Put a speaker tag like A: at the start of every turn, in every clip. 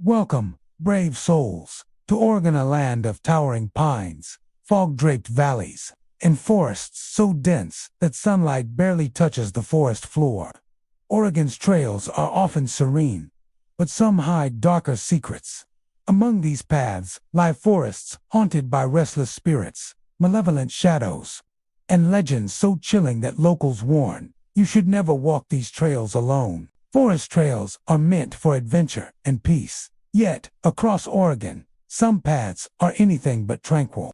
A: Welcome, brave souls, to Oregon, a land of towering pines, fog-draped valleys, and forests so dense that sunlight barely touches the forest floor. Oregon's trails are often serene, but some hide darker secrets. Among these paths lie forests haunted by restless spirits, malevolent shadows, and legends so chilling that locals warn, you should never walk these trails alone. Forest trails are meant for adventure and peace. Yet, across Oregon, some paths are anything but tranquil.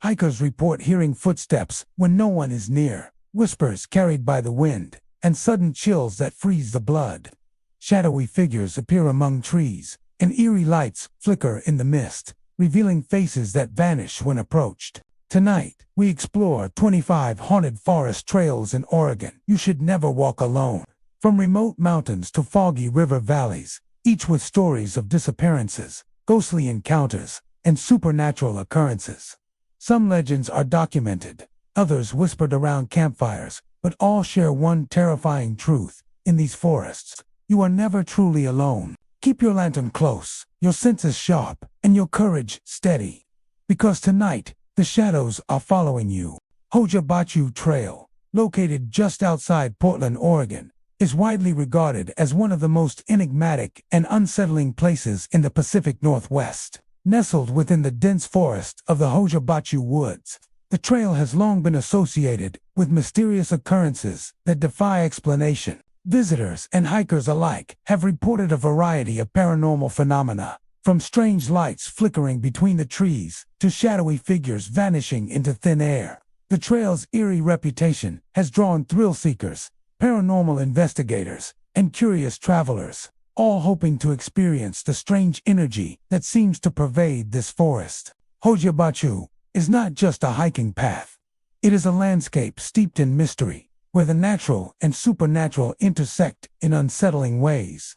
A: Hikers report hearing footsteps when no one is near, whispers carried by the wind, and sudden chills that freeze the blood. Shadowy figures appear among trees, and eerie lights flicker in the mist, revealing faces that vanish when approached. Tonight, we explore 25 haunted forest trails in Oregon you should never walk alone. From remote mountains to foggy river valleys, each with stories of disappearances, ghostly encounters, and supernatural occurrences. Some legends are documented, others whispered around campfires, but all share one terrifying truth: in these forests, you are never truly alone. Keep your lantern close, your senses sharp, and your courage steady. Because tonight, the shadows are following you. Hoja Trail, located just outside Portland, Oregon, is widely regarded as one of the most enigmatic and unsettling places in the Pacific Northwest. Nestled within the dense forest of the Hoja Woods, the trail has long been associated with mysterious occurrences that defy explanation. Visitors and hikers alike have reported a variety of paranormal phenomena, from strange lights flickering between the trees to shadowy figures vanishing into thin air. The trail's eerie reputation has drawn thrill seekers, paranormal investigators, and curious travelers, all hoping to experience the strange energy that seems to pervade this forest. Hoja is not just a hiking path. It is a landscape steeped in mystery, where the natural and supernatural intersect in unsettling ways.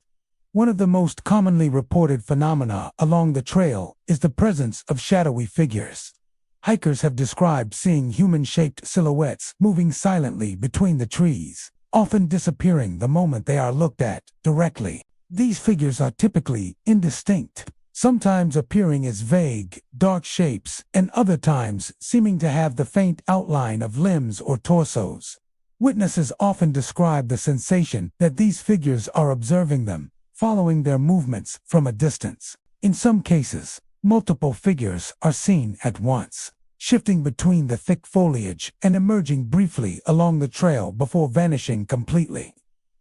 A: One of the most commonly reported phenomena along the trail is the presence of shadowy figures. Hikers have described seeing human-shaped silhouettes moving silently between the trees, often disappearing the moment they are looked at directly. These figures are typically indistinct, sometimes appearing as vague, dark shapes, and other times seeming to have the faint outline of limbs or torsos. Witnesses often describe the sensation that these figures are observing them, following their movements from a distance. In some cases, multiple figures are seen at once, shifting between the thick foliage and emerging briefly along the trail before vanishing completely.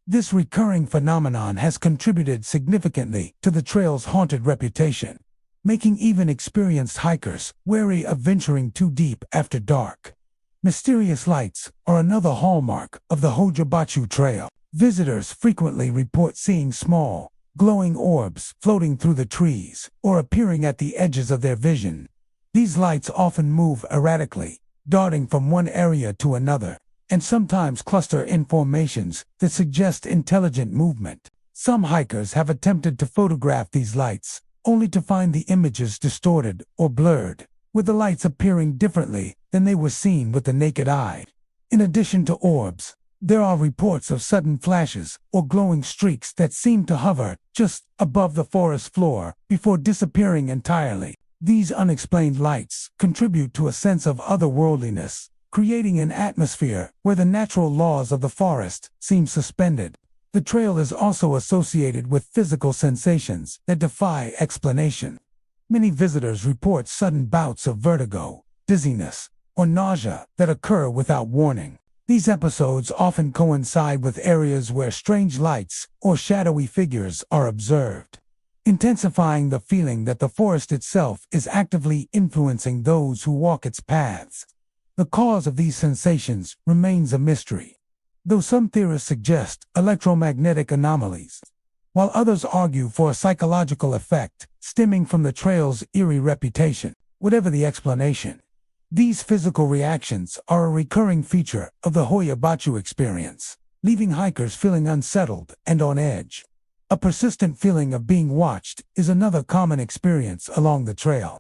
A: This recurring phenomenon has contributed significantly to the trail's haunted reputation, making even experienced hikers wary of venturing too deep after dark. Mysterious lights are another hallmark of the Hoja Trail. Visitors frequently report seeing small, glowing orbs floating through the trees or appearing at the edges of their vision. These lights often move erratically, darting from one area to another, and sometimes cluster in formations that suggest intelligent movement. Some hikers have attempted to photograph these lights, only to find the images distorted or blurred, with the lights appearing differently than they were seen with the naked eye. In addition to orbs, there are reports of sudden flashes or glowing streaks that seem to hover just above the forest floor before disappearing entirely. These unexplained lights contribute to a sense of otherworldliness, creating an atmosphere where the natural laws of the forest seem suspended. The trail is also associated with physical sensations that defy explanation. Many visitors report sudden bouts of vertigo, dizziness, or nausea that occur without warning. These episodes often coincide with areas where strange lights or shadowy figures are observed, intensifying the feeling that the forest itself is actively influencing those who walk its paths. The cause of these sensations remains a mystery, though some theorists suggest electromagnetic anomalies, while others argue for a psychological effect stemming from the trail's eerie reputation. Whatever the explanation, these physical reactions are a recurring feature of the Hoja experience, leaving hikers feeling unsettled and on edge. A persistent feeling of being watched is another common experience along the trail.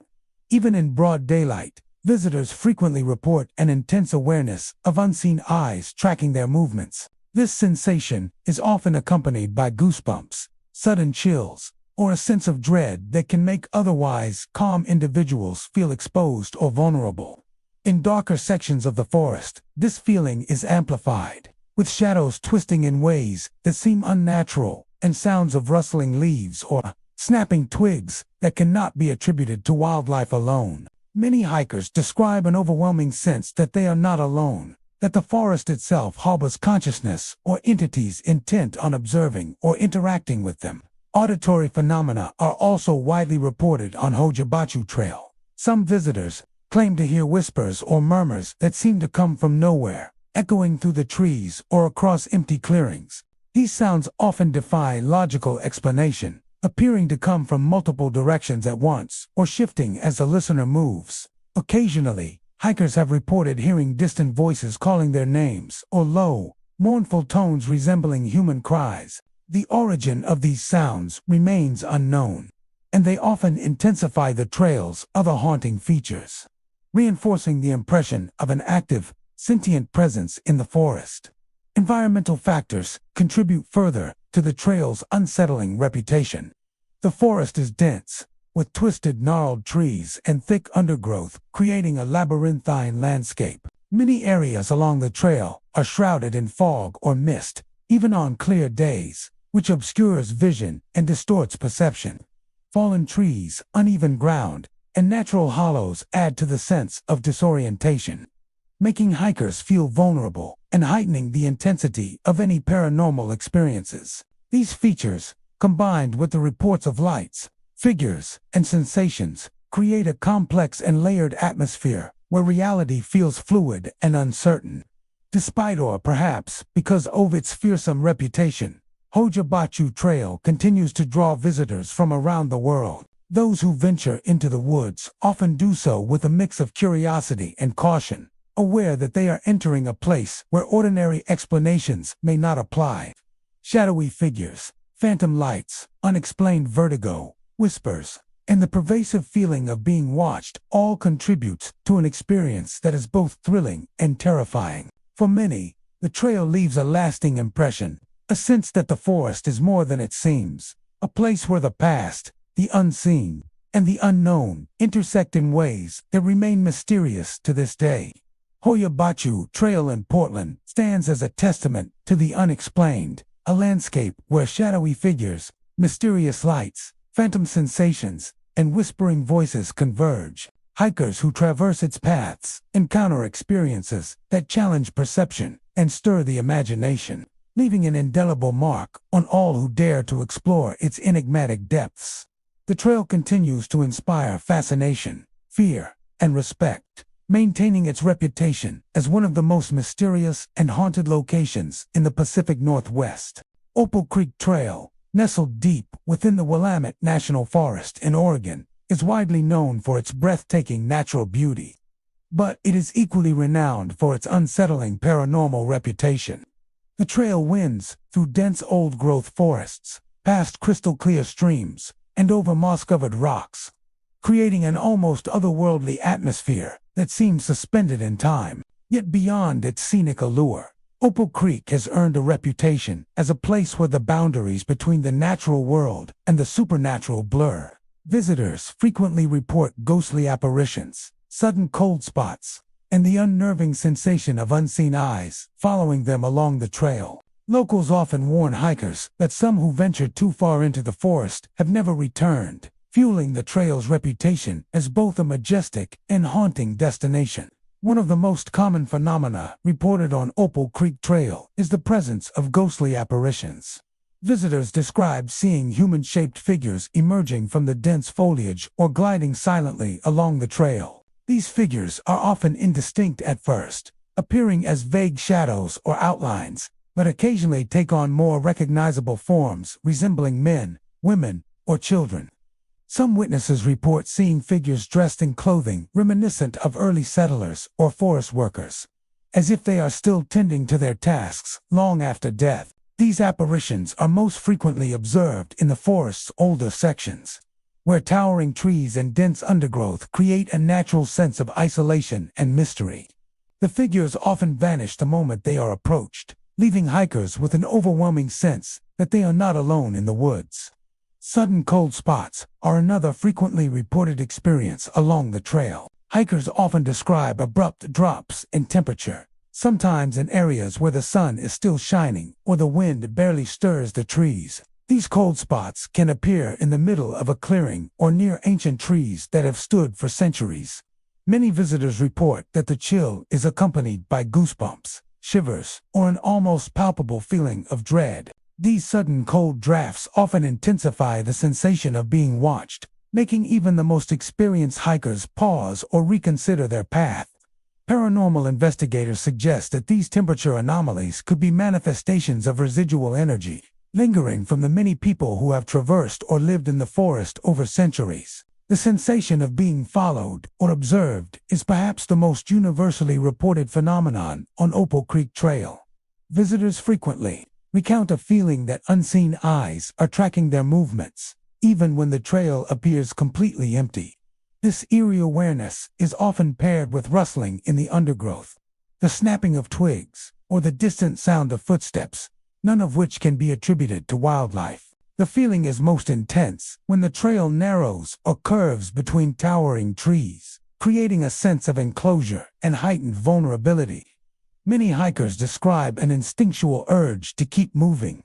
A: Even in broad daylight, visitors frequently report an intense awareness of unseen eyes tracking their movements. This sensation is often accompanied by goosebumps, sudden chills, or a sense of dread that can make otherwise calm individuals feel exposed or vulnerable. In darker sections of the forest, this feeling is amplified, with shadows twisting in ways that seem unnatural and sounds of rustling leaves or snapping twigs that cannot be attributed to wildlife alone. Many hikers describe an overwhelming sense that they are not alone, that the forest itself harbors consciousness or entities intent on observing or interacting with them. Auditory phenomena are also widely reported on Hojabachu Trail. Some visitors claim to hear whispers or murmurs that seem to come from nowhere, echoing through the trees or across empty clearings. These sounds often defy logical explanation, appearing to come from multiple directions at once or shifting as the listener moves. Occasionally, hikers have reported hearing distant voices calling their names or low, mournful tones resembling human cries. The origin of these sounds remains unknown, and they often intensify the trail's other haunting features, reinforcing the impression of an active, sentient presence in the forest. Environmental factors contribute further to the trail's unsettling reputation. The forest is dense, with twisted, gnarled trees and thick undergrowth creating a labyrinthine landscape. Many areas along the trail are shrouded in fog or mist, even on clear days, which obscures vision and distorts perception. Fallen trees, uneven ground, and natural hollows add to the sense of disorientation, making hikers feel vulnerable and heightening the intensity of any paranormal experiences. These features, combined with the reports of lights, figures, and sensations, create a complex and layered atmosphere where reality feels fluid and uncertain. Despite, or perhaps because of its fearsome reputation, Hojabachu Trail continues to draw visitors from around the world. Those who venture into the woods often do so with a mix of curiosity and caution, aware that they are entering a place where ordinary explanations may not apply. Shadowy figures, phantom lights, unexplained vertigo, whispers, and the pervasive feeling of being watched all contributes to an experience that is both thrilling and terrifying. For many, the trail leaves a lasting impression, a sense that the forest is more than it seems, a place where the past, the unseen, and the unknown intersect in ways that remain mysterious to this day. Hojabachu Trail in Portland stands as a testament to the unexplained, a landscape where shadowy figures, mysterious lights, phantom sensations, and whispering voices converge. Hikers who traverse its paths encounter experiences that challenge perception and stir the imagination, leaving an indelible mark on all who dare to explore its enigmatic depths. The trail continues to inspire fascination, fear, and respect, maintaining its reputation as one of the most mysterious and haunted locations in the Pacific Northwest. Opal Creek Trail, nestled deep within the Willamette National Forest in Oregon, is widely known for its breathtaking natural beauty, but it is equally renowned for its unsettling paranormal reputation. The trail winds through dense old-growth forests, past crystal-clear streams, and over moss-covered rocks, creating an almost otherworldly atmosphere that seems suspended in time. Yet beyond its scenic allure, Opal Creek has earned a reputation as a place where the boundaries between the natural world and the supernatural blur. Visitors frequently report ghostly apparitions, sudden cold spots, and the unnerving sensation of unseen eyes following them along the trail. Locals often warn hikers that some who venture too far into the forest have never returned, fueling the trail's reputation as both a majestic and haunting destination. One of the most common phenomena reported on Opal Creek Trail is the presence of ghostly apparitions. Visitors describe seeing human-shaped figures emerging from the dense foliage or gliding silently along the trail. These figures are often indistinct at first, appearing as vague shadows or outlines, but occasionally take on more recognizable forms resembling men, women, or children. Some witnesses report seeing figures dressed in clothing reminiscent of early settlers or forest workers, as if they are still tending to their tasks long after death. These apparitions are most frequently observed in the forest's older sections, where towering trees and dense undergrowth create a natural sense of isolation and mystery. The figures often vanish the moment they are approached, leaving hikers with an overwhelming sense that they are not alone in the woods. Sudden cold spots are another frequently reported experience along the trail. Hikers often describe abrupt drops in temperature, sometimes in areas where the sun is still shining or the wind barely stirs the trees. These cold spots can appear in the middle of a clearing or near ancient trees that have stood for centuries. Many visitors report that the chill is accompanied by goosebumps, shivers, or an almost palpable feeling of dread. These sudden cold drafts often intensify the sensation of being watched, making even the most experienced hikers pause or reconsider their path. Paranormal investigators suggest that these temperature anomalies could be manifestations of residual energy, lingering from the many people who have traversed or lived in the forest over centuries. The sensation of being followed or observed is perhaps the most universally reported phenomenon on Opal Creek Trail. Visitors frequently recount a feeling that unseen eyes are tracking their movements, even when the trail appears completely empty. This eerie awareness is often paired with rustling in the undergrowth, the snapping of twigs, or the distant sound of footsteps, none of which can be attributed to wildlife. The feeling is most intense when the trail narrows or curves between towering trees, creating a sense of enclosure and heightened vulnerability. Many hikers describe an instinctual urge to keep moving,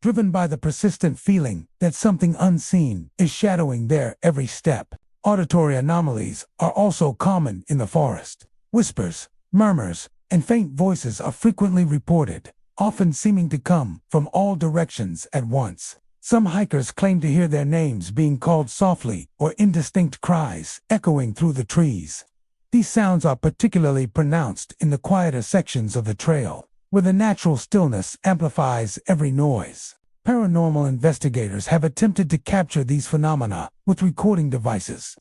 A: driven by the persistent feeling that something unseen is shadowing their every step. Auditory anomalies are also common in the forest. Whispers, murmurs, and faint voices are frequently reported, often seeming to come from all directions at once. Some hikers claim to hear their names being called softly or indistinct cries echoing through the trees. These sounds are particularly pronounced in the quieter sections of the trail, where the natural stillness amplifies every noise. Paranormal investigators have attempted to capture these phenomena with recording devices,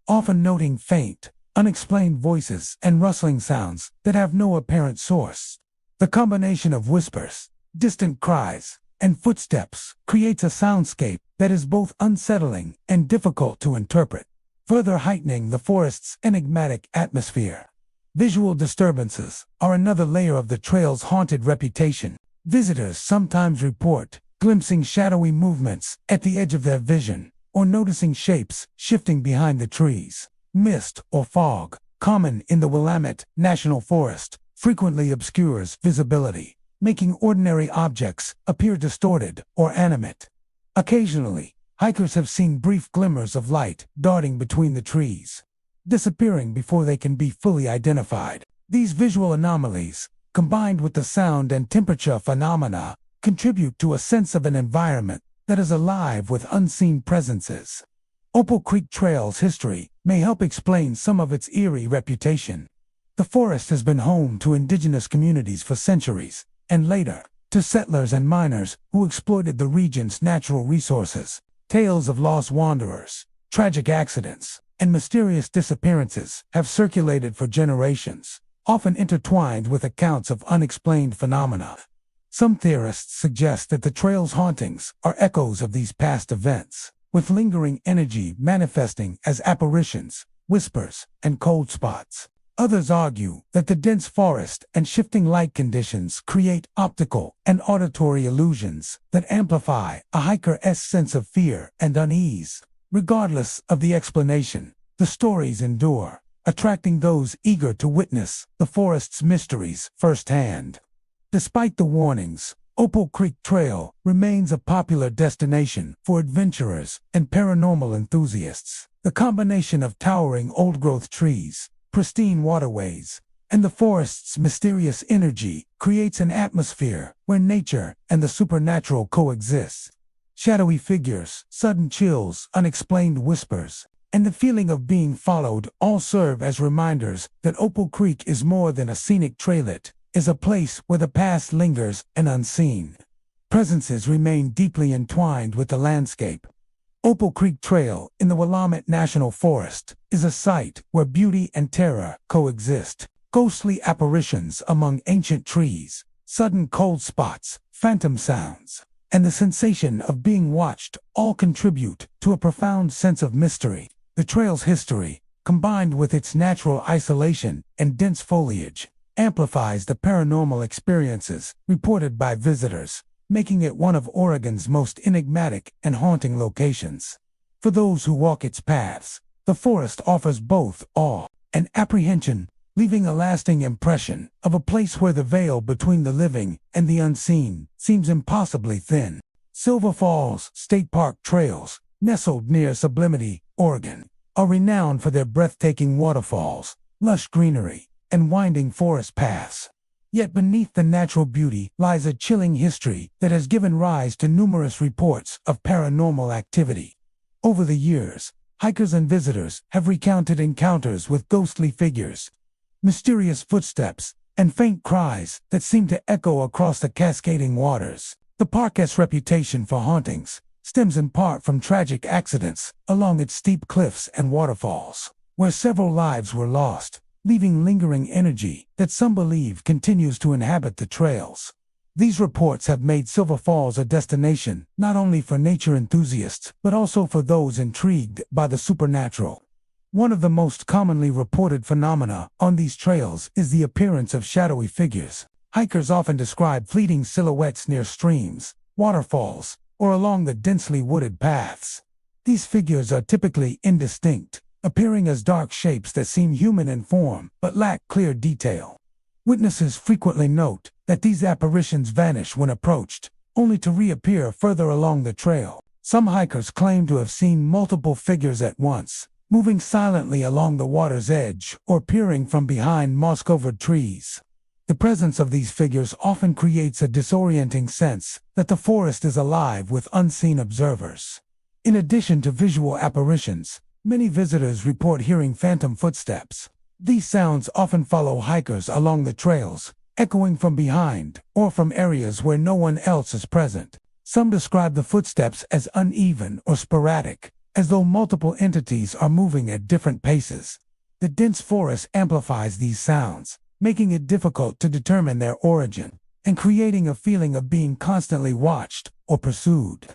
A: often noting faint, unexplained voices and rustling sounds that have no apparent source. The combination of whispers, distant cries, and footsteps creates a soundscape that is both unsettling and difficult to interpret, further heightening the forest's enigmatic atmosphere. Visual disturbances are another layer of the trail's haunted reputation. Visitors sometimes report glimpsing shadowy movements at the edge of their vision, or noticing shapes shifting behind the trees. Mist or fog, common in the Willamette National Forest, frequently obscures visibility, making ordinary objects appear distorted or animate. Occasionally, hikers have seen brief glimmers of light darting between the trees, disappearing before they can be fully identified. These visual anomalies, combined with the sound and temperature phenomena, contribute to a sense of an environment that is alive with unseen presences. Opal Creek Trail's history may help explain some of its eerie reputation. The forest has been home to indigenous communities for centuries, and later, to settlers and miners who exploited the region's natural resources. Tales of lost wanderers, tragic accidents, and mysterious disappearances have circulated for generations, often intertwined with accounts of unexplained phenomena. Some theorists suggest that the trail's hauntings are echoes of these past events, with lingering energy manifesting as apparitions, whispers, and cold spots. Others argue that the dense forest and shifting light conditions create optical and auditory illusions that amplify a hiker's sense of fear and unease. Regardless of the explanation, the stories endure, attracting those eager to witness the forest's mysteries firsthand. Despite the warnings, Opal Creek Trail remains a popular destination for adventurers and paranormal enthusiasts. The combination of towering old-growth trees, pristine waterways, and the forest's mysterious energy creates an atmosphere where nature and the supernatural coexist. Shadowy figures, sudden chills, unexplained whispers, and the feeling of being followed all serve as reminders that Opal Creek is more than a scenic traillet, is a place where the past lingers and unseen presences remain deeply entwined with the landscape. Opal Creek Trail in the Willamette National Forest is a site where beauty and terror coexist. Ghostly apparitions among ancient trees, sudden cold spots, phantom sounds, and the sensation of being watched all contribute to a profound sense of mystery. The trail's history, combined with its natural isolation and dense foliage, amplifies the paranormal experiences reported by visitors. making it one of Oregon's most enigmatic and haunting locations. For those who walk its paths, the forest offers both awe and apprehension, leaving a lasting impression of a place where the veil between the living and the unseen seems impossibly thin. Silver Falls State Park trails, nestled near Sublimity, Oregon, are renowned for their breathtaking waterfalls, lush greenery, and winding forest paths. Yet beneath the natural beauty lies a chilling history that has given rise to numerous reports of paranormal activity. Over the years, hikers and visitors have recounted encounters with ghostly figures, mysterious footsteps, and faint cries that seem to echo across the cascading waters. The park's reputation for hauntings stems in part from tragic accidents along its steep cliffs and waterfalls, where several lives were lost, leaving lingering energy that some believe continues to inhabit the trails. These reports have made Silver Falls a destination not only for nature enthusiasts but also for those intrigued by the supernatural. One of the most commonly reported phenomena on these trails is the appearance of shadowy figures. Hikers often describe fleeting silhouettes near streams, waterfalls, or along the densely wooded paths. These figures are typically indistinct, appearing as dark shapes that seem human in form but lack clear detail. Witnesses frequently note that these apparitions vanish when approached, only to reappear further along the trail. Some hikers claim to have seen multiple figures at once, moving silently along the water's edge or peering from behind moss-covered trees. The presence of these figures often creates a disorienting sense that the forest is alive with unseen observers. In addition to visual apparitions, many visitors report hearing phantom footsteps. These sounds often follow hikers along the trails, echoing from behind or from areas where no one else is present. Some describe the footsteps as uneven or sporadic, as though multiple entities are moving at different paces. The dense forest amplifies these sounds, making it difficult to determine their origin, and creating a feeling of being constantly watched or pursued.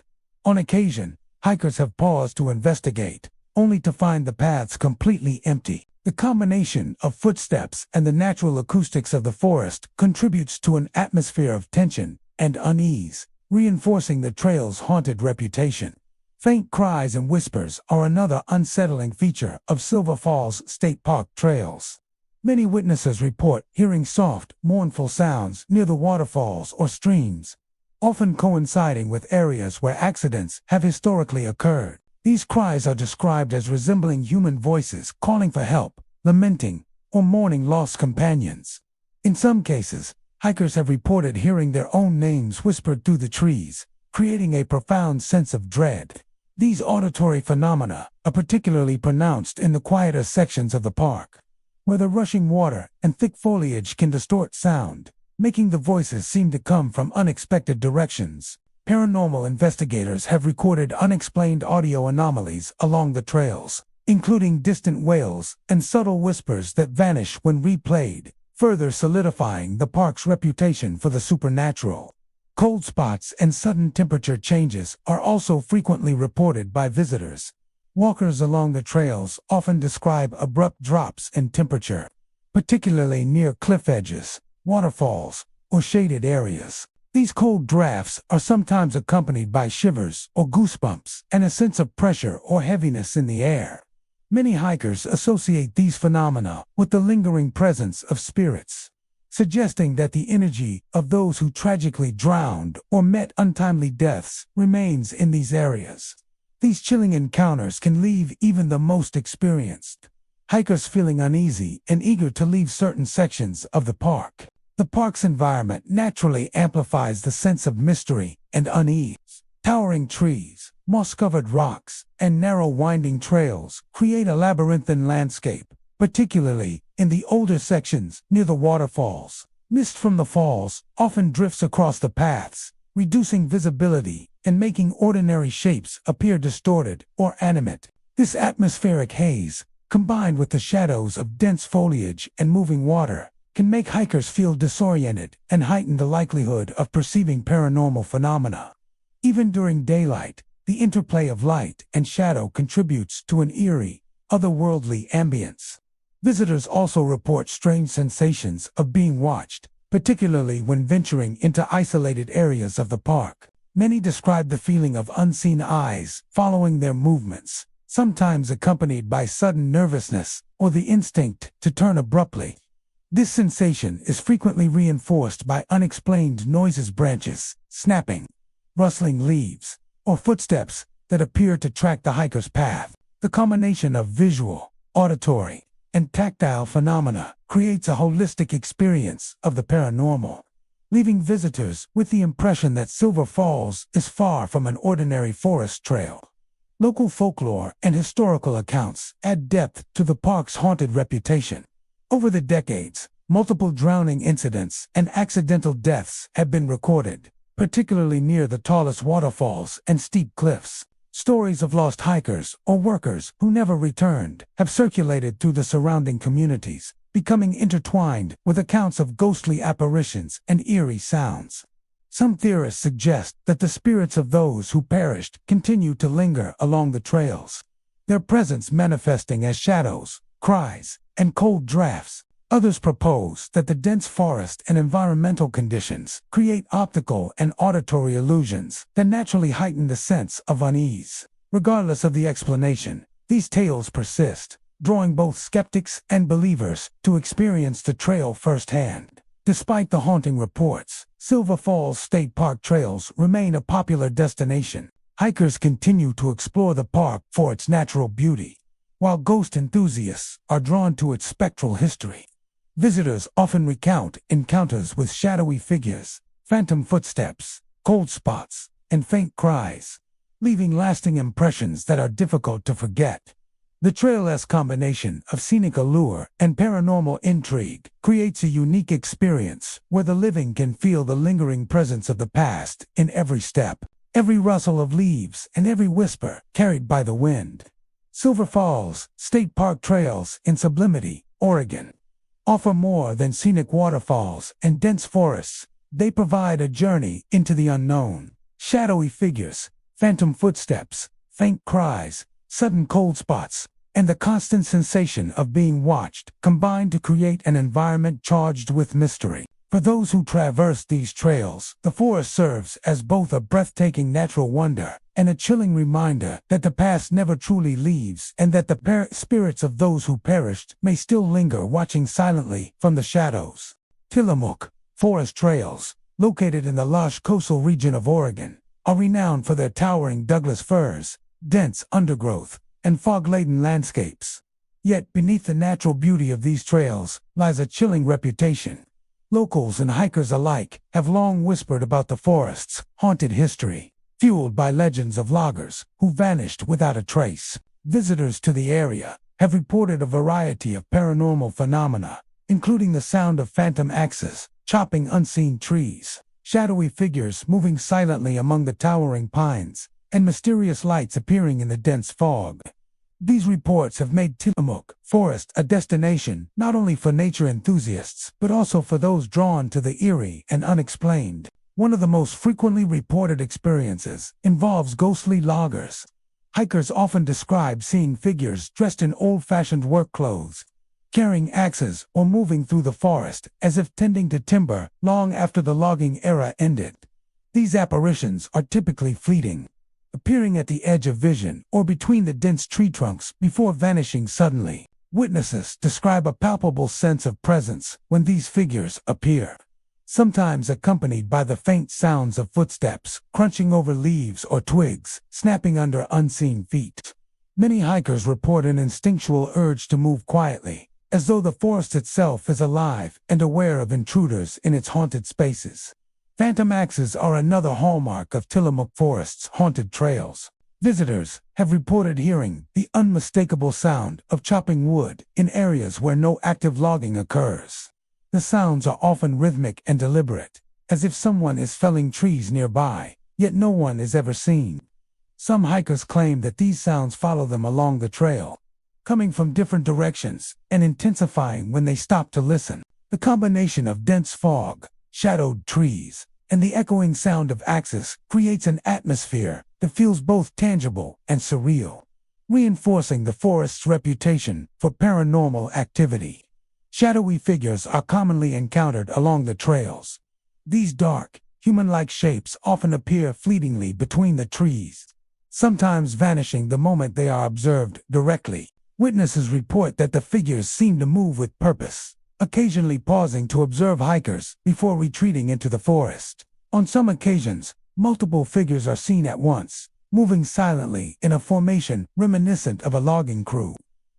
A: On occasion, hikers have paused to investigate, only to find the paths completely empty. The combination of footsteps and the natural acoustics of the forest contributes to an atmosphere of tension and unease, reinforcing the trail's haunted reputation. Faint cries and whispers are another unsettling feature of Silver Falls State Park trails. Many witnesses report hearing soft, mournful sounds near the waterfalls or streams, often coinciding with areas where accidents have historically occurred. These cries are described as resembling human voices calling for help, lamenting, or mourning lost companions. In some cases, hikers have reported hearing their own names whispered through the trees, creating a profound sense of dread. These auditory phenomena are particularly pronounced in the quieter sections of the park, where the rushing water and thick foliage can distort sound, making the voices seem to come from unexpected directions. Paranormal investigators have recorded unexplained audio anomalies along the trails, including distant wails and subtle whispers that vanish when replayed, further solidifying the park's reputation for the supernatural. Cold spots and sudden temperature changes are also frequently reported by visitors. Walkers along the trails often describe abrupt drops in temperature, particularly near cliff edges, waterfalls, or shaded areas. These cold drafts are sometimes accompanied by shivers or goosebumps and a sense of pressure or heaviness in the air. Many hikers associate these phenomena with the lingering presence of spirits, suggesting that the energy of those who tragically drowned or met untimely deaths remains in these areas. These chilling encounters can leave even the most experienced hikers feeling uneasy and eager to leave certain sections of the park. The park's environment naturally amplifies the sense of mystery and unease. Towering trees, moss-covered rocks, and narrow winding trails create a labyrinthine landscape, particularly in the older sections near the waterfalls. Mist from the falls often drifts across the paths, reducing visibility and making ordinary shapes appear distorted or animate. This atmospheric haze, combined with the shadows of dense foliage and moving water, can make hikers feel disoriented and heighten the likelihood of perceiving paranormal phenomena. Even during daylight, the interplay of light and shadow contributes to an eerie, otherworldly ambience. Visitors also report strange sensations of being watched, particularly when venturing into isolated areas of the park. Many describe the feeling of unseen eyes following their movements, sometimes accompanied by sudden nervousness or the instinct to turn abruptly. This sensation is frequently reinforced by unexplained noises, branches snapping, rustling leaves, or footsteps that appear to track the hiker's path. The combination of visual, auditory, and tactile phenomena creates a holistic experience of the paranormal, leaving visitors with the impression that Silver Falls is far from an ordinary forest trail. Local folklore and historical accounts add depth to the park's haunted reputation. Over the decades, multiple drowning incidents and accidental deaths have been recorded, particularly near the tallest waterfalls and steep cliffs. Stories of lost hikers or workers who never returned have circulated through the surrounding communities, becoming intertwined with accounts of ghostly apparitions and eerie sounds. Some theorists suggest that the spirits of those who perished continue to linger along the trails, their presence manifesting as shadows, cries, and cold drafts. Others propose that the dense forest and environmental conditions create optical and auditory illusions that naturally heighten the sense of unease. Regardless of the explanation, these tales persist, drawing both skeptics and believers to experience the trail firsthand. Despite the haunting reports, Silver Falls State Park trails remain a popular destination. Hikers continue to explore the park for its natural beauty, while ghost enthusiasts are drawn to its spectral history. Visitors often recount encounters with shadowy figures, phantom footsteps, cold spots, and faint cries, leaving lasting impressions that are difficult to forget. The trail's combination of scenic allure and paranormal intrigue creates a unique experience where the living can feel the lingering presence of the past in every step, every rustle of leaves, and every whisper carried by the wind. Silver Falls State Park trails in Sublimity, Oregon, offer more than scenic waterfalls and dense forests. They provide a journey into the unknown. Shadowy figures, phantom footsteps, faint cries, sudden cold spots, and the constant sensation of being watched combine to create an environment charged with mystery. For those who traverse these trails, the forest serves as both a breathtaking natural wonder and a chilling reminder that the past never truly leaves and that the spirits of those who perished may still linger, watching silently from the shadows. Tillamook Forest trails, located in the lush coastal region of Oregon, are renowned for their towering Douglas firs, dense undergrowth, and fog-laden landscapes. Yet beneath the natural beauty of these trails lies a chilling reputation. Locals and hikers alike have long whispered about the forest's haunted history, fueled by legends of loggers who vanished without a trace. Visitors to the area have reported a variety of paranormal phenomena, including the sound of phantom axes chopping unseen trees, shadowy figures moving silently among the towering pines, and mysterious lights appearing in the dense fog. These reports have made Tillamook Forest a destination not only for nature enthusiasts, but also for those drawn to the eerie and unexplained. One of the most frequently reported experiences involves ghostly loggers. Hikers often describe seeing figures dressed in old-fashioned work clothes, carrying axes or moving through the forest as if tending to timber long after the logging era ended. These apparitions are typically fleeting, appearing at the edge of vision or between the dense tree trunks before vanishing suddenly. Witnesses describe a palpable sense of presence when these figures appear, sometimes accompanied by the faint sounds of footsteps crunching over leaves or twigs, snapping under unseen feet. Many hikers report an instinctual urge to move quietly, as though the forest itself is alive and aware of intruders in its haunted spaces. Phantom axes are another hallmark of Tillamook Forest's haunted trails. Visitors have reported hearing the unmistakable sound of chopping wood in areas where no active logging occurs. The sounds are often rhythmic and deliberate, as if someone is felling trees nearby, yet no one is ever seen. Some hikers claim that these sounds follow them along the trail, coming from different directions and intensifying when they stop to listen. The combination of dense fog, shadowed trees, and the echoing sound of axes creates an atmosphere that feels both tangible and surreal, reinforcing the forest's reputation for paranormal activity. shadowy figures are commonly encountered along the trails. These dark, human-like shapes often appear fleetingly between the trees, sometimes vanishing the moment they are observed directly. Witnesses report that the figures seem to move with purpose, occasionally pausing to observe hikers before retreating into the forest. On some occasions, multiple figures are seen at once, moving silently in a formation reminiscent of a logging crew.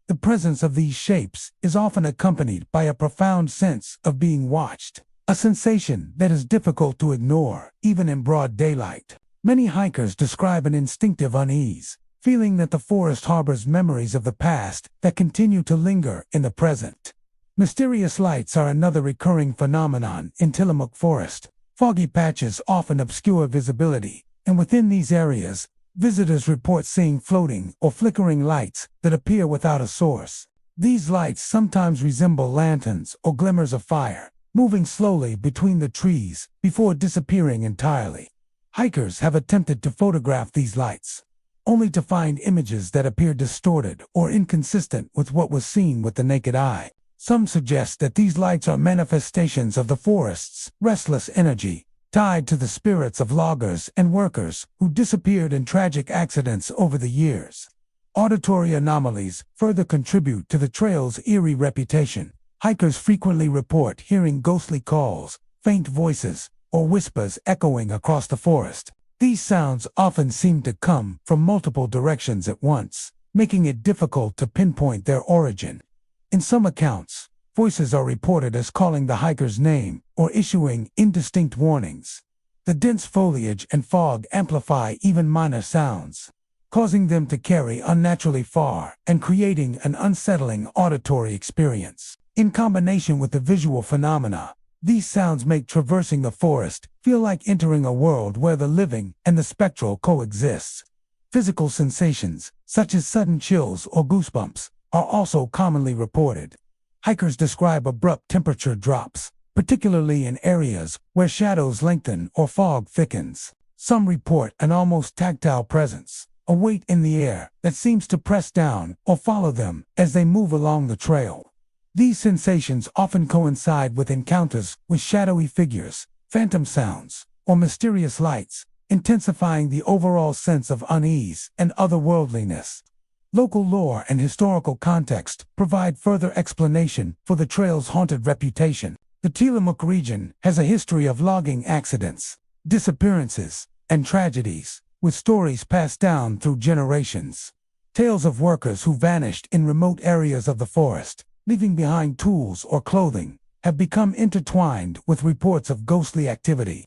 A: The presence of these shapes is often accompanied by a profound sense of being watched, a sensation that is difficult to ignore, even in broad daylight. Many hikers describe an instinctive unease, feeling that the forest harbors memories of the past that continue to linger in the present. Mysterious lights are another recurring phenomenon in Tillamook Forest. Foggy patches often obscure visibility, and within these areas, visitors report seeing floating or flickering lights that appear without a source. These lights sometimes resemble lanterns or glimmers of fire, moving slowly between the trees before disappearing entirely. Hikers have attempted to photograph these lights, only to find images that appear distorted or inconsistent with what was seen with the naked eye. Some suggest that these lights are manifestations of the forest's restless energy, tied to the spirits of loggers and workers who disappeared in tragic accidents over the years. Auditory anomalies further contribute to the trail's eerie reputation. Hikers frequently report hearing ghostly calls, faint voices, or whispers echoing across the forest. These sounds often seem to come from multiple directions at once, making it difficult to pinpoint their origin. In some accounts, voices are reported as calling the hiker's name or issuing indistinct warnings. The dense foliage and fog amplify even minor sounds, causing them to carry unnaturally far and creating an unsettling auditory experience. In combination with the visual phenomena, these sounds make traversing the forest feel like entering a world where the living and the spectral coexist. Physical sensations, such as sudden chills or goosebumps, are also commonly reported. Hikers describe abrupt temperature drops, particularly in areas where shadows lengthen or fog thickens. Some report an almost tactile presence, a weight in the air that seems to press down or follow them as they move along the trail. These sensations often coincide with encounters with shadowy figures, phantom sounds, or mysterious lights, intensifying the overall sense of unease and otherworldliness. Local lore and historical context provide further explanation for the trail's haunted reputation. The Tillamook region has a history of logging accidents, disappearances, and tragedies, with stories passed down through generations. Tales of workers who vanished in remote areas of the forest, leaving behind tools or clothing, have become intertwined with reports of ghostly activity.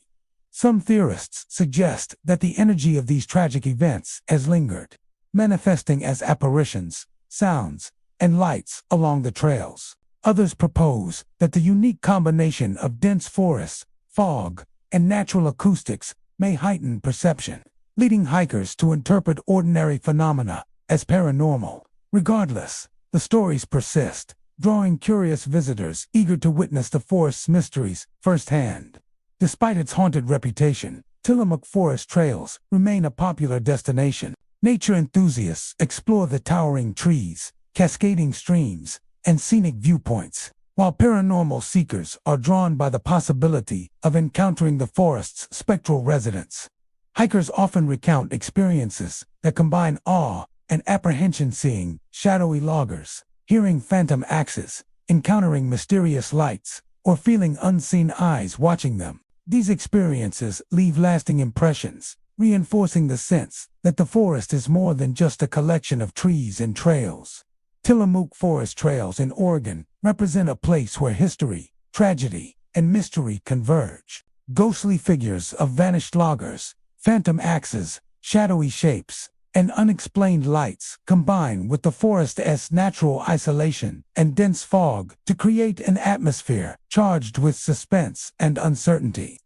A: Some theorists suggest that the energy of these tragic events has lingered, manifesting as apparitions, sounds, and lights along the trails. Others propose that the unique combination of dense forests, fog, and natural acoustics may heighten perception, leading hikers to interpret ordinary phenomena as paranormal. Regardless, the stories persist, drawing curious visitors eager to witness the forest's mysteries firsthand. Despite its haunted reputation, Tillamook Forest trails remain a popular destination. Nature enthusiasts explore the towering trees, cascading streams, and scenic viewpoints, while paranormal seekers are drawn by the possibility of encountering the forest's spectral residents. Hikers often recount experiences that combine awe and apprehension, seeing shadowy loggers, hearing phantom axes, encountering mysterious lights, or feeling unseen eyes watching them. These experiences leave lasting impressions, reinforcing the sense that the forest is more than just a collection of trees and trails. Tillamook Forest trails in Oregon represent a place where history, tragedy, and mystery converge. Ghostly figures of vanished loggers, phantom axes, shadowy shapes, and unexplained lights combine with the forest's natural isolation and dense fog to create an atmosphere charged with suspense and uncertainty.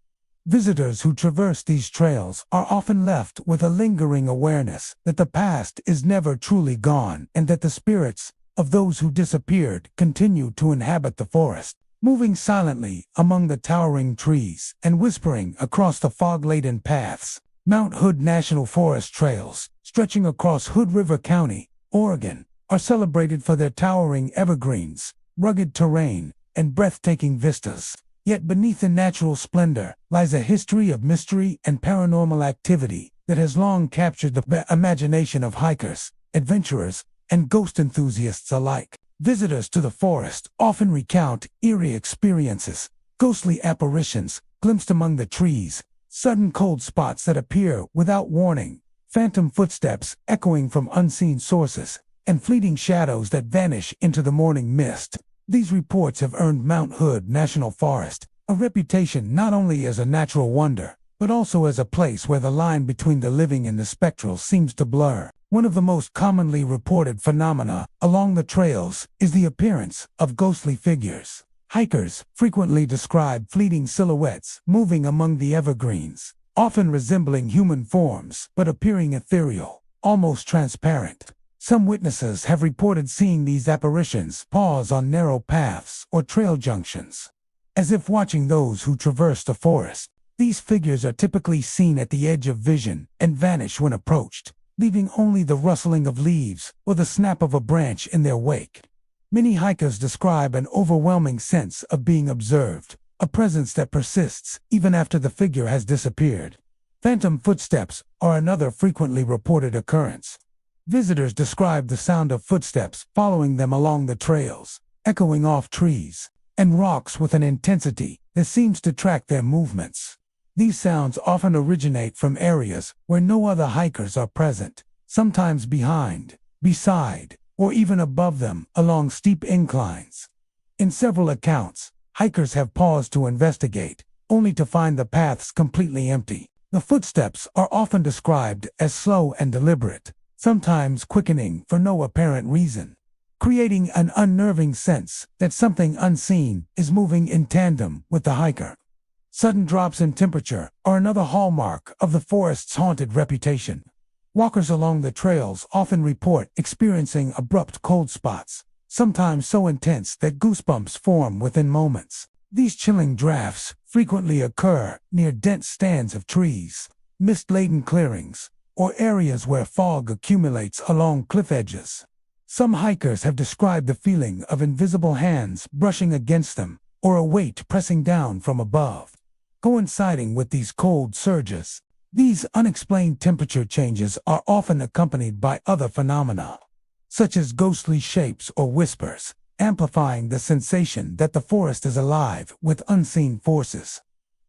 A: Visitors who traverse these trails are often left with a lingering awareness that the past is never truly gone and that the spirits of those who disappeared continue to inhabit the forest, moving silently among the towering trees and whispering across the fog-laden paths. Mount Hood National Forest trails, stretching across Hood River County, Oregon, are celebrated for their towering evergreens, rugged terrain, and breathtaking vistas. Yet beneath the natural splendor lies a history of mystery and paranormal activity that has long captured the imagination of hikers, adventurers, and ghost enthusiasts alike. Visitors to the forest often recount eerie experiences, ghostly apparitions glimpsed among the trees, sudden cold spots that appear without warning, phantom footsteps echoing from unseen sources, and fleeting shadows that vanish into the morning mist. These reports have earned Mount Hood National Forest a reputation not only as a natural wonder, but also as a place where the line between the living and the spectral seems to blur. One of the most commonly reported phenomena along the trails is the appearance of ghostly figures. Hikers frequently describe fleeting silhouettes moving among the evergreens, often resembling human forms but appearing ethereal, almost transparent. Some witnesses have reported seeing these apparitions pause on narrow paths or trail junctions, as if watching those who traverse the forest. These figures are typically seen at the edge of vision and vanish when approached, leaving only the rustling of leaves or the snap of a branch in their wake. Many hikers describe an overwhelming sense of being observed, a presence that persists even after the figure has disappeared. Phantom footsteps are another frequently reported occurrence. Visitors describe the sound of footsteps following them along the trails, echoing off trees and rocks with an intensity that seems to track their movements. These sounds often originate from areas where no other hikers are present, sometimes behind, beside, or even above them along steep inclines. In several accounts, hikers have paused to investigate, only to find the paths completely empty. The footsteps are often described as slow and deliberate, sometimes quickening for no apparent reason, creating an unnerving sense that something unseen is moving in tandem with the hiker. Sudden drops in temperature are another hallmark of the forest's haunted reputation. Walkers along the trails often report experiencing abrupt cold spots, sometimes so intense that goosebumps form within moments. These chilling drafts frequently occur near dense stands of trees, mist-laden clearings, or areas where fog accumulates along cliff edges. Some hikers have described the feeling of invisible hands brushing against them, or a weight pressing down from above. Coinciding with these cold surges, these unexplained temperature changes are often accompanied by other phenomena, such as ghostly shapes or whispers, amplifying the sensation that the forest is alive with unseen forces.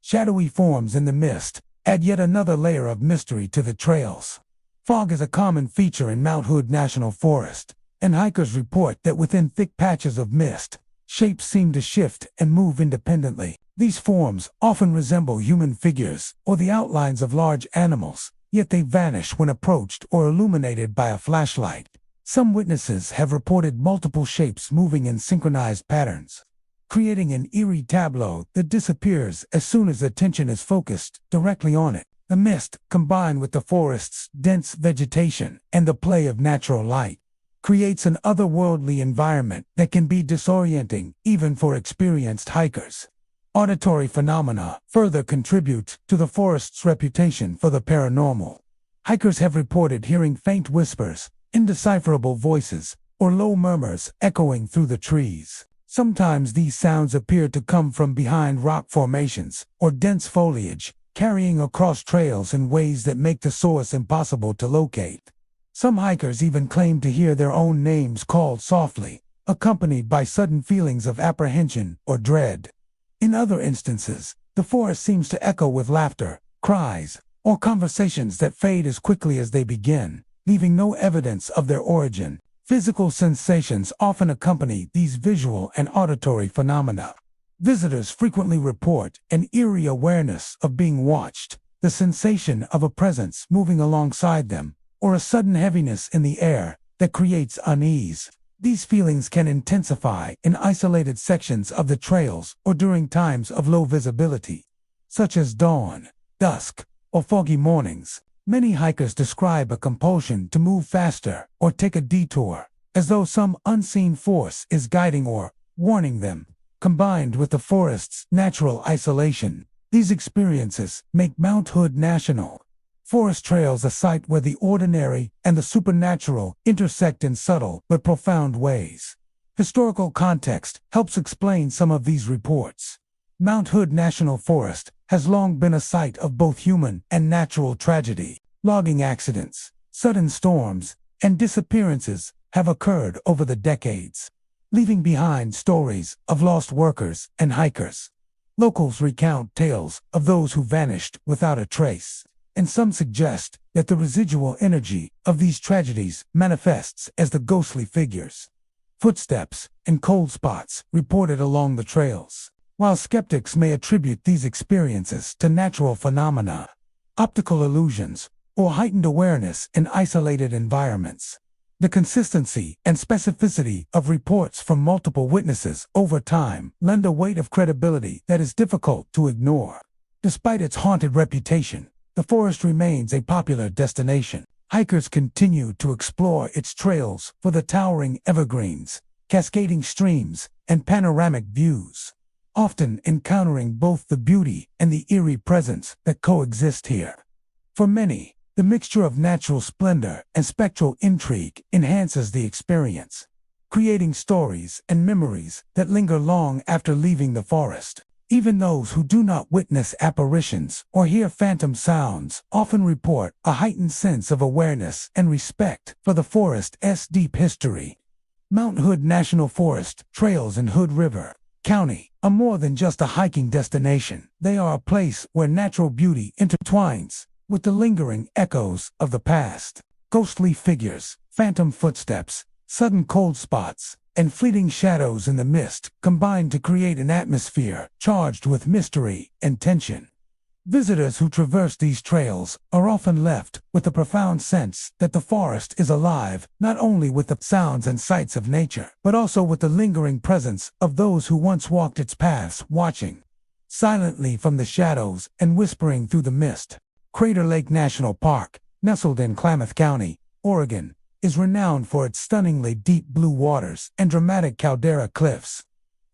A: Shadowy forms in the mist add yet another layer of mystery to the trails. Fog is a common feature in Mount Hood National Forest, and hikers report that within thick patches of mist, shapes seem to shift and move independently. These forms often resemble human figures or the outlines of large animals, yet they vanish when approached or illuminated by a flashlight. Some witnesses have reported multiple shapes moving in synchronized patterns, creating an eerie tableau that disappears as soon as attention is focused directly on it. The mist, combined with the forest's dense vegetation and the play of natural light, creates an otherworldly environment that can be disorienting even for experienced hikers. Auditory phenomena further contribute to the forest's reputation for the paranormal. Hikers have reported hearing faint whispers, indecipherable voices, or low murmurs echoing through the trees. Sometimes these sounds appear to come from behind rock formations or dense foliage, carrying across trails in ways that make the source impossible to locate. Some hikers even claim to hear their own names called softly, accompanied by sudden feelings of apprehension or dread. In other instances, the forest seems to echo with laughter, cries, or conversations that fade as quickly as they begin, leaving no evidence of their origin. Physical sensations often accompany these visual and auditory phenomena. Visitors frequently report an eerie awareness of being watched, the sensation of a presence moving alongside them, or a sudden heaviness in the air that creates unease. These feelings can intensify in isolated sections of the trails or during times of low visibility, such as dawn, dusk, or foggy mornings. Many hikers describe a compulsion to move faster or take a detour, as though some unseen force is guiding or warning them. Combined with the forest's natural isolation, these experiences make Mount Hood National Forest trails a site where the ordinary and the supernatural intersect in subtle but profound ways. Historical context helps explain some of these reports. Mount Hood National Forest has long been a site of both human and natural tragedy. Logging accidents, sudden storms, and disappearances have occurred over the decades, leaving behind stories of lost workers and hikers. Locals recount tales of those who vanished without a trace, and some suggest that the residual energy of these tragedies manifests as the ghostly figures, footsteps, and cold spots reported along the trails. While skeptics may attribute these experiences to natural phenomena, optical illusions, or heightened awareness in isolated environments, the consistency and specificity of reports from multiple witnesses over time lend a weight of credibility that is difficult to ignore. Despite its haunted reputation, the forest remains a popular destination. Hikers continue to explore its trails for the towering evergreens, cascading streams, and panoramic views, often encountering both the beauty and the eerie presence that coexist here. For many, the mixture of natural splendor and spectral intrigue enhances the experience, creating stories and memories that linger long after leaving the forest. Even those who do not witness apparitions or hear phantom sounds often report a heightened sense of awareness and respect for the forest's deep history. Mount Hood National Forest trails in Hood River County are more than just a hiking destination. They are a place where natural beauty intertwines with the lingering echoes of the past. Ghostly figures, phantom footsteps, sudden cold spots, and fleeting shadows in the mist combine to create an atmosphere charged with mystery and tension. Visitors who traverse these trails are often left with a profound sense that the forest is alive, not only with the sounds and sights of nature, but also with the lingering presence of those who once walked its paths, watching silently from the shadows and whispering through the mist. Crater Lake National Park, nestled in Klamath County, Oregon, is renowned for its stunningly deep blue waters and dramatic caldera cliffs.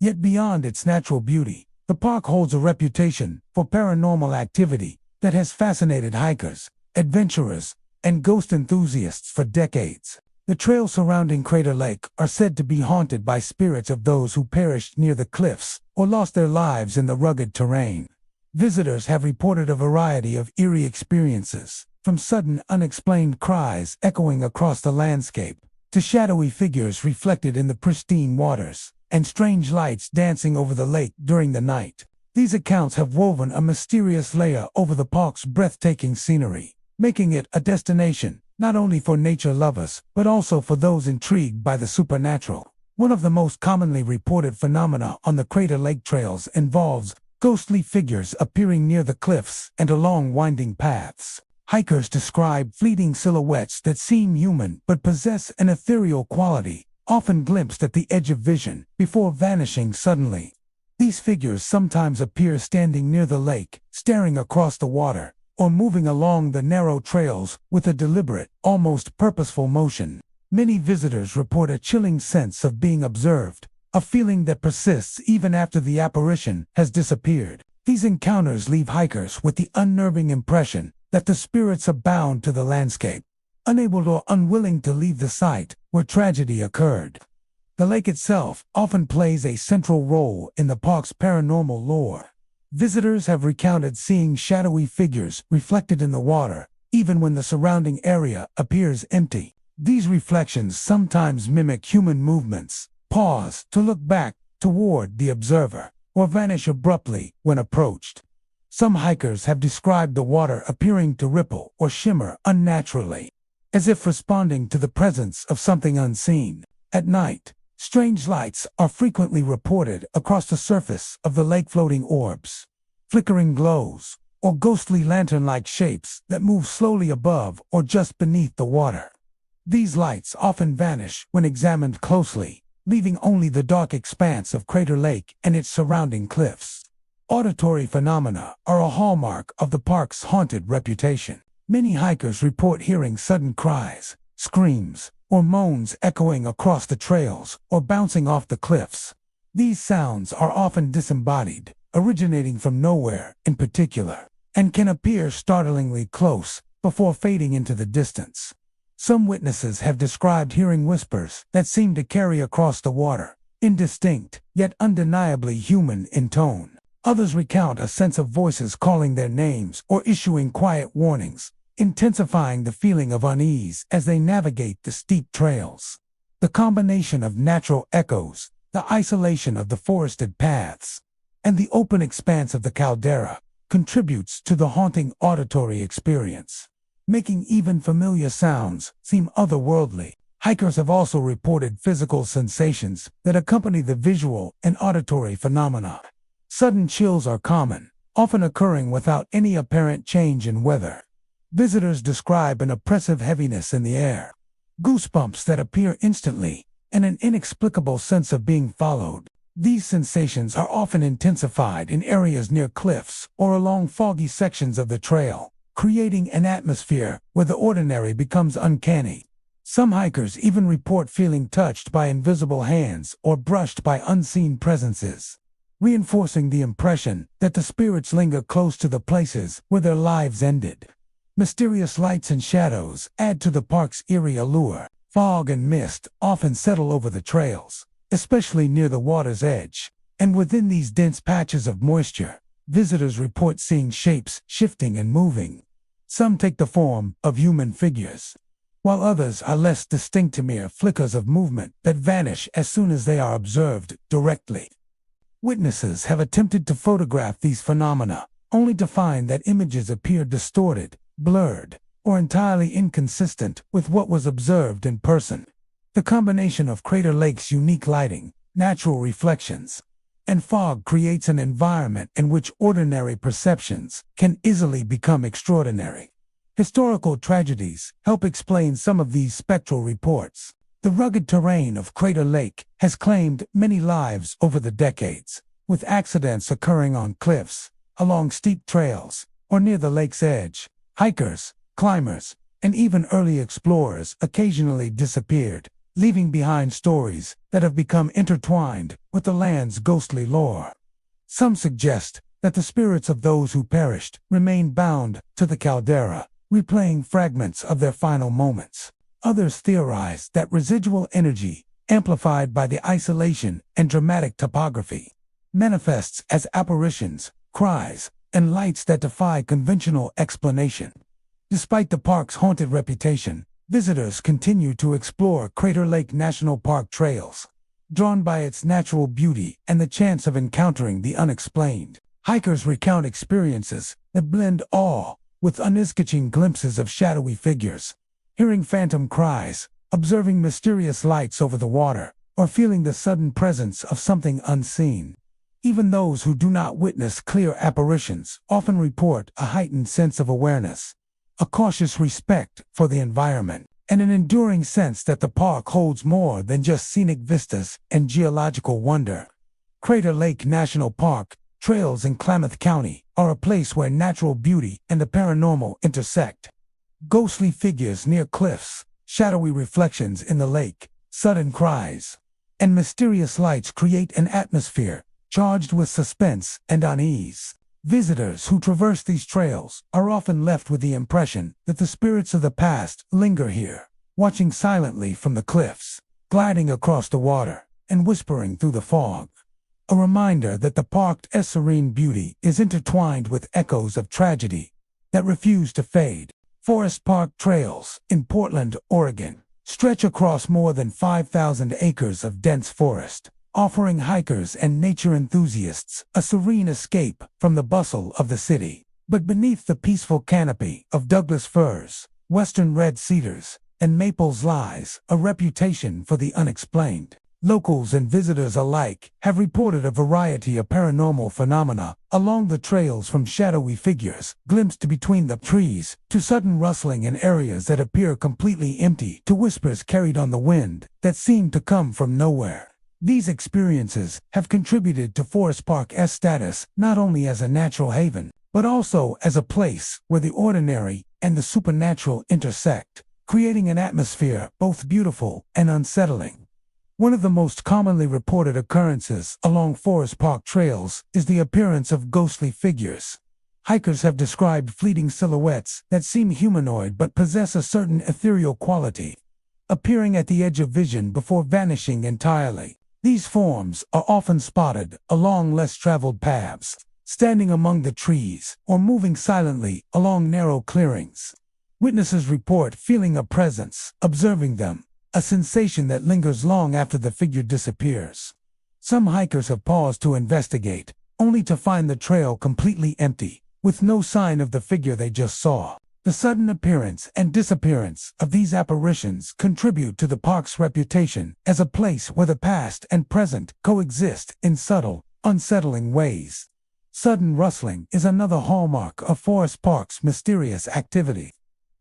A: Yet beyond its natural beauty, the park holds a reputation for paranormal activity that has fascinated hikers, adventurers, and ghost enthusiasts for decades. The trails surrounding Crater Lake are said to be haunted by spirits of those who perished near the cliffs or lost their lives in the rugged terrain. Visitors have reported a variety of eerie experiences, from sudden unexplained cries echoing across the landscape, to shadowy figures reflected in the pristine waters, and strange lights dancing over the lake during the night. These accounts have woven a mysterious layer over the park's breathtaking scenery, making it a destination not only for nature lovers, but also for those intrigued by the supernatural. One of the most commonly reported phenomena on the Crater Lake trails involves ghostly figures appearing near the cliffs and along winding paths. Hikers describe fleeting silhouettes that seem human but possess an ethereal quality, often glimpsed at the edge of vision, before vanishing suddenly. These figures sometimes appear standing near the lake, staring across the water, or moving along the narrow trails with a deliberate, almost purposeful motion. Many visitors report a chilling sense of being observed, a feeling that persists even after the apparition has disappeared. These encounters leave hikers with the unnerving impression that the spirits are bound to the landscape, unable or unwilling to leave the site where tragedy occurred. The lake itself often plays a central role in the park's paranormal lore. Visitors have recounted seeing shadowy figures reflected in the water, even when the surrounding area appears empty. These reflections sometimes mimic human movements, pause to look back toward the observer, or vanish abruptly when approached. Some hikers have described the water appearing to ripple or shimmer unnaturally, as if responding to the presence of something unseen. At night, strange lights are frequently reported across the surface of the lake, floating orbs, flickering glows, or ghostly lantern-like shapes that move slowly above or just beneath the water. These lights often vanish when examined closely, leaving only the dark expanse of Crater Lake and its surrounding cliffs. Auditory phenomena are a hallmark of the park's haunted reputation. Many hikers report hearing sudden cries, screams, or moans echoing across the trails or bouncing off the cliffs. These sounds are often disembodied, originating from nowhere in particular, and can appear startlingly close before fading into the distance. Some witnesses have described hearing whispers that seem to carry across the water, indistinct, yet undeniably human in tone. Others recount a sense of voices calling their names or issuing quiet warnings, intensifying the feeling of unease as they navigate the steep trails. The combination of natural echoes, the isolation of the forested paths, and the open expanse of the caldera contributes to the haunting auditory experience, making even familiar sounds seem otherworldly. Hikers have also reported physical sensations that accompany the visual and auditory phenomena. Sudden chills are common, often occurring without any apparent change in weather. Visitors describe an oppressive heaviness in the air, goosebumps that appear instantly, and an inexplicable sense of being followed. These sensations are often intensified in areas near cliffs or along foggy sections of the trail, creating an atmosphere where the ordinary becomes uncanny. Some hikers even report feeling touched by invisible hands or brushed by unseen presences, reinforcing the impression that the spirits linger close to the places where their lives ended. Mysterious lights and shadows add to the park's eerie allure. Fog and mist often settle over the trails, especially near the water's edge, and within these dense patches of moisture, visitors report seeing shapes shifting and moving. Some take the form of human figures, while others are less distinct to mere flickers of movement that vanish as soon as they are observed directly. Witnesses have attempted to photograph these phenomena, only to find that images appear distorted, blurred, or entirely inconsistent with what was observed in person. The combination of Crater Lake's unique lighting, natural reflections, and fog creates an environment in which ordinary perceptions can easily become extraordinary. Historical tragedies help explain some of these spectral reports. The rugged terrain of Crater Lake has claimed many lives over the decades, with accidents occurring on cliffs, along steep trails, or near the lake's edge. Hikers, climbers, and even early explorers occasionally disappeared, leaving behind stories that have become intertwined with the land's ghostly lore. Some suggest that the spirits of those who perished remain bound to the caldera, replaying fragments of their final moments. Others theorize that residual energy, amplified by the isolation and dramatic topography, manifests as apparitions, cries, and lights that defy conventional explanation. Despite the park's haunted reputation, visitors continue to explore Crater Lake National Park trails, drawn by its natural beauty and the chance of encountering the unexplained. Hikers recount experiences that blend awe with unesketching glimpses of shadowy figures, hearing phantom cries, observing mysterious lights over the water, or feeling the sudden presence of something unseen. Even those who do not witness clear apparitions often report a heightened sense of awareness, a cautious respect for the environment, and an enduring sense that the park holds more than just scenic vistas and geological wonder. Crater Lake National Park trails in Klamath County are a place where natural beauty and the paranormal intersect. Ghostly figures near cliffs, shadowy reflections in the lake, sudden cries, and mysterious lights create an atmosphere charged with suspense and unease. Visitors who traverse these trails are often left with the impression that the spirits of the past linger here, watching silently from the cliffs, gliding across the water, and whispering through the fog. A reminder that the park's serene beauty is intertwined with echoes of tragedy that refuse to fade. Forest Park trails in Portland, Oregon, stretch across more than 5,000 acres of dense forest, offering hikers and nature enthusiasts a serene escape from the bustle of the city. But beneath the peaceful canopy of Douglas firs, western red cedars, and maples lies a reputation for the unexplained. Locals and visitors alike have reported a variety of paranormal phenomena along the trails, from shadowy figures glimpsed between the trees to sudden rustling in areas that appear completely empty to whispers carried on the wind that seem to come from nowhere. These experiences have contributed to Forest Park's status not only as a natural haven, but also as a place where the ordinary and the supernatural intersect, creating an atmosphere both beautiful and unsettling. One of the most commonly reported occurrences along Forest Park trails is the appearance of ghostly figures. Hikers have described fleeting silhouettes that seem humanoid but possess a certain ethereal quality, appearing at the edge of vision before vanishing entirely. These forms are often spotted along less traveled paths, standing among the trees, or moving silently along narrow clearings. Witnesses report feeling a presence, observing them, a sensation that lingers long after the figure disappears. Some hikers have paused to investigate, only to find the trail completely empty, with no sign of the figure they just saw. The sudden appearance and disappearance of these apparitions contribute to the park's reputation as a place where the past and present coexist in subtle, unsettling ways. Sudden rustling is another hallmark of Forest Park's mysterious activity.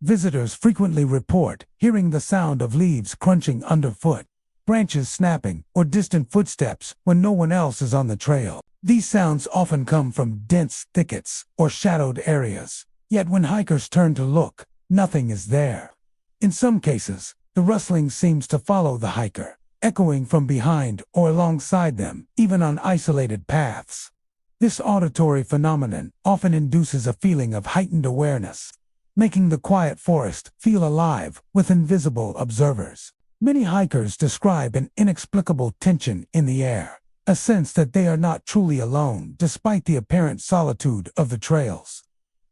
A: Visitors frequently report hearing the sound of leaves crunching underfoot, branches snapping, or distant footsteps when no one else is on the trail. These sounds often come from dense thickets or shadowed areas. Yet when hikers turn to look, nothing is there. In some cases, the rustling seems to follow the hiker, echoing from behind or alongside them, even on isolated paths. This auditory phenomenon often induces a feeling of heightened awareness, making the quiet forest feel alive with invisible observers. Many hikers describe an inexplicable tension in the air, a sense that they are not truly alone despite the apparent solitude of the trails.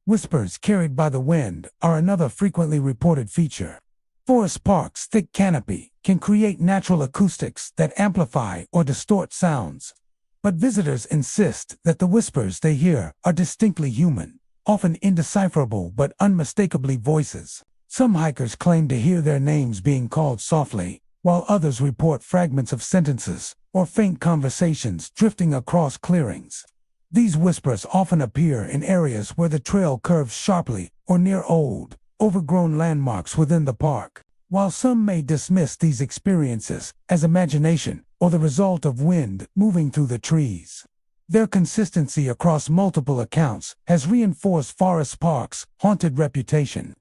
A: Whispers carried by the wind are another frequently reported feature. Forest Park's thick canopy can create natural acoustics that amplify or distort sounds, but visitors insist that the whispers they hear are distinctly human, often indecipherable but unmistakably voices. Some hikers claim to hear their names being called softly, while others report fragments of sentences or faint conversations drifting across clearings. These whispers often appear in areas where the trail curves sharply or near old, overgrown landmarks within the park. While some may dismiss these experiences as imagination or the result of wind moving through the trees, their consistency across multiple accounts has reinforced Forest Park's haunted reputation.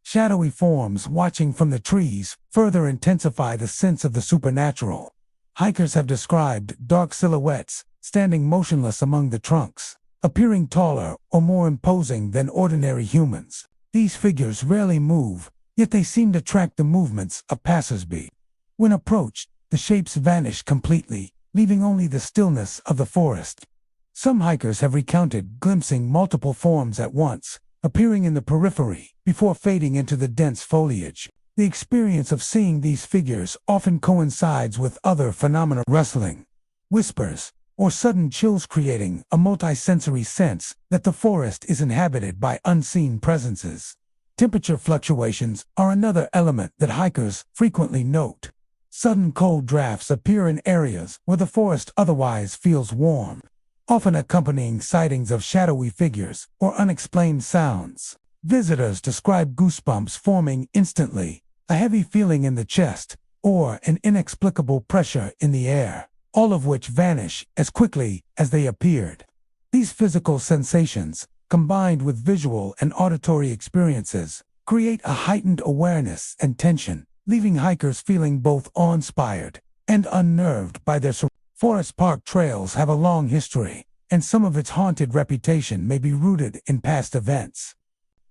A: Shadowy forms watching from the trees further intensify the sense of the supernatural. Hikers have described dark silhouettes standing motionless among the trunks, appearing taller or more imposing than ordinary humans. These figures rarely move, yet they seem to track the movements of passers-by. When approached, the shapes vanish completely, leaving only the stillness of the forest. Some hikers have recounted glimpsing multiple forms at once, appearing in the periphery before fading into the dense foliage. The experience of seeing these figures often coincides with other phenomena: rustling, whispers, or sudden chills, creating a multisensory sense that the forest is inhabited by unseen presences. Temperature fluctuations are another element that hikers frequently note. Sudden cold drafts appear in areas where the forest otherwise feels warm, often accompanying sightings of shadowy figures or unexplained sounds. Visitors describe goosebumps forming instantly, a heavy feeling in the chest, or an inexplicable pressure in the air, all of which vanish as quickly as they appeared. These physical sensations, combined with visual and auditory experiences, create a heightened awareness and tension, leaving hikers feeling both awe-inspired and unnerved by their surroundings. Forest Park trails have a long history, and some of its haunted reputation may be rooted in past events.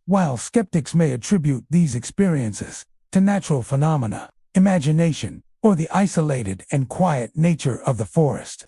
A: While skeptics may attribute these experiences to natural phenomena, imagination, or the isolated and quiet nature of the forest,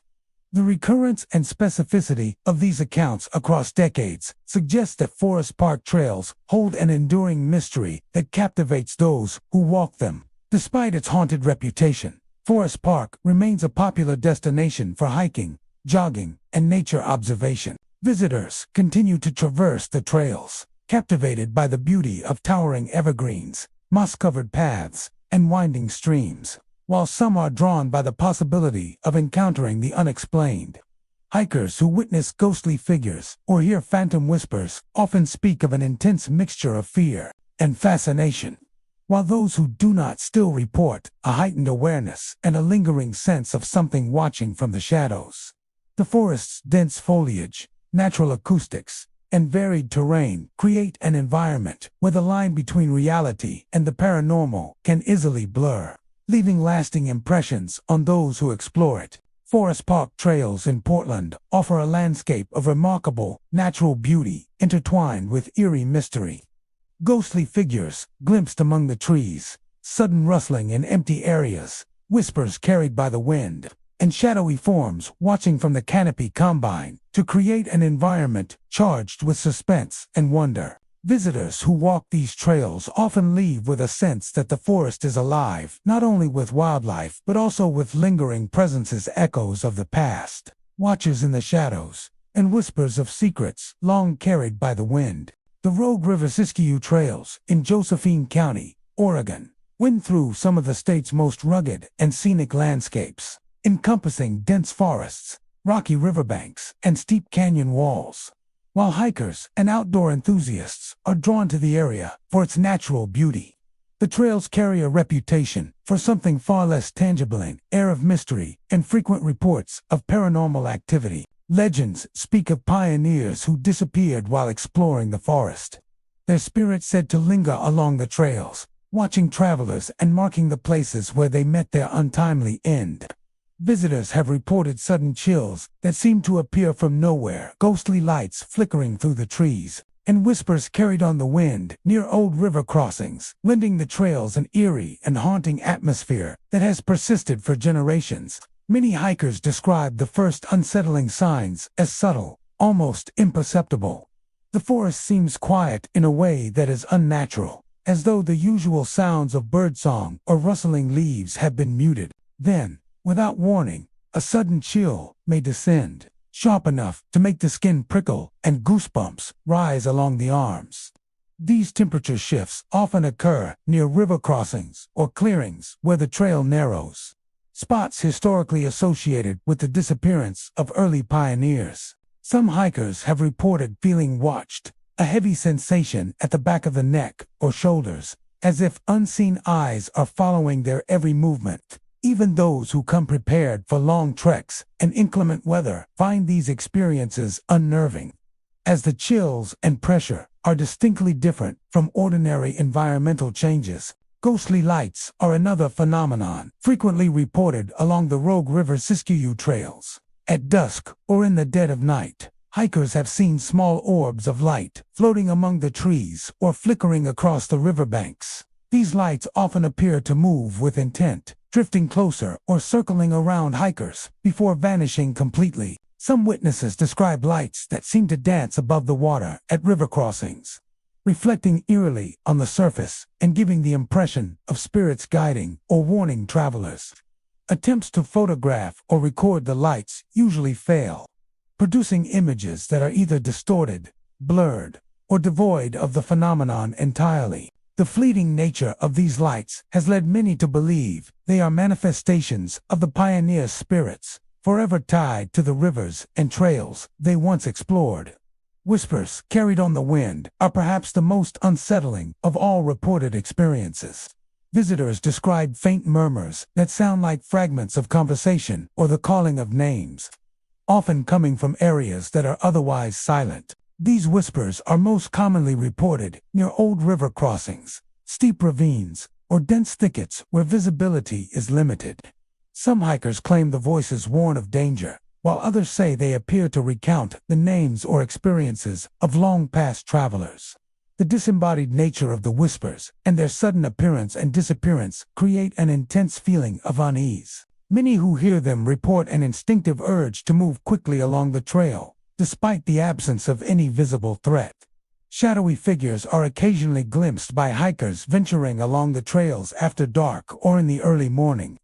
A: the recurrence and specificity of these accounts across decades suggests that Forest Park trails hold an enduring mystery that captivates those who walk them. Despite its haunted reputation, Forest Park remains a popular destination for hiking, jogging, and nature observation. Visitors continue to traverse the trails, captivated by the beauty of towering evergreens, moss-covered paths, and winding streams, while some are drawn by the possibility of encountering the unexplained. Hikers who witness ghostly figures or hear phantom whispers often speak of an intense mixture of fear and fascination, while those who do not still report a heightened awareness and a lingering sense of something watching from the shadows. The forest's dense foliage, natural acoustics, and varied terrain create an environment where the line between reality and the paranormal can easily blur, leaving lasting impressions on those who explore it. Forest Park trails in Portland offer a landscape of remarkable natural beauty intertwined with eerie mystery. Ghostly figures glimpsed among the trees, sudden rustling in empty areas, whispers carried by the wind, and shadowy forms watching from the canopy combine to create an environment charged with suspense and wonder. Visitors who walk these trails often leave with a sense that the forest is alive, not only with wildlife but also with lingering presences, echoes of the past, watchers in the shadows, and whispers of secrets long carried by the wind. The Rogue River Siskiyou Trails in Josephine County, Oregon, wind through some of the state's most rugged and scenic landscapes, encompassing dense forests, rocky riverbanks, and steep canyon walls. While hikers and outdoor enthusiasts are drawn to the area for its natural beauty, the trails carry a reputation for something far less tangible: an air of mystery and frequent reports of paranormal activity. Legends speak of pioneers who disappeared while exploring the forest, their spirits said to linger along the trails, watching travelers and marking the places where they met their untimely end. Visitors have reported sudden chills that seem to appear from nowhere, ghostly lights flickering through the trees, and whispers carried on the wind near old river crossings, lending the trails an eerie and haunting atmosphere that has persisted for generations. Many hikers describe the first unsettling signs as subtle, almost imperceptible. The forest seems quiet in a way that is unnatural, as though the usual sounds of birdsong or rustling leaves have been muted. Then, without warning, a sudden chill may descend, sharp enough to make the skin prickle and goosebumps rise along the arms. These temperature shifts often occur near river crossings or clearings where the trail narrows, spots historically associated with the disappearance of early pioneers. Some hikers have reported feeling watched, a heavy sensation at the back of the neck or shoulders, as if unseen eyes are following their every movement. Even those who come prepared for long treks and inclement weather find these experiences unnerving, as the chills and pressure are distinctly different from ordinary environmental changes. Ghostly lights are another phenomenon frequently reported along the Rogue River Siskiyou trails. At dusk or in the dead of night, hikers have seen small orbs of light floating among the trees or flickering across the riverbanks. These lights often appear to move with intent, drifting closer or circling around hikers before vanishing completely. Some witnesses describe lights that seem to dance above the water at river crossings, reflecting eerily on the surface and giving the impression of spirits guiding or warning travelers. Attempts to photograph or record the lights usually fail, producing images that are either distorted, blurred, or devoid of the phenomenon entirely. The fleeting nature of these lights has led many to believe they are manifestations of the pioneer spirits, forever tied to the rivers and trails they once explored. Whispers carried on the wind are perhaps the most unsettling of all reported experiences. Visitors describe faint murmurs that sound like fragments of conversation or the calling of names, often coming from areas that are otherwise silent. These whispers are most commonly reported near old river crossings, steep ravines, or dense thickets where visibility is limited. Some hikers claim the voices warn of danger, while others say they appear to recount the names or experiences of long-past travelers. The disembodied nature of the whispers and their sudden appearance and disappearance create an intense feeling of unease. Many who hear them report an instinctive urge to move quickly along the trail, despite the absence of any visible threat. Shadowy figures are occasionally glimpsed by hikers venturing along the trails after dark or in the early morning.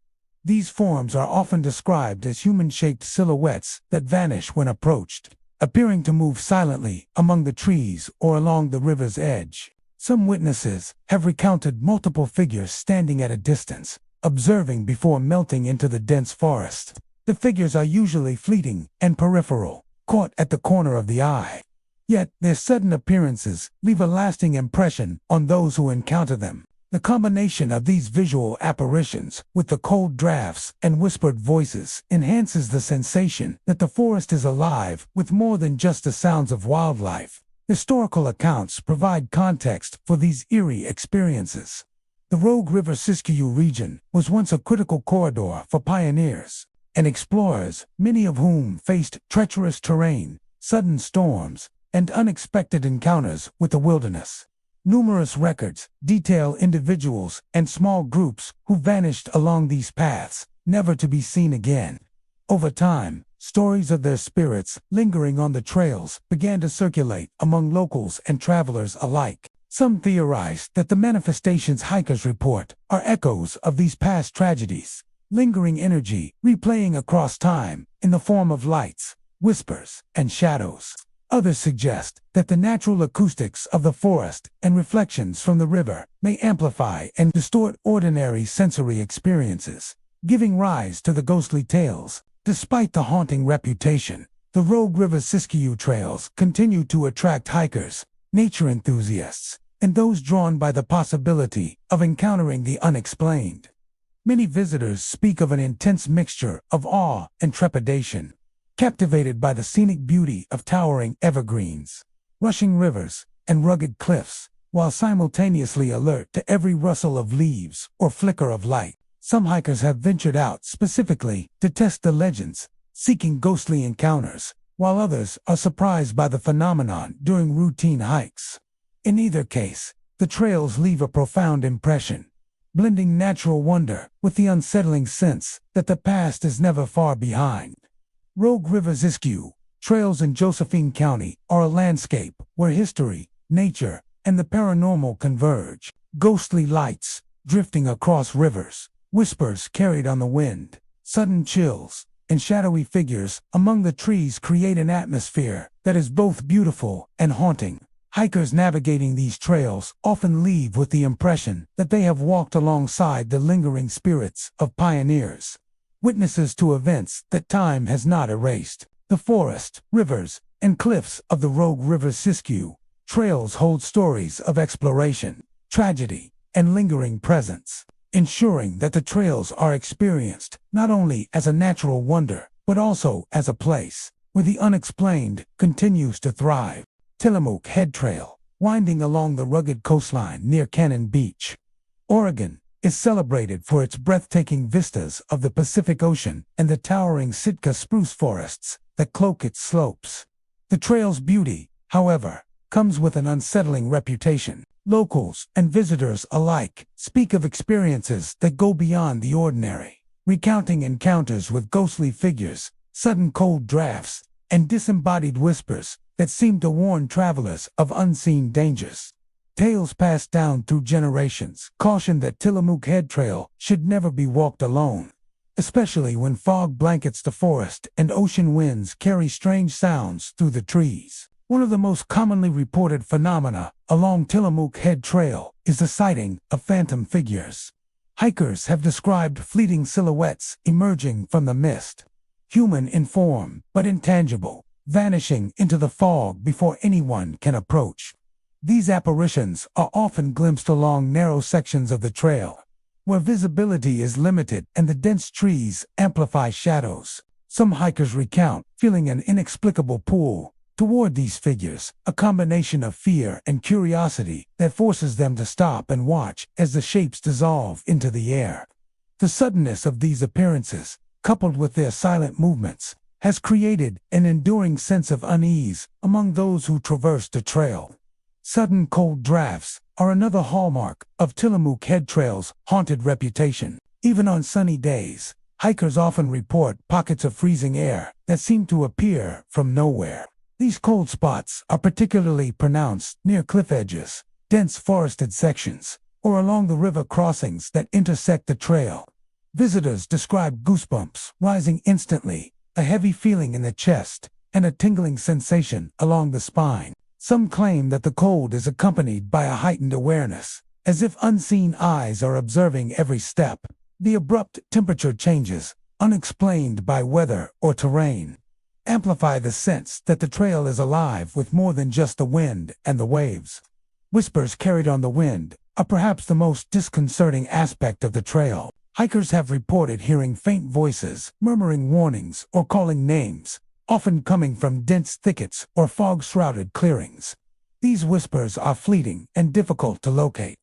A: These forms are often described as human-shaped silhouettes that vanish when approached, appearing to move silently among the trees or along the river's edge. Some witnesses have recounted multiple figures standing at a distance, observing before melting into the dense forest. The figures are usually fleeting and peripheral, caught at the corner of the eye. Yet, their sudden appearances leave a lasting impression on those who encounter them. The combination of these visual apparitions with the cold drafts and whispered voices enhances the sensation that the forest is alive with more than just the sounds of wildlife. Historical accounts provide context for these eerie experiences. The Rogue River Siskiyou region was once a critical corridor for pioneers, and explorers, many of whom faced treacherous terrain, sudden storms, and unexpected encounters with the wilderness. Numerous records detail individuals and small groups who vanished along these paths, never to be seen again. Over time, stories of their spirits lingering on the trails began to circulate among locals and travelers alike. Some theorize that the manifestations hikers report are echoes of these past tragedies, lingering energy replaying across time in the form of lights, whispers, and shadows. Others suggest that the natural acoustics of the forest and reflections from the river may amplify and distort ordinary sensory experiences, giving rise to the ghostly tales. Despite the haunting reputation, the Rogue River Siskiyou trails continue to attract hikers, nature enthusiasts, and those drawn by the possibility of encountering the unexplained. Many visitors speak of an intense mixture of awe and trepidation, captivated by the scenic beauty of towering evergreens, rushing rivers, and rugged cliffs, while simultaneously alert to every rustle of leaves or flicker of light. Some hikers have ventured out specifically to test the legends, seeking ghostly encounters, while others are surprised by the phenomenon during routine hikes. In either case, the trails leave a profound impression, blending natural wonder with the unsettling sense that the past is never far behind. Rogue River Siskiyou trails in Josephine County are a landscape where history, nature, and the paranormal converge. Ghostly lights drifting across rivers, whispers carried on the wind, sudden chills, and shadowy figures among the trees create an atmosphere that is both beautiful and haunting. Hikers navigating these trails often leave with the impression that they have walked alongside the lingering spirits of pioneers, witnesses to events that time has not erased. The forest, rivers, and cliffs of the Rogue River Siskiyou trails hold stories of exploration, tragedy, and lingering presence, ensuring that the trails are experienced not only as a natural wonder, but also as a place where the unexplained continues to thrive. Tillamook Head Trail, winding along the rugged coastline near Cannon Beach, Oregon, is celebrated for its breathtaking vistas of the Pacific Ocean and the towering Sitka spruce forests that cloak its slopes. The trail's beauty, however, comes with an unsettling reputation. Locals and visitors alike speak of experiences that go beyond the ordinary, recounting encounters with ghostly figures, sudden cold drafts, and disembodied whispers that seem to warn travelers of unseen dangers. Tales passed down through generations caution that Tillamook Head Trail should never be walked alone, especially when fog blankets the forest and ocean winds carry strange sounds through the trees. One of the most commonly reported phenomena along Tillamook Head Trail is the sighting of phantom figures. Hikers have described fleeting silhouettes emerging from the mist, human in form but intangible, vanishing into the fog before anyone can approach. These apparitions are often glimpsed along narrow sections of the trail, where visibility is limited and the dense trees amplify shadows. Some hikers recount feeling an inexplicable pull toward these figures, a combination of fear and curiosity that forces them to stop and watch as the shapes dissolve into the air. The suddenness of these appearances, coupled with their silent movements, has created an enduring sense of unease among those who traverse the trail. Sudden cold drafts are another hallmark of Tillamook Head Trail's haunted reputation. Even on sunny days, hikers often report pockets of freezing air that seem to appear from nowhere. These cold spots are particularly pronounced near cliff edges, dense forested sections, or along the river crossings that intersect the trail. Visitors describe goosebumps rising instantly, a heavy feeling in the chest, and a tingling sensation along the spine. Some claim that the cold is accompanied by a heightened awareness, as if unseen eyes are observing every step. The abrupt temperature changes, unexplained by weather or terrain, amplify the sense that the trail is alive with more than just the wind and the waves. Whispers carried on the wind are perhaps the most disconcerting aspect of the trail. Hikers have reported hearing faint voices, murmuring warnings, or calling names, often coming from dense thickets or fog-shrouded clearings. These whispers are fleeting and difficult to locate,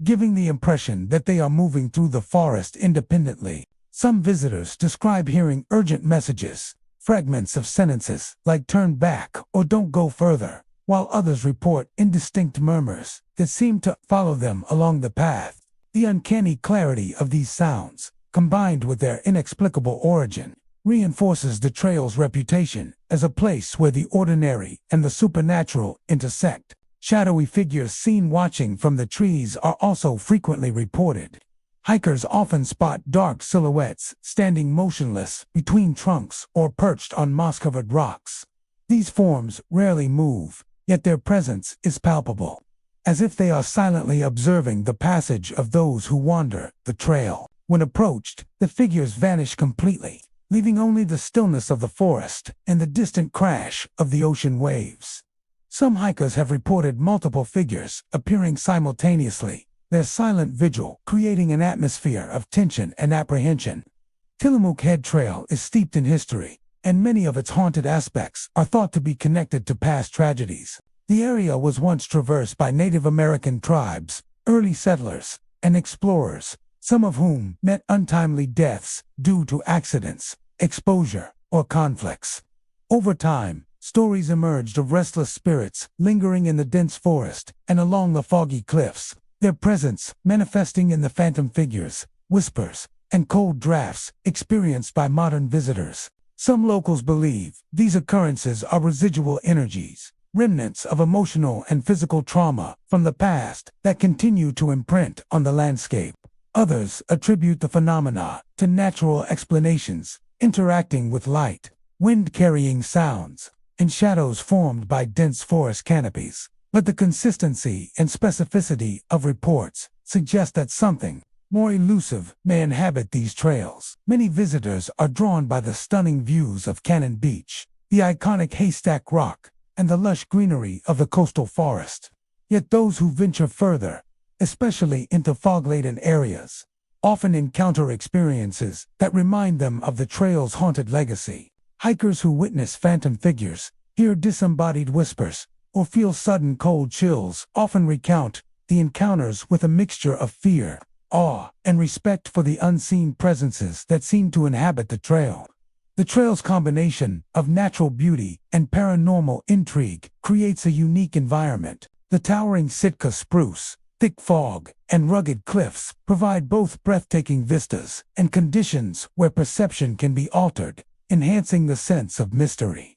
A: giving the impression that they are moving through the forest independently. Some visitors describe hearing urgent messages, fragments of sentences like "turn back" or "don't go further," while others report indistinct murmurs that seem to follow them along the path. The uncanny clarity of these sounds, combined with their inexplicable origin, reinforces the trail's reputation as a place where the ordinary and the supernatural intersect. Shadowy figures seen watching from the trees are also frequently reported. Hikers often spot dark silhouettes standing motionless between trunks or perched on moss-covered rocks. These forms rarely move, yet their presence is palpable, as if they are silently observing the passage of those who wander the trail. When approached, the figures vanish completely, leaving only the stillness of the forest and the distant crash of the ocean waves. Some hikers have reported multiple figures appearing simultaneously, their silent vigil creating an atmosphere of tension and apprehension. Tillamook Head Trail is steeped in history, and many of its haunted aspects are thought to be connected to past tragedies. The area was once traversed by Native American tribes, early settlers, and explorers, some of whom met untimely deaths due to accidents, exposure, or conflicts. Over time, stories emerged of restless spirits lingering in the dense forest and along the foggy cliffs, their presence manifesting in the phantom figures, whispers, and cold drafts experienced by modern visitors. Some locals believe these occurrences are residual energies, remnants of emotional and physical trauma from the past that continue to imprint on the landscape. Others attribute the phenomena to natural explanations, interacting with light, wind-carrying sounds, and shadows formed by dense forest canopies. But the consistency and specificity of reports suggest that something more elusive may inhabit these trails. Many visitors are drawn by the stunning views of Cannon Beach, the iconic Haystack Rock, and the lush greenery of the coastal forest. Yet those who venture further, especially into fog-laden areas, often encounter experiences that remind them of the trail's haunted legacy. Hikers who witness phantom figures, hear disembodied whispers, or feel sudden cold chills often recount the encounters with a mixture of fear, awe, and respect for the unseen presences that seem to inhabit the trail. The trail's combination of natural beauty and paranormal intrigue creates a unique environment. The towering Sitka spruce, thick fog, and rugged cliffs provide both breathtaking vistas and conditions where perception can be altered, enhancing the sense of mystery.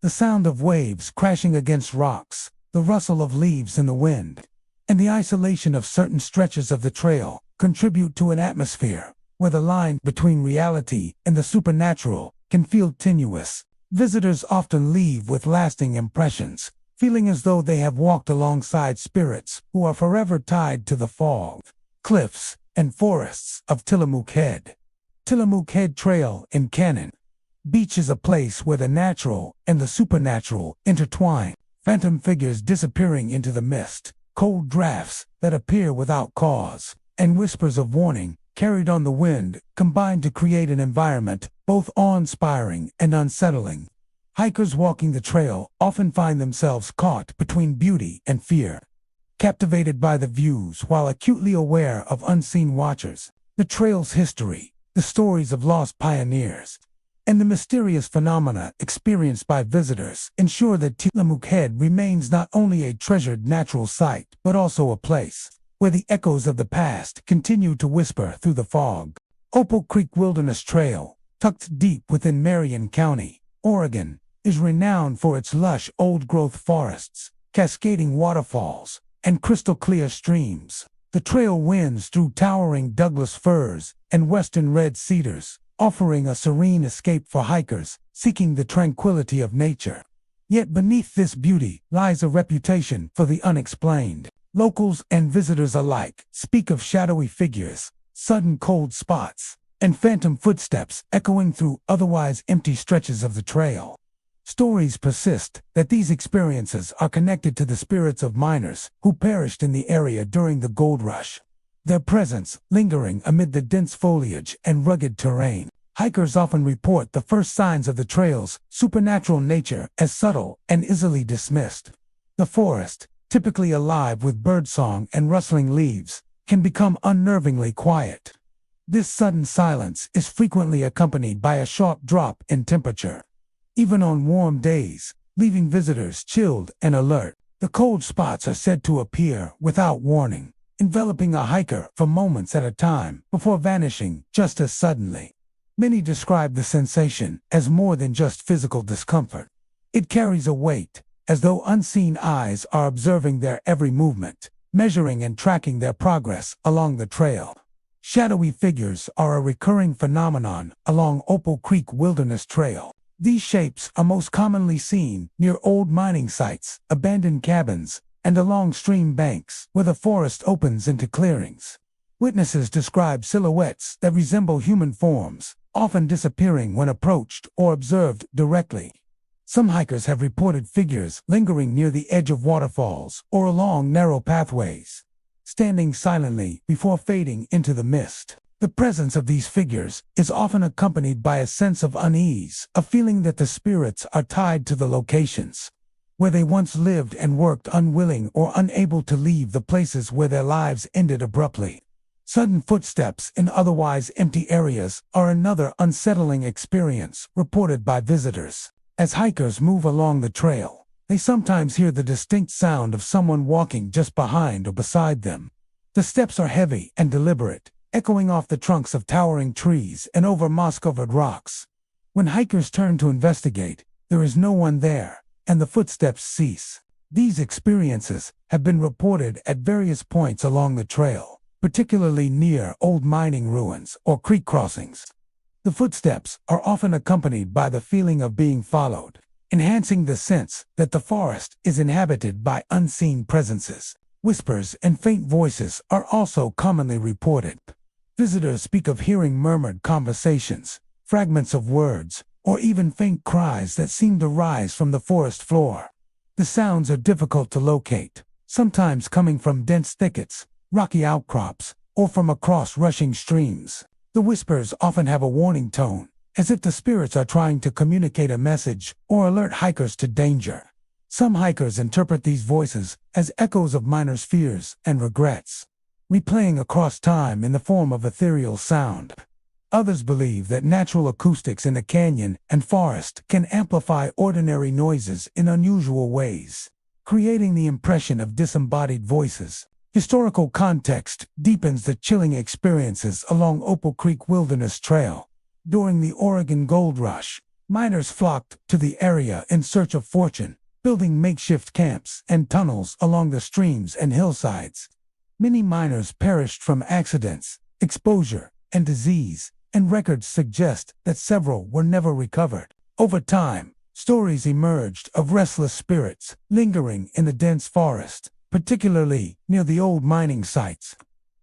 A: The sound of waves crashing against rocks, the rustle of leaves in the wind, and the isolation of certain stretches of the trail contribute to an atmosphere where the line between reality and the supernatural can feel tenuous. Visitors often leave with lasting impressions, feeling as though they have walked alongside spirits who are forever tied to the fog, cliffs, and forests of Tillamook Head. Tillamook Head Trail in Cannon Beach is a place where the natural and the supernatural intertwine, phantom figures disappearing into the mist, cold drafts that appear without cause, and whispers of warning carried on the wind combine to create an environment both awe-inspiring and unsettling. Hikers walking the trail often find themselves caught between beauty and fear, captivated by the views while acutely aware of unseen watchers. The trail's history, the stories of lost pioneers, and the mysterious phenomena experienced by visitors ensure that Tillamook Head remains not only a treasured natural site but also a place where the echoes of the past continue to whisper through the fog. Opal Creek Wilderness Trail, tucked deep within Marion County, Oregon, is renowned for its lush old-growth forests, cascading waterfalls, and crystal-clear streams. The trail winds through towering Douglas firs and western red cedars, offering a serene escape for hikers seeking the tranquility of nature. Yet beneath this beauty lies a reputation for the unexplained. Locals and visitors alike speak of shadowy figures, sudden cold spots, and phantom footsteps echoing through otherwise empty stretches of the trail. Stories persist that these experiences are connected to the spirits of miners who perished in the area during the gold rush, their presence lingering amid the dense foliage and rugged terrain. Hikers often report the first signs of the trail's supernatural nature as subtle and easily dismissed. The forest, typically alive with birdsong and rustling leaves, can become unnervingly quiet. This sudden silence is frequently accompanied by a sharp drop in temperature. Even on warm days, leaving visitors chilled and alert, the cold spots are said to appear without warning, enveloping a hiker for moments at a time before vanishing just as suddenly. Many describe the sensation as more than just physical discomfort. It carries a weight, as though unseen eyes are observing their every movement, measuring and tracking their progress along the trail. Shadowy figures are a recurring phenomenon along Opal Creek Wilderness Trail. These shapes are most commonly seen near old mining sites, abandoned cabins, and along stream banks where the forest opens into clearings. Witnesses describe silhouettes that resemble human forms, often disappearing when approached or observed directly. Some hikers have reported figures lingering near the edge of waterfalls or along narrow pathways, standing silently before fading into the mist. The presence of these figures is often accompanied by a sense of unease, a feeling that the spirits are tied to the locations where they once lived and worked, unwilling or unable to leave the places where their lives ended abruptly. Sudden footsteps in otherwise empty areas are another unsettling experience reported by visitors. As hikers move along the trail, they sometimes hear the distinct sound of someone walking just behind or beside them. The steps are heavy and deliberate, echoing off the trunks of towering trees and over moss-covered rocks. When hikers turn to investigate, there is no one there, and the footsteps cease. These experiences have been reported at various points along the trail, particularly near old mining ruins or creek crossings. The footsteps are often accompanied by the feeling of being followed, enhancing the sense that the forest is inhabited by unseen presences. Whispers and faint voices are also commonly reported. Visitors speak of hearing murmured conversations, fragments of words, or even faint cries that seem to rise from the forest floor. The sounds are difficult to locate, sometimes coming from dense thickets, rocky outcrops, or from across rushing streams. The whispers often have a warning tone, as if the spirits are trying to communicate a message or alert hikers to danger. Some hikers interpret these voices as echoes of miners' fears and regrets, replaying across time in the form of ethereal sound. Others believe that natural acoustics in the canyon and forest can amplify ordinary noises in unusual ways, creating the impression of disembodied voices. Historical context deepens the chilling experiences along Opal Creek Wilderness Trail. During the Oregon Gold Rush, miners flocked to the area in search of fortune, building makeshift camps and tunnels along the streams and hillsides. Many miners perished from accidents, exposure, and disease, and records suggest that several were never recovered. Over time, stories emerged of restless spirits lingering in the dense forest, particularly near the old mining sites.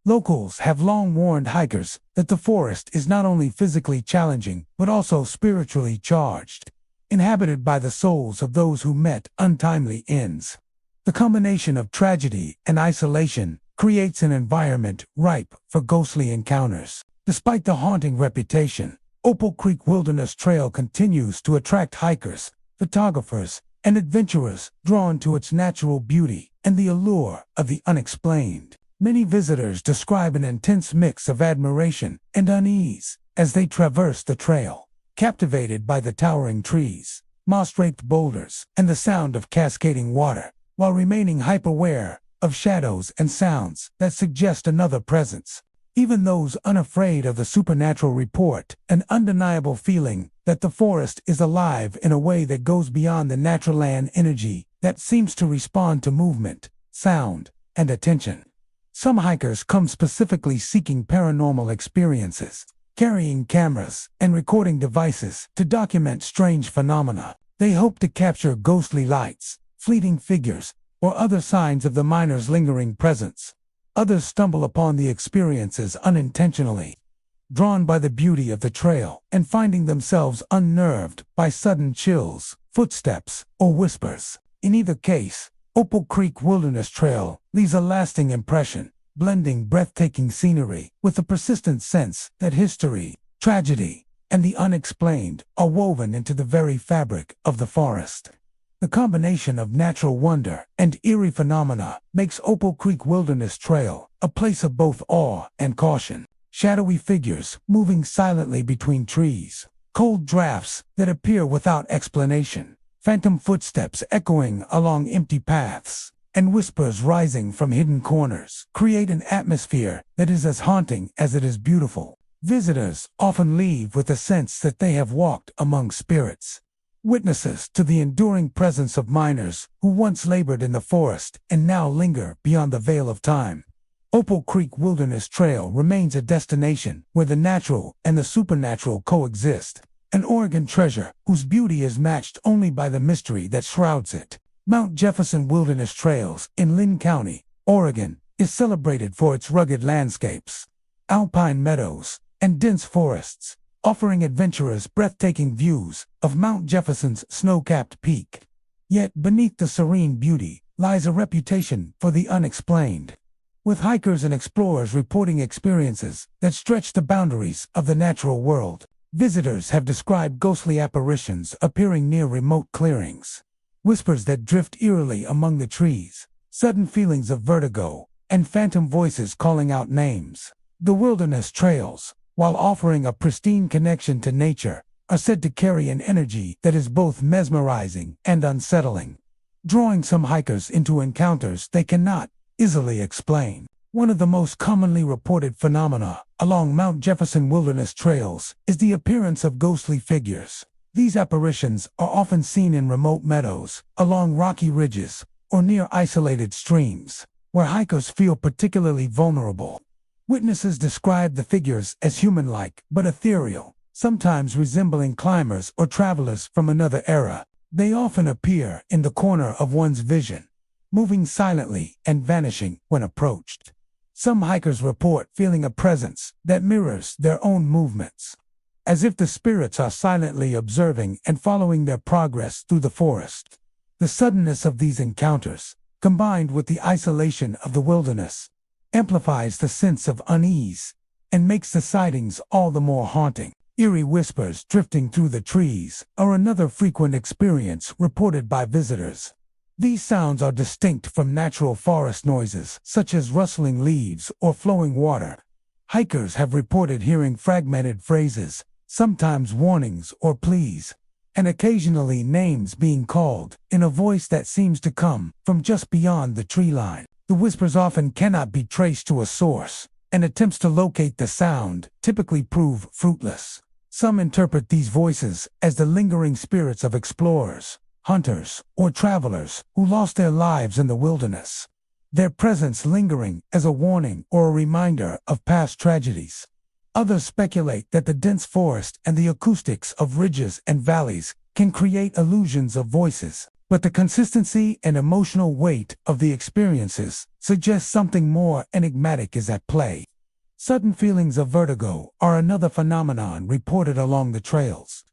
A: Locals have long warned hikers that the forest is not only physically challenging but also spiritually charged, inhabited by the souls of those who met untimely ends. The combination of tragedy and isolation creates an environment ripe for ghostly encounters. Despite the haunting reputation, Opal Creek Wilderness Trail continues to attract hikers, photographers, and adventurers drawn to its natural beauty and the allure of the unexplained. Many visitors describe an intense mix of admiration and unease as they traverse the trail, captivated by the towering trees, moss-draped boulders, and the sound of cascading water, while remaining hyper-aware of shadows and sounds that suggest another presence. Even those unafraid of the supernatural report an undeniable feeling that the forest is alive in a way that goes beyond the natural land energy that seems to respond to movement, sound, and attention. Some hikers come specifically seeking paranormal experiences, carrying cameras and recording devices to document strange phenomena. They hope to capture ghostly lights, fleeting figures, or other signs of the miner's lingering presence. Others stumble upon the experiences unintentionally, drawn by the beauty of the trail and finding themselves unnerved by sudden chills, footsteps, or whispers. In either case, Opal Creek Wilderness Trail leaves a lasting impression, blending breathtaking scenery with a persistent sense that history, tragedy, and the unexplained are woven into the very fabric of the forest. The combination of natural wonder and eerie phenomena makes Opal Creek Wilderness Trail a place of both awe and caution. shadowy figures moving silently between trees, cold drafts that appear without explanation, phantom footsteps echoing along empty paths, and whispers rising from hidden corners create an atmosphere that is as haunting as it is beautiful. Visitors often leave with a sense that they have walked among spirits, witnesses to the enduring presence of miners who once labored in the forest and now linger beyond the veil of time. Opal Creek Wilderness Trail remains a destination where the natural and the supernatural coexist, an Oregon treasure whose beauty is matched only by the mystery that shrouds it. Mount Jefferson Wilderness Trails in Lynn County, Oregon, is celebrated for its rugged landscapes, alpine meadows, and dense forests, offering adventurers breathtaking views of Mount Jefferson's snow-capped peak. Yet beneath the serene beauty lies a reputation for the unexplained, with hikers and explorers reporting experiences that stretch the boundaries of the natural world. Visitors have described ghostly apparitions appearing near remote clearings, whispers that drift eerily among the trees, sudden feelings of vertigo, and phantom voices calling out names. The wilderness trails, while offering a pristine connection to nature, are said to carry an energy that is both mesmerizing and unsettling, drawing some hikers into encounters they cannot easily explain. One of the most commonly reported phenomena along Mount Jefferson Wilderness Trails is the appearance of ghostly figures. These apparitions are often seen in remote meadows, along rocky ridges, or near isolated streams, where hikers feel particularly vulnerable. Witnesses describe the figures as human-like but ethereal, sometimes resembling climbers or travelers from another era. They often appear in the corner of one's vision, moving silently and vanishing when approached. Some hikers report feeling a presence that mirrors their own movements, as if the spirits are silently observing and following their progress through the forest. The suddenness of these encounters, combined with the isolation of the wilderness, amplifies the sense of unease and makes the sightings all the more haunting. Eerie whispers drifting through the trees are another frequent experience reported by visitors. These sounds are distinct from natural forest noises such as rustling leaves or flowing water. Hikers have reported hearing fragmented phrases, sometimes warnings or pleas, and occasionally names being called in a voice that seems to come from just beyond the tree line. The whispers often cannot be traced to a source, and attempts to locate the sound typically prove fruitless. Some interpret these voices as the lingering spirits of explorers, hunters, or travelers who lost their lives in the wilderness, their presence lingering as a warning or a reminder of past tragedies. Others speculate that the dense forest and the acoustics of ridges and valleys can create illusions of voices, but the consistency and emotional weight of the experiences suggests something more enigmatic is at play. Sudden feelings of vertigo are another phenomenon reported along the trails,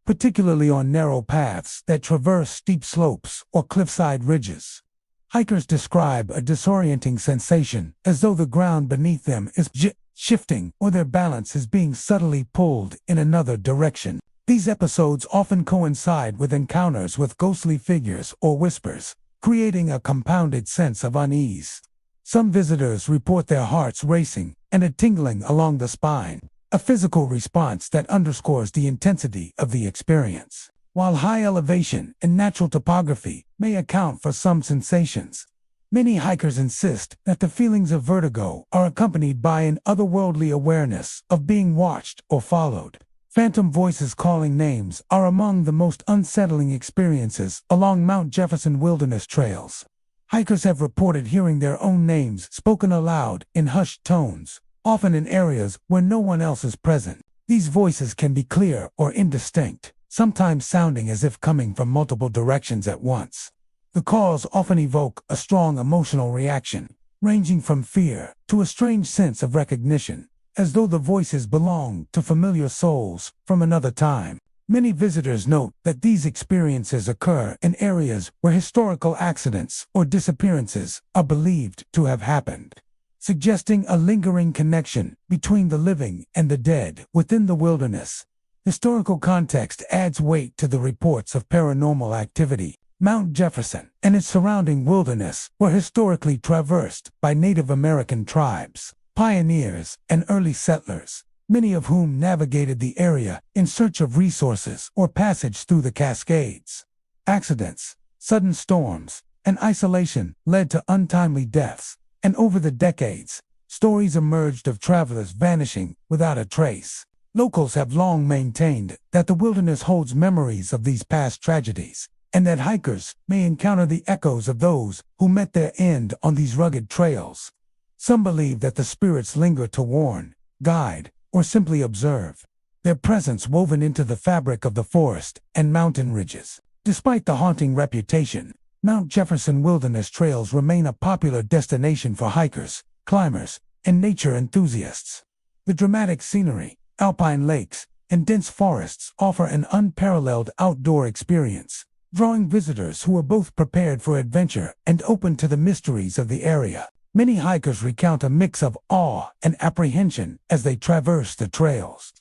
A: particularly on narrow paths that traverse steep slopes or cliffside ridges. Hikers describe a disorienting sensation, as though the ground beneath them is shifting or their balance is being subtly pulled in another direction. These episodes often coincide with encounters with ghostly figures or whispers, creating a compounded sense of unease. Some visitors report their hearts racing and a tingling along the spine, a physical response that underscores the intensity of the experience. While high elevation and natural topography may account for some sensations, many hikers insist that the feelings of vertigo are accompanied by an otherworldly awareness of being watched or followed. Phantom voices calling names are among the most unsettling experiences along Mount Jefferson Wilderness Trails. Hikers have reported hearing their own names spoken aloud in hushed tones, often in areas where no one else is present. These voices can be clear or indistinct, sometimes sounding as if coming from multiple directions at once. The calls often evoke a strong emotional reaction, ranging from fear to a strange sense of recognition, as though the voices belong to familiar souls from another time. Many visitors note that these experiences occur in areas where historical accidents or disappearances are believed to have happened, suggesting a lingering connection between the living and the dead within the wilderness. Historical context adds weight to the reports of paranormal activity. Mount Jefferson and its surrounding wilderness were historically traversed by Native American tribes, pioneers, and early settlers, many of whom navigated the area in search of resources or passage through the Cascades. Accidents, sudden storms, and isolation led to untimely deaths, and over the decades, stories emerged of travelers vanishing without a trace. Locals have long maintained that the wilderness holds memories of these past tragedies, and that hikers may encounter the echoes of those who met their end on these rugged trails. Some believe that the spirits linger to warn, guide, or simply observe, their presence woven into the fabric of the forest and mountain ridges. Despite the haunting reputation, Mount Jefferson Wilderness Trails remain a popular destination for hikers, climbers, and nature enthusiasts. The dramatic scenery, alpine lakes, and dense forests offer an unparalleled outdoor experience, drawing visitors who are both prepared for adventure and open to the mysteries of the area. Many hikers recount a mix of awe and apprehension as they traverse the trails,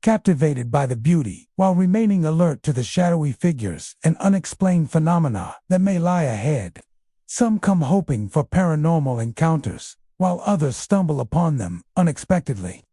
A: captivated by the beauty while remaining alert to the shadowy figures and unexplained phenomena that may lie ahead. Some come hoping for paranormal encounters, while others stumble upon them unexpectedly,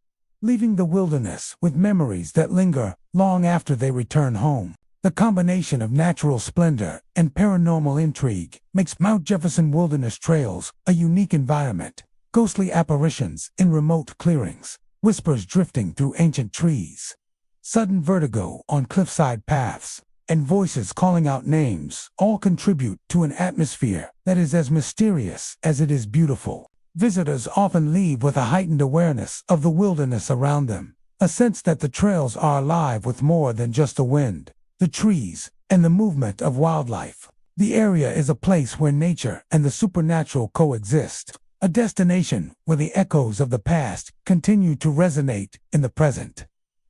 A: leaving the wilderness with memories that linger long after they return home. The combination of natural splendor and paranormal intrigue makes Mount Jefferson Wilderness Trails a unique environment. Ghostly apparitions in remote clearings, whispers drifting through ancient trees, sudden vertigo on cliffside paths, and voices calling out names all contribute to an atmosphere that is as mysterious as it is beautiful. Visitors often leave with a heightened awareness of the wilderness around them, a sense that the trails are alive with more than just the wind, the trees, and the movement of wildlife. The area is a place where nature and the supernatural coexist, a destination where the echoes of the past continue to resonate in the present,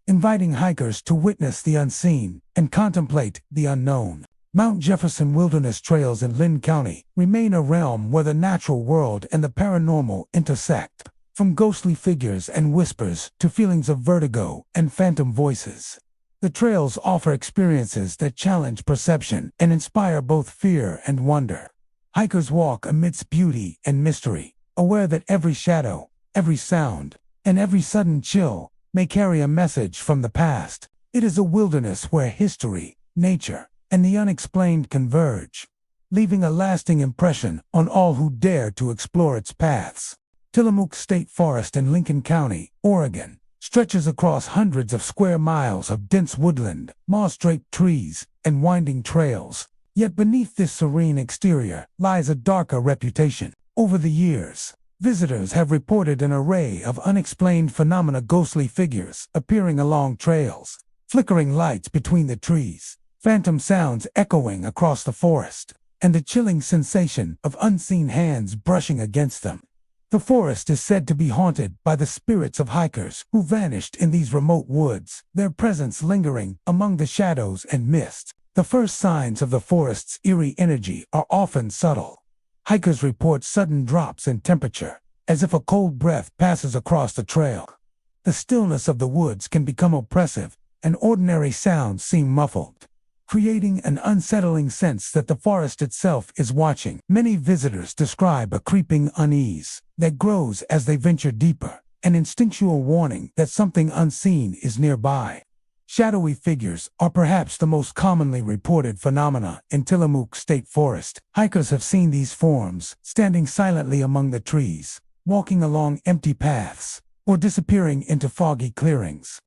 A: inviting hikers to witness the unseen and contemplate the unknown. Mount Jefferson Wilderness Trails in Lynn County remain a realm where the natural world and the paranormal intersect, from ghostly figures and whispers to feelings of vertigo and phantom voices. The trails offer experiences that challenge perception and inspire both fear and wonder. Hikers walk amidst beauty and mystery, aware that every shadow, every sound, and every sudden chill may carry a message from the past. It is a wilderness where history, nature, and the unexplained converge, leaving a lasting impression on all who dare to explore its paths. Tillamook State Forest in Lincoln County, Oregon, stretches across hundreds of square miles of dense woodland, moss-draped trees, and winding trails. Yet beneath this serene exterior lies a darker reputation. Over the years, visitors have reported an array of unexplained phenomena: ghostly figures appearing along trails, flickering lights between the trees, phantom sounds echoing across the forest, and the chilling sensation of unseen hands brushing against them. The forest is said to be haunted by the spirits of hikers who vanished in these remote woods, their presence lingering among the shadows and mist. The first signs of the forest's eerie energy are often subtle. Hikers report sudden drops in temperature, as if a cold breath passes across the trail. The stillness of the woods can become oppressive, and ordinary sounds seem muffled, creating an unsettling sense that the forest itself is watching. Many visitors describe a creeping unease that grows as they venture deeper, an instinctual warning that something unseen is nearby. Shadowy figures are perhaps the most commonly reported phenomena in Tillamook State Forest. Hikers have seen these forms standing silently among the trees, walking along empty paths, or disappearing into foggy clearings.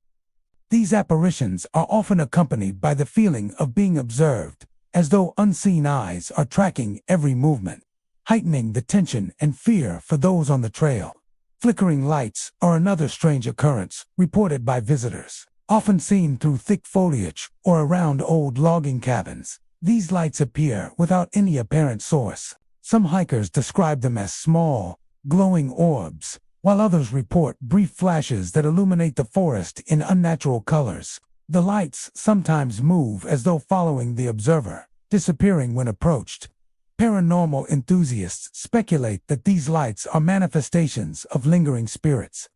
A: These apparitions are often accompanied by the feeling of being observed, as though unseen eyes are tracking every movement, heightening the tension and fear for those on the trail. Flickering lights are another strange occurrence reported by visitors, often seen through thick foliage or around old logging cabins. These lights appear without any apparent source. Some hikers describe them as small, glowing orbs, while others report brief flashes that illuminate the forest in unnatural colors. The lights sometimes move as though following the observer, disappearing when approached. Paranormal enthusiasts speculate that these lights are manifestations of lingering spirits,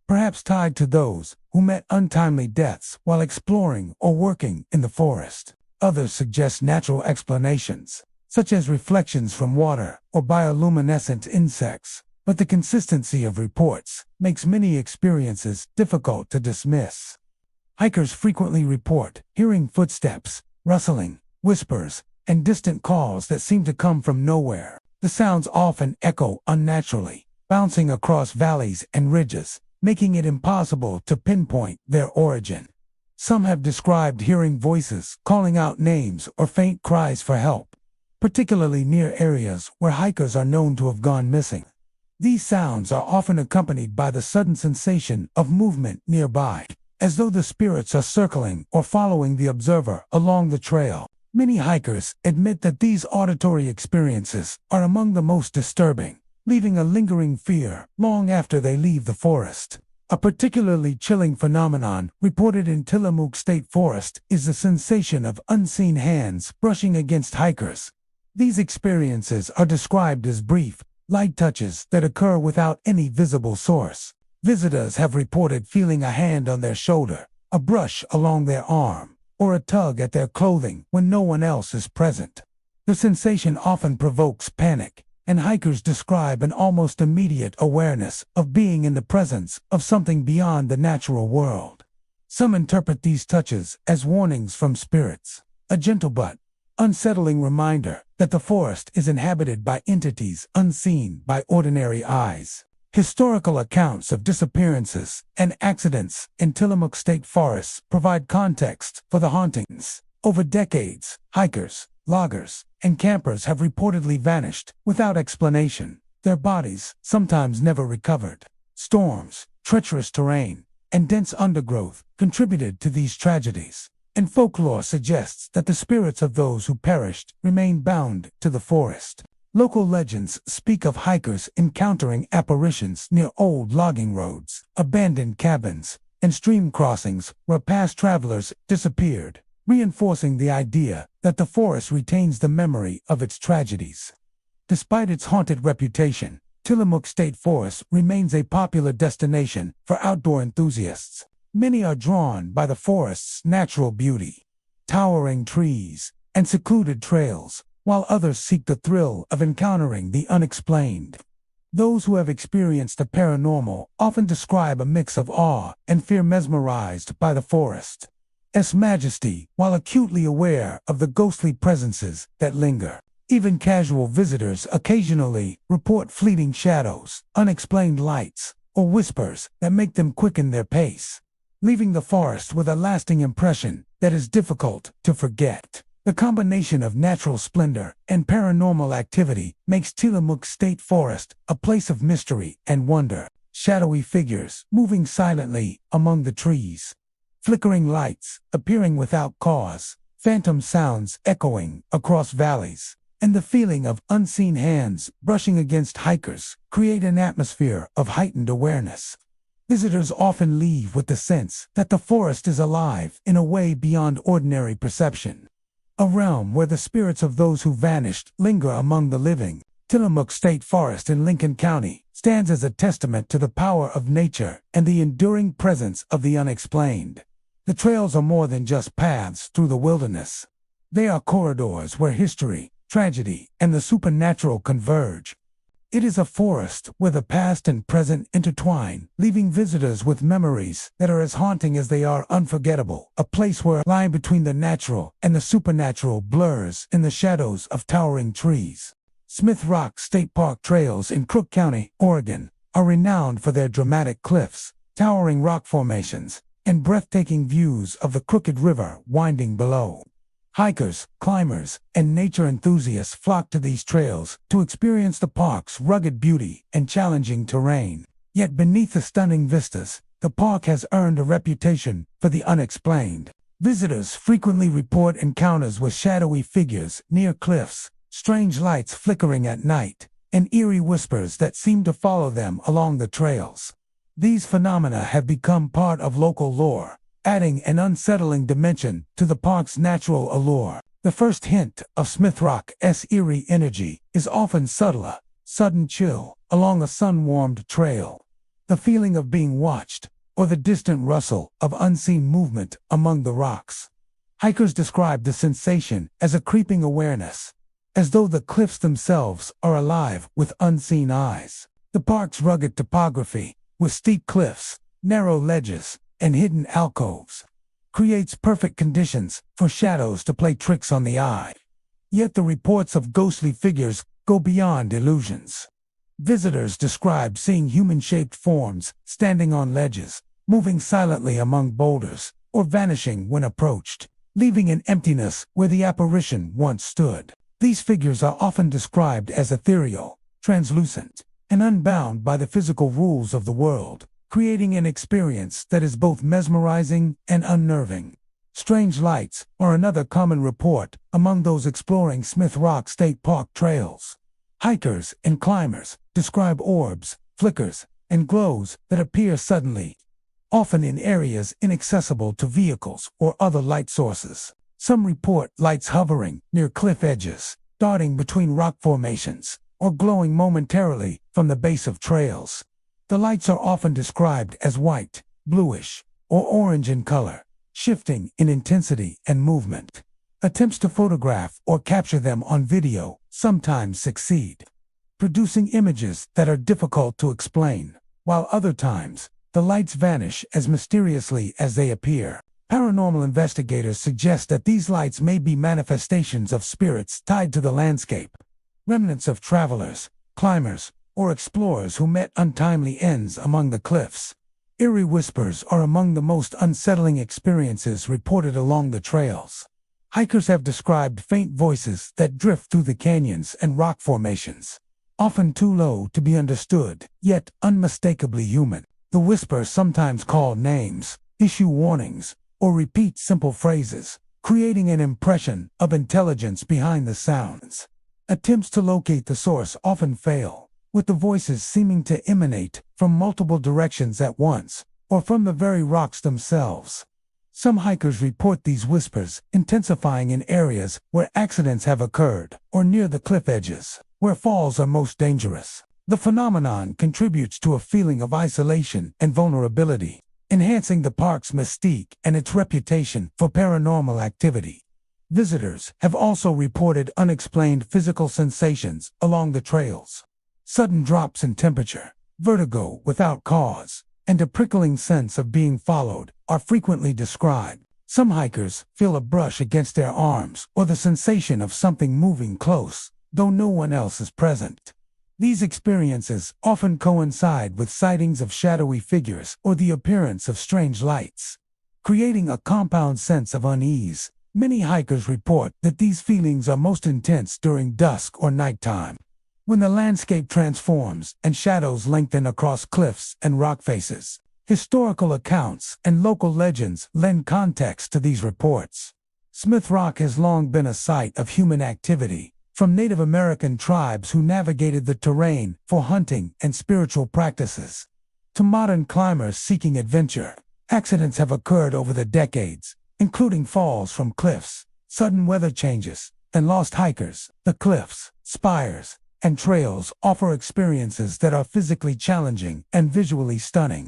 A: perhaps tied to those who met untimely deaths while exploring or working in the forest. Others suggest natural explanations, such as reflections from water or bioluminescent insects, but the consistency of reports makes many experiences difficult to dismiss. Hikers frequently report hearing footsteps, rustling, whispers, and distant calls that seem to come from nowhere. The sounds often echo unnaturally, bouncing across valleys and ridges, making it impossible to pinpoint their origin. Some have described hearing voices calling out names or faint cries for help, particularly near areas where hikers are known to have gone missing. These sounds are often accompanied by the sudden sensation of movement nearby, as though the spirits are circling or following the observer along the trail. Many hikers admit that these auditory experiences are among the most disturbing, leaving a lingering fear long after they leave the forest. A particularly chilling phenomenon reported in Tillamook State Forest is the sensation of unseen hands brushing against hikers. These experiences are described as brief, light touches that occur without any visible source. Visitors have reported feeling a hand on their shoulder, a brush along their arm, or a tug at their clothing when no one else is present. The sensation often provokes panic, and hikers describe an almost immediate awareness of being in the presence of something beyond the natural world. Some interpret these touches as warnings from spirits, a gentle but unsettling reminder that the forest is inhabited by entities unseen by ordinary eyes. Historical accounts of disappearances and accidents in Tillamook State Forests provide context for the hauntings. Over decades, hikers, loggers, and campers have reportedly vanished without explanation, their bodies sometimes never recovered. Storms, treacherous terrain, and dense undergrowth contributed to these tragedies, and folklore suggests that the spirits of those who perished remain bound to the forest. Local legends speak of hikers encountering apparitions near old logging roads, abandoned cabins, and stream crossings where past travelers disappeared, reinforcing the idea that the forest retains the memory of its tragedies. Despite its haunted reputation, Tillamook State Forest remains a popular destination for outdoor enthusiasts. Many are drawn by the forest's natural beauty, towering trees, and secluded trails, while others seek the thrill of encountering the unexplained. Those who have experienced the paranormal often describe a mix of awe and fear, mesmerized by the forest's majesty while acutely aware of the ghostly presences that linger. Even casual visitors occasionally report fleeting shadows, unexplained lights, or whispers that make them quicken their pace, leaving the forest with a lasting impression that is difficult to forget. The combination of natural splendor and paranormal activity makes Tillamook State Forest a place of mystery and wonder. Shadowy figures moving silently among the trees, flickering lights appearing without cause, phantom sounds echoing across valleys, and the feeling of unseen hands brushing against hikers create an atmosphere of heightened awareness. Visitors often leave with the sense that the forest is alive in a way beyond ordinary perception, a realm where the spirits of those who vanished linger among the living. Tillamook State Forest in Lincoln County stands as a testament to the power of nature and the enduring presence of the unexplained. The trails are more than just paths through the wilderness. They are corridors where history, tragedy, and the supernatural converge. It is a forest where the past and present intertwine, leaving visitors with memories that are as haunting as they are unforgettable. A place where the line between the natural and the supernatural blurs in the shadows of towering trees. Smith Rock State Park trails in Crook County, Oregon, are renowned for their dramatic cliffs, towering rock formations, and breathtaking views of the Crooked River winding below. Hikers, climbers, and nature enthusiasts flock to these trails to experience the park's rugged beauty and challenging terrain. Yet beneath the stunning vistas, the park has earned a reputation for the unexplained. Visitors frequently report encounters with shadowy figures near cliffs, strange lights flickering at night, and eerie whispers that seem to follow them along the trails. These phenomena have become part of local lore, adding an unsettling dimension to the park's natural allure. The first hint of Smith Rock's eerie energy is often subtle, sudden chill along a sun-warmed trail, the feeling of being watched, or the distant rustle of unseen movement among the rocks. Hikers describe the sensation as a creeping awareness, as though the cliffs themselves are alive with unseen eyes. The park's rugged topography, with steep cliffs, narrow ledges, and hidden alcoves, creates perfect conditions for shadows to play tricks on the eye. Yet the reports of ghostly figures go beyond illusions. Visitors describe seeing human-shaped forms standing on ledges, moving silently among boulders, or vanishing when approached, leaving an emptiness where the apparition once stood. These figures are often described as ethereal, translucent, and unbound by the physical rules of the world, creating an experience that is both mesmerizing and unnerving. Strange lights are another common report among those exploring Smith Rock State Park trails. Hikers and climbers describe orbs, flickers, and glows that appear suddenly, often in areas inaccessible to vehicles or other light sources. Some report lights hovering near cliff edges, darting between rock formations, or glowing momentarily from the base of trails. The lights are often described as white, bluish, or orange in color, shifting in intensity and movement. Attempts to photograph or capture them on video sometimes succeed, producing images that are difficult to explain, while other times, the lights vanish as mysteriously as they appear. Paranormal investigators suggest that these lights may be manifestations of spirits tied to the landscape, remnants of travelers, climbers, or explorers who met untimely ends among the cliffs. Eerie whispers are among the most unsettling experiences reported along the trails. Hikers have described faint voices that drift through the canyons and rock formations, often too low to be understood, yet unmistakably human. The whispers sometimes call names, issue warnings, or repeat simple phrases, creating an impression of intelligence behind the sounds. Attempts to locate the source often fail, with the voices seeming to emanate from multiple directions at once, or from the very rocks themselves. Some hikers report these whispers intensifying in areas where accidents have occurred, or near the cliff edges, where falls are most dangerous. The phenomenon contributes to a feeling of isolation and vulnerability, enhancing the park's mystique and its reputation for paranormal activity. Visitors have also reported unexplained physical sensations along the trails. Sudden drops in temperature, vertigo without cause, and a prickling sense of being followed are frequently described. Some hikers feel a brush against their arms or the sensation of something moving close, though no one else is present. These experiences often coincide with sightings of shadowy figures or the appearance of strange lights, creating a compound sense of unease. Many hikers report that these feelings are most intense during dusk or nighttime, when the landscape transforms and shadows lengthen across cliffs and rock faces. Historical accounts and local legends lend context to these reports. Smith Rock has long been a site of human activity, from Native American tribes who navigated the terrain for hunting and spiritual practices, to modern climbers seeking adventure. Accidents have occurred over the decades, including falls from cliffs, sudden weather changes, and lost hikers. The cliffs, spires, and trails offer experiences that are physically challenging and visually stunning.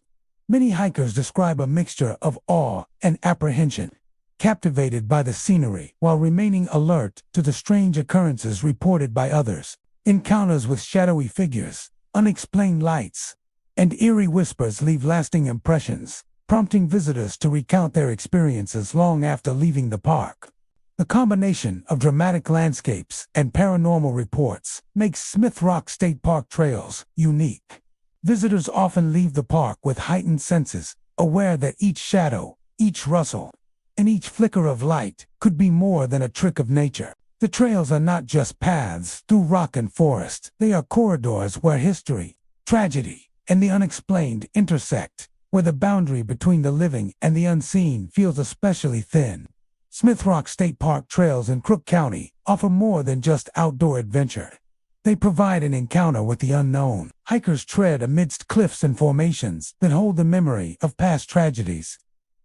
A: Many hikers describe a mixture of awe and apprehension, captivated by the scenery while remaining alert to the strange occurrences reported by others. Encounters with shadowy figures, unexplained lights, and eerie whispers leave lasting impressions, prompting visitors to recount their experiences long after leaving the park. The combination of dramatic landscapes and paranormal reports makes Smith Rock State Park trails unique. Visitors often leave the park with heightened senses, aware that each shadow, each rustle, and each flicker of light could be more than a trick of nature. The trails are not just paths through rock and forest. They are corridors where history, tragedy, and the unexplained intersect, where the boundary between the living and the unseen feels especially thin. Smith Rock State Park trails in Crook County offer more than just outdoor adventure. They provide an encounter with the unknown. Hikers tread amidst cliffs and formations that hold the memory of past tragedies.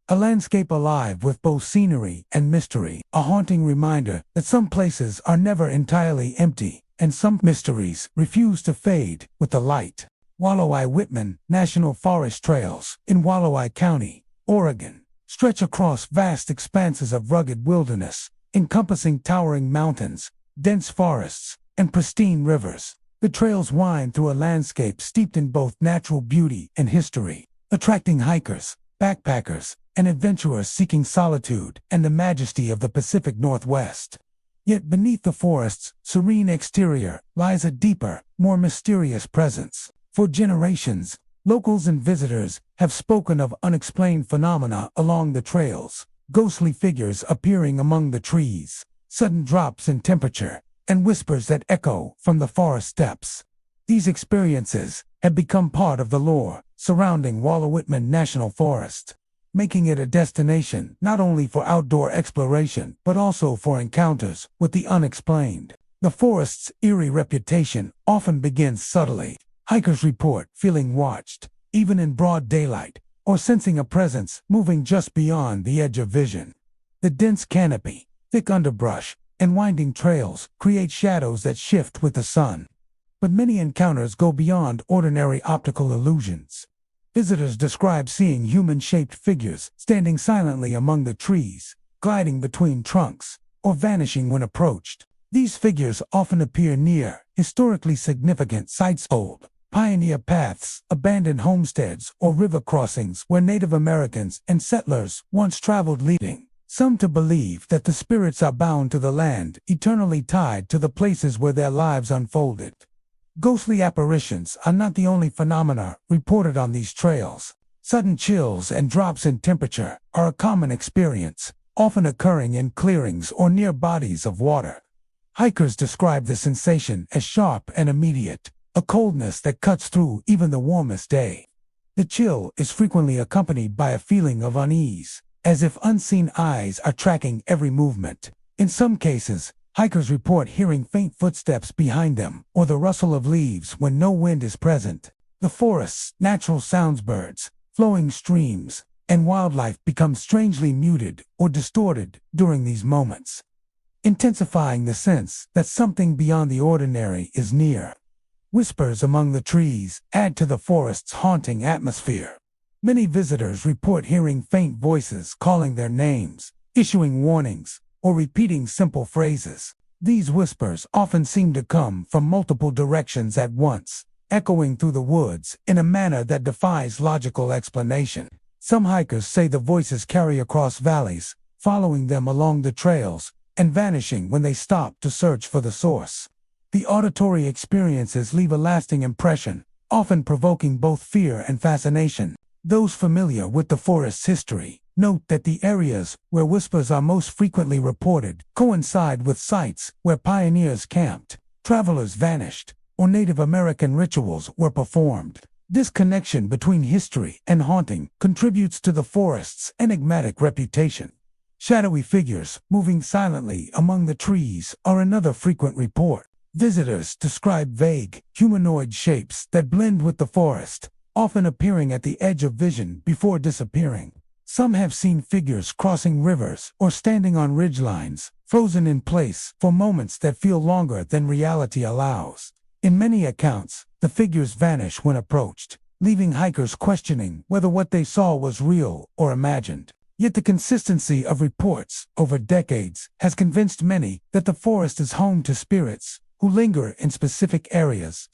A: A landscape alive with both scenery and mystery, a haunting reminder that some places are never entirely empty, and some mysteries refuse to fade with the light. Walloway-Whitman National Forest trails in Walloway County, Oregon, stretch across vast expanses of rugged wilderness, encompassing towering mountains, dense forests, and pristine rivers. The trails wind through a landscape steeped in both natural beauty and history, attracting hikers, backpackers, and adventurers seeking solitude and the majesty of the Pacific Northwest. Yet beneath the forest's serene exterior lies a deeper, more mysterious presence. For generations, locals and visitors have spoken of unexplained phenomena along the trails, ghostly figures appearing among the trees, sudden drops in temperature, and whispers that echo from the forest depths. These experiences have become part of the lore surrounding Walla Whitman National Forest, making it a destination not only for outdoor exploration but also for encounters with the unexplained. The forest's eerie reputation often begins subtly. Hikers report feeling watched, even in broad daylight, or sensing a presence moving just beyond the edge of vision. The dense canopy, thick underbrush, and winding trails create shadows that shift with the sun. But many encounters go beyond ordinary optical illusions. Visitors describe seeing human-shaped figures standing silently among the trees, gliding between trunks, or vanishing when approached. These figures often appear near historically significant sites, old pioneer paths, abandoned homesteads, or river crossings where Native Americans and settlers once traveled, leading some to believe that the spirits are bound to the land, eternally tied to the places where their lives unfolded. Ghostly apparitions are not the only phenomena reported on these trails. Sudden chills and drops in temperature are a common experience, often occurring in clearings or near bodies of water. Hikers describe the sensation as sharp and immediate, a coldness that cuts through even the warmest day. The chill is frequently accompanied by a feeling of unease, as if unseen eyes are tracking every movement. In some cases, hikers report hearing faint footsteps behind them or the rustle of leaves when no wind is present. The forest's natural sounds, birds, flowing streams, and wildlife become strangely muted or distorted during these moments, intensifying the sense that something beyond the ordinary is near. Whispers among the trees add to the forest's haunting atmosphere. Many visitors report hearing faint voices calling their names, issuing warnings, or repeating simple phrases. These whispers often seem to come from multiple directions at once, echoing through the woods in a manner that defies logical explanation. Some hikers say the voices carry across valleys, following them along the trails, and vanishing when they stop to search for the source. The auditory experiences leave a lasting impression, often provoking both fear and fascination. Those familiar with the forest's history note that the areas where whispers are most frequently reported coincide with sites where pioneers camped, travelers vanished, or Native American rituals were performed. This connection between history and haunting contributes to the forest's enigmatic reputation. Shadowy figures moving silently among the trees are another frequent report. Visitors describe vague, humanoid shapes that blend with the forest, often appearing at the edge of vision before disappearing. Some have seen figures crossing rivers or standing on ridgelines, frozen in place for moments that feel longer than reality allows. In many accounts, the figures vanish when approached, leaving hikers questioning whether what they saw was real or imagined. Yet the consistency of reports over decades has convinced many that the forest is home to spirits who linger in specific areas,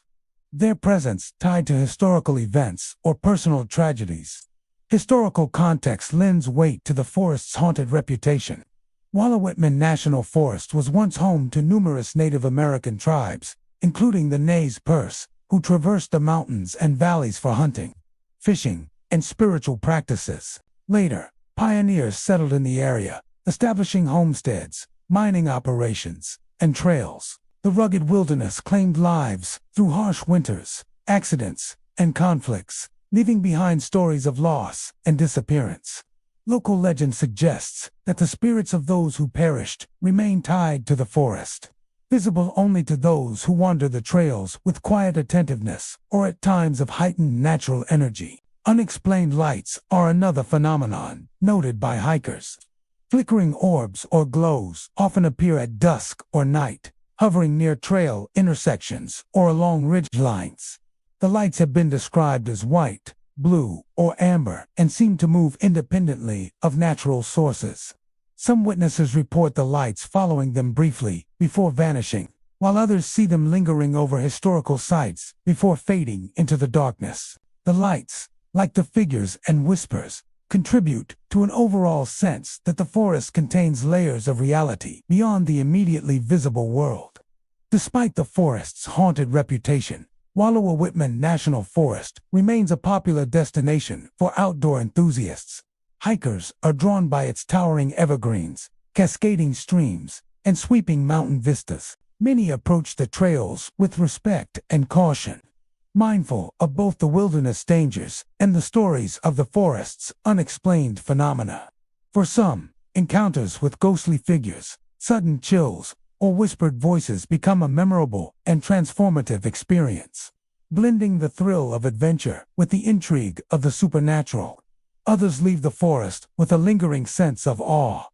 A: their presence tied to historical events or personal tragedies. Historical context lends weight to the forest's haunted reputation. Walla Whitman National Forest was once home to numerous Native American tribes, including the Nez Perce, who traversed the mountains and valleys for hunting, fishing, and spiritual practices. Later, pioneers settled in the area, establishing homesteads, mining operations, and trails. The rugged wilderness claimed lives through harsh winters, accidents, and conflicts, leaving behind stories of loss and disappearance. Local legend suggests that the spirits of those who perished remain tied to the forest, visible only to those who wander the trails with quiet attentiveness or at times of heightened natural energy. Unexplained lights are another phenomenon noted by hikers. Flickering orbs or glows often appear at dusk or night, hovering near trail intersections or along ridge lines. The lights have been described as white, blue, or amber and seem to move independently of natural sources. Some witnesses report the lights following them briefly before vanishing, while others see them lingering over historical sites before fading into the darkness. The lights, like the figures and whispers, contribute to an overall sense that the forest contains layers of reality beyond the immediately visible world. Despite the forest's haunted reputation, Wallowa Whitman National Forest remains a popular destination for outdoor enthusiasts. Hikers are drawn by its towering evergreens, cascading streams, and sweeping mountain vistas. Many approach the trails with respect and caution, mindful of both the wilderness dangers and the stories of the forest's unexplained phenomena. For some, encounters with ghostly figures, sudden chills, or whispered voices become a memorable and transformative experience, blending the thrill of adventure with the intrigue of the supernatural. Others leave the forest with a lingering sense of awe,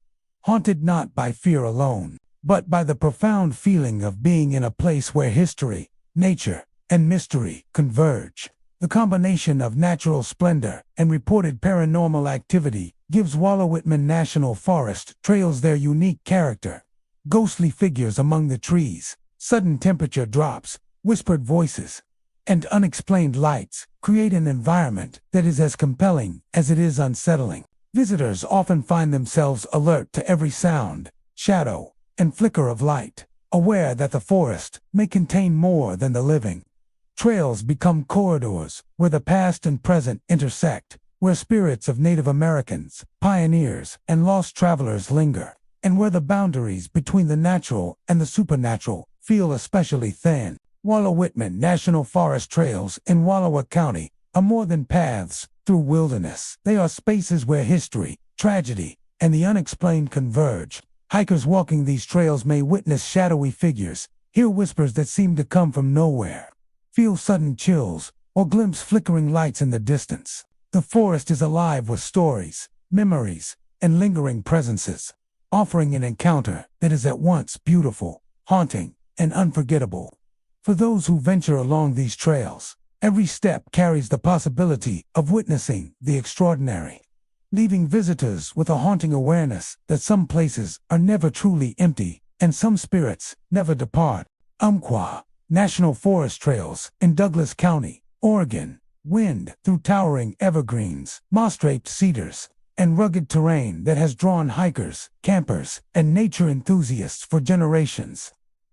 A: haunted not by fear alone, but by the profound feeling of being in a place where history, nature, and mystery converge. The combination of natural splendor and reported paranormal activity gives Wallowa Whitman National Forest trails their unique character. Ghostly figures among the trees, sudden temperature drops, whispered voices, and unexplained lights create an environment that is as compelling as it is unsettling. Visitors often find themselves alert to every sound, shadow, and flicker of light, aware that the forest may contain more than the living. Trails become corridors where the past and present intersect, where spirits of Native Americans, pioneers, and lost travelers linger, and where the boundaries between the natural and the supernatural feel especially thin. Wallowa Whitman National Forest trails in Wallowa County are more than paths through wilderness. They are spaces where history, tragedy, and the unexplained converge. Hikers walking these trails may witness shadowy figures, hear whispers that seem to come from nowhere, feel sudden chills, or glimpse flickering lights in the distance. The forest is alive with stories, memories, and lingering presences, offering an encounter that is at once beautiful, haunting, and unforgettable. For those who venture along these trails, every step carries the possibility of witnessing the extraordinary, leaving visitors with a haunting awareness that some places are never truly empty and some spirits never depart. Umpqua National Forest Trails in Douglas County, Oregon, wind through towering evergreens, moss-draped cedars, and rugged terrain that has drawn hikers, campers, and nature enthusiasts for generations.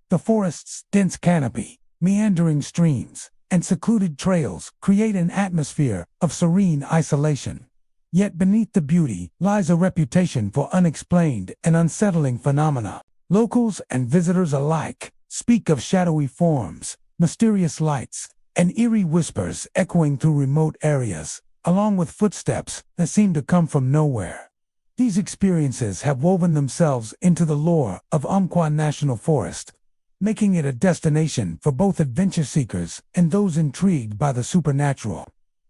A: The forest's dense canopy, meandering streams, and secluded trails create an atmosphere of serene isolation. Yet beneath the beauty lies a reputation for unexplained and unsettling phenomena. Locals and visitors alike speak of shadowy forms, mysterious lights, and eerie whispers echoing through remote areas, along with footsteps that seem to come from nowhere. These experiences have woven themselves into the lore of Umpqua National Forest, making it a destination for both adventure seekers and those intrigued by the supernatural.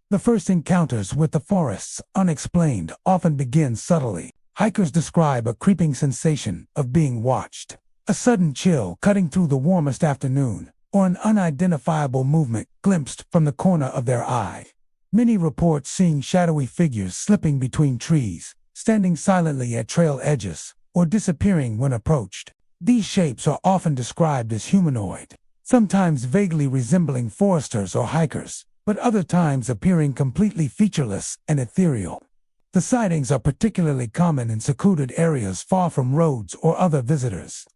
A: The first encounters with the forest's unexplained often begin subtly. Hikers describe a creeping sensation of being watched, a sudden chill cutting through the warmest afternoon, or an unidentifiable movement glimpsed from the corner of their eye. Many report seeing shadowy figures slipping between trees, standing silently at trail edges, or disappearing when approached. These shapes are often described as humanoid, sometimes vaguely resembling foresters or hikers, but other times appearing completely featureless and ethereal. The sightings are particularly common in secluded areas far from roads or other visitors,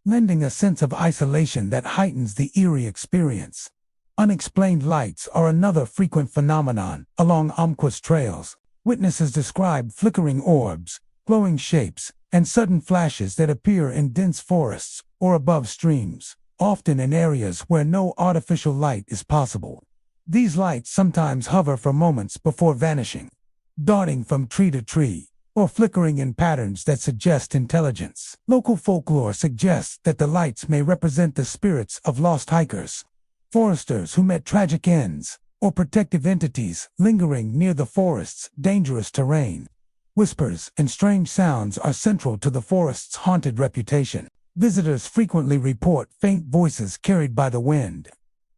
A: lending a sense of isolation that heightens the eerie experience. Unexplained lights are another frequent phenomenon along Umpqua's trails. Witnesses describe flickering orbs, glowing shapes, and sudden flashes that appear in dense forests or above streams, often in areas where no artificial light is possible. These lights sometimes hover for moments before vanishing, darting from tree to tree, or flickering in patterns that suggest intelligence. Local folklore suggests that the lights may represent the spirits of lost hikers, foresters who met tragic ends, or protective entities lingering near the forest's dangerous terrain. Whispers and strange sounds are central to the forest's haunted reputation. Visitors frequently report faint voices carried by the wind,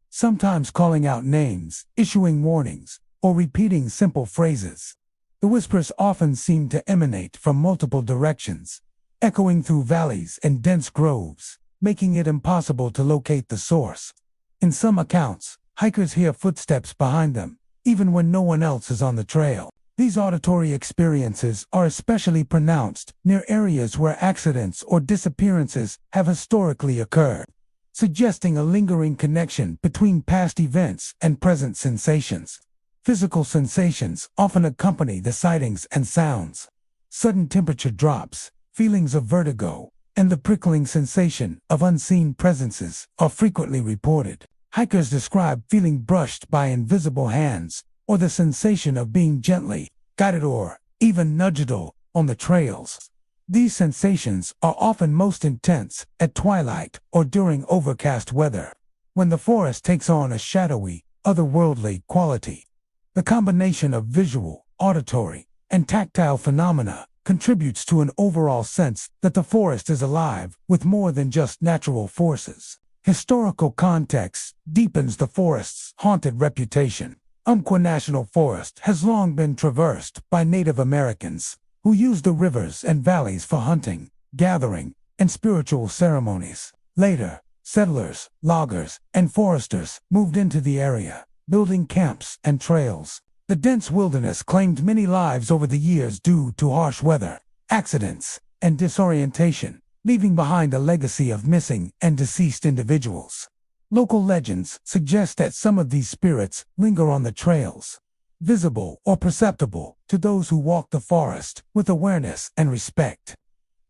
A: sometimes calling out names, issuing warnings, or repeating simple phrases. The whispers often seem to emanate from multiple directions, echoing through valleys and dense groves. making it impossible to locate the source. In some accounts, hikers hear footsteps behind them, even when no one else is on the trail. These auditory experiences are especially pronounced near areas where accidents or disappearances have historically occurred, suggesting a lingering connection between past events and present sensations. Physical sensations often accompany the sightings and sounds. Sudden temperature drops, feelings of vertigo, and the prickling sensation of unseen presences are frequently reported. Hikers describe feeling brushed by invisible hands, or the sensation of being gently guided or even nudged on the trails. These sensations are often most intense at twilight or during overcast weather, when the forest takes on a shadowy, otherworldly quality. The combination of visual, auditory, and tactile phenomena contributes to an overall sense that the forest is alive with more than just natural forces. Historical context deepens the forest's haunted reputation. Umpqua National Forest has long been traversed by Native Americans who used the rivers and valleys for hunting, gathering, and spiritual ceremonies. Later, settlers, loggers, and foresters moved into the area, building camps and trails. The dense wilderness claimed many lives over the years due to harsh weather, accidents, and disorientation, leaving behind a legacy of missing and deceased individuals. Local legends suggest that some of these spirits linger on the trails, visible or perceptible to those who walk the forest with awareness and respect.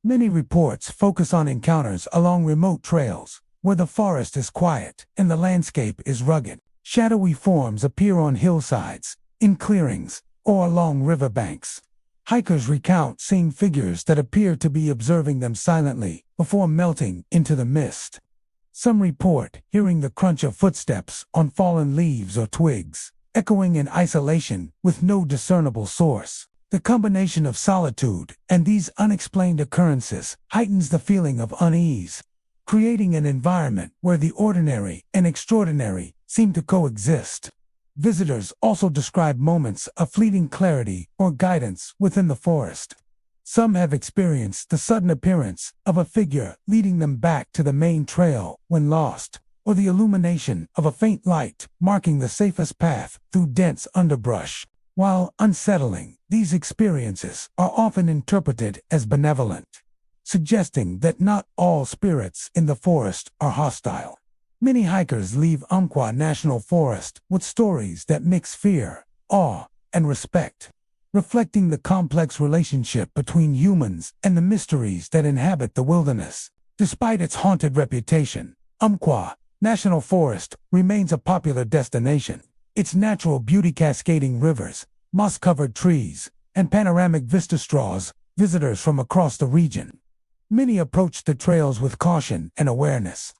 A: Many reports focus on encounters along remote trails, where the forest is quiet and the landscape is rugged. Shadowy forms appear on hillsides, in clearings, or along riverbanks. Hikers recount seeing figures that appear to be observing them silently before melting into the mist. Some report hearing the crunch of footsteps on fallen leaves or twigs, echoing in isolation with no discernible source. The combination of solitude and these unexplained occurrences heightens the feeling of unease, creating an environment where the ordinary and extraordinary seem to coexist. Visitors also describe moments of fleeting clarity or guidance within the forest. Some have experienced the sudden appearance of a figure leading them back to the main trail when lost, or the illumination of a faint light marking the safest path through dense underbrush. While unsettling, these experiences are often interpreted as benevolent, suggesting that not all spirits in the forest are hostile. Many hikers leave Umpqua National Forest with stories that mix fear, awe, and respect, reflecting the complex relationship between humans and the mysteries that inhabit the wilderness. Despite its haunted reputation, Umpqua National Forest remains a popular destination. Its natural beauty, cascading rivers, moss-covered trees, and panoramic vista draws visitors from across the region. Many approach the trails with caution and awareness,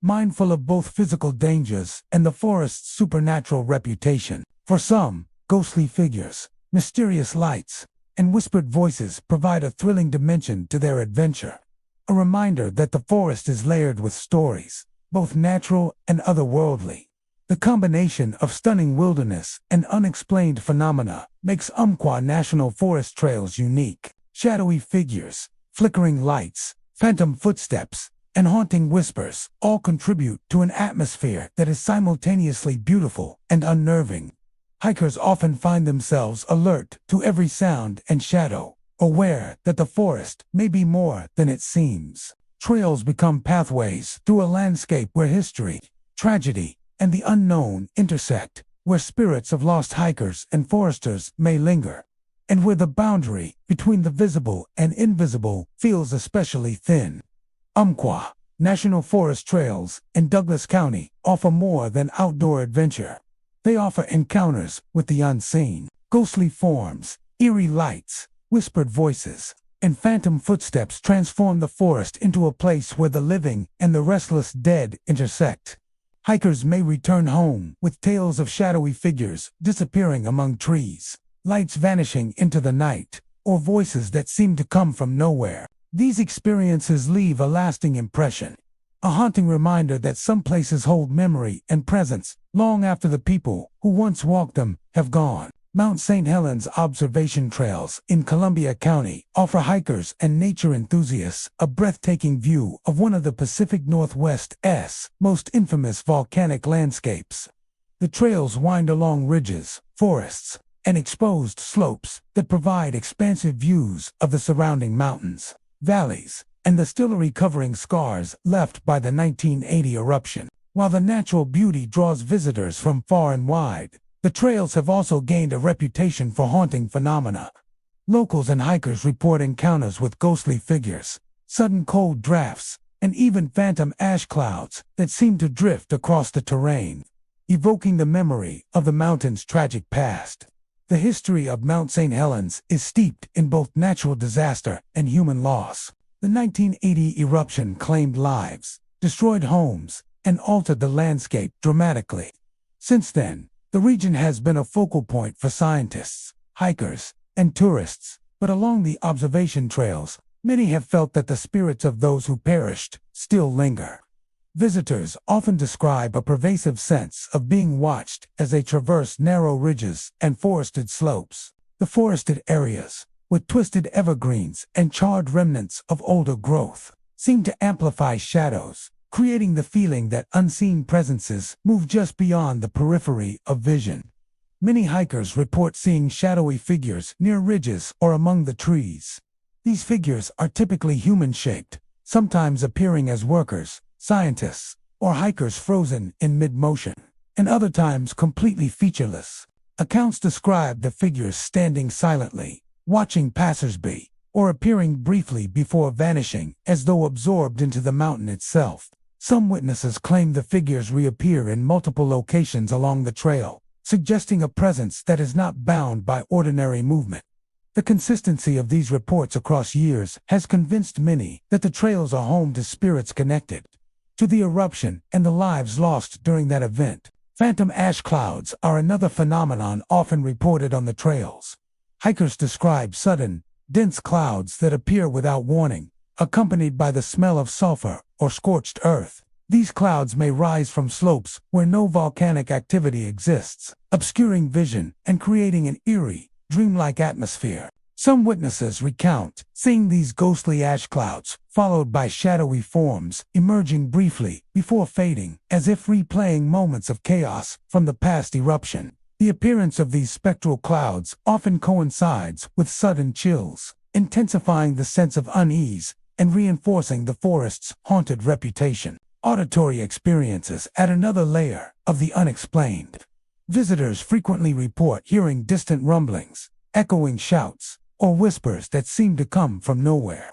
A: mindful of both physical dangers and the forest's supernatural reputation. For some, ghostly figures, mysterious lights, and whispered voices provide a thrilling dimension to their adventure, a reminder that the forest is layered with stories, both natural and otherworldly. The combination of stunning wilderness and unexplained phenomena makes Umpqua National Forest trails unique. Shadowy figures, flickering lights, phantom footsteps, and haunting whispers all contribute to an atmosphere that is simultaneously beautiful and unnerving. Hikers often find themselves alert to every sound and shadow, aware that the forest may be more than it seems. Trails become pathways through a landscape where history, tragedy, and the unknown intersect, where spirits of lost hikers and foresters may linger, and where the boundary between the visible and invisible feels especially thin. Umpqua National Forest trails in Douglas County offer more than outdoor adventure. They offer encounters with the unseen. Ghostly forms, eerie lights, whispered voices, and phantom footsteps transform the forest into a place where the living and the restless dead intersect. Hikers may return home with tales of shadowy figures disappearing among trees, lights vanishing into the night, or voices that seem to come from nowhere. These experiences leave a lasting impression, a haunting reminder that some places hold memory and presence long after the people who once walked them have gone. Mount St. Helens observation trails in Columbia County offer hikers and nature enthusiasts a breathtaking view of one of the Pacific Northwest's most infamous volcanic landscapes. The trails wind along ridges, forests, and exposed slopes that provide expansive views of the surrounding mountains, valleys, and the still recovering scars left by the 1980 eruption. While the natural beauty draws visitors from far and wide, the trails have also gained a reputation for haunting phenomena. Locals and hikers report encounters with ghostly figures, sudden cold drafts, and even phantom ash clouds that seem to drift across the terrain, evoking the memory of the mountain's tragic past. The history of Mount St. Helens is steeped in both natural disaster and human loss. The 1980 eruption claimed lives, destroyed homes, and altered the landscape dramatically. Since then, the region has been a focal point for scientists, hikers, and tourists, but along the observation trails, many have felt that the spirits of those who perished still linger. Visitors often describe a pervasive sense of being watched as they traverse narrow ridges and forested slopes. The forested areas, with twisted evergreens and charred remnants of older growth, seem to amplify shadows, creating the feeling that unseen presences move just beyond the periphery of vision. Many hikers report seeing shadowy figures near ridges or among the trees. These figures are typically human-shaped, sometimes appearing as workers, scientists, or hikers frozen in mid-motion, and other times completely featureless. Accounts describe the figures standing silently, watching passersby, or appearing briefly before vanishing as though absorbed into the mountain itself. Some witnesses claim the figures reappear in multiple locations along the trail, suggesting a presence that is not bound by ordinary movement. The consistency of these reports across years has convinced many that the trails are home to spirits connected to the eruption and the lives lost during that event. Phantom ash clouds are another phenomenon often reported on the trails. Hikers describe sudden, dense clouds that appear without warning, accompanied by the smell of sulfur or scorched earth. These clouds may rise from slopes where no volcanic activity exists, obscuring vision and creating an eerie, dreamlike atmosphere. Some witnesses recount seeing these ghostly ash clouds, followed by shadowy forms emerging briefly before fading, as if replaying moments of chaos from the past eruption. The appearance of these spectral clouds often coincides with sudden chills, intensifying the sense of unease and reinforcing the forest's haunted reputation. Auditory experiences add another layer of the unexplained. Visitors frequently report hearing distant rumblings, echoing shouts, or whispers that seem to come from nowhere.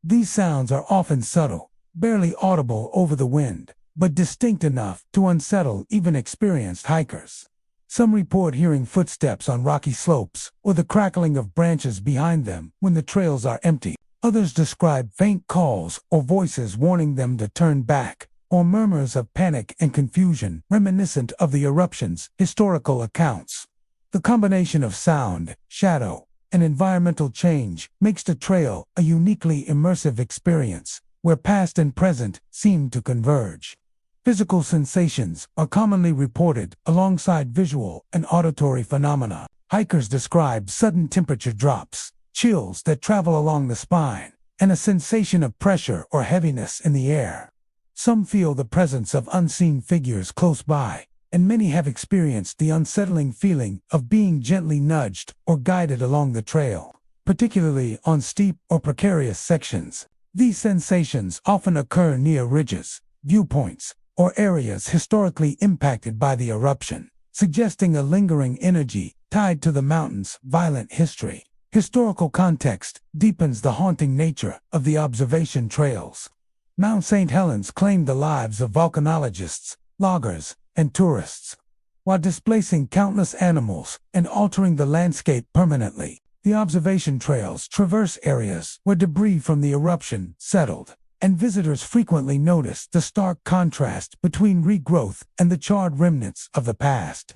A: These sounds are often subtle, barely audible over the wind, but distinct enough to unsettle even experienced hikers. Some report hearing footsteps on rocky slopes or the crackling of branches behind them when the trails are empty. Others describe faint calls or voices warning them to turn back, or murmurs of panic and confusion reminiscent of the eruption's historical accounts. The combination of sound, shadow, and environmental change makes the trail a uniquely immersive experience, where past and present seem to converge. Physical sensations are commonly reported alongside visual and auditory phenomena. Hikers describe sudden temperature drops, chills that travel along the spine, and a sensation of pressure or heaviness in the air. Some feel the presence of unseen figures close by, and many have experienced the unsettling feeling of being gently nudged or guided along the trail, particularly on steep or precarious sections. These sensations often occur near ridges, viewpoints, or areas historically impacted by the eruption, suggesting a lingering energy tied to the mountain's violent history. Historical context deepens the haunting nature of the observation trails. Mount St. Helens claimed the lives of volcanologists, loggers, and tourists. While displacing countless animals and altering the landscape permanently, the observation trails traverse areas where debris from the eruption settled, and visitors frequently notice the stark contrast between regrowth and the charred remnants of the past.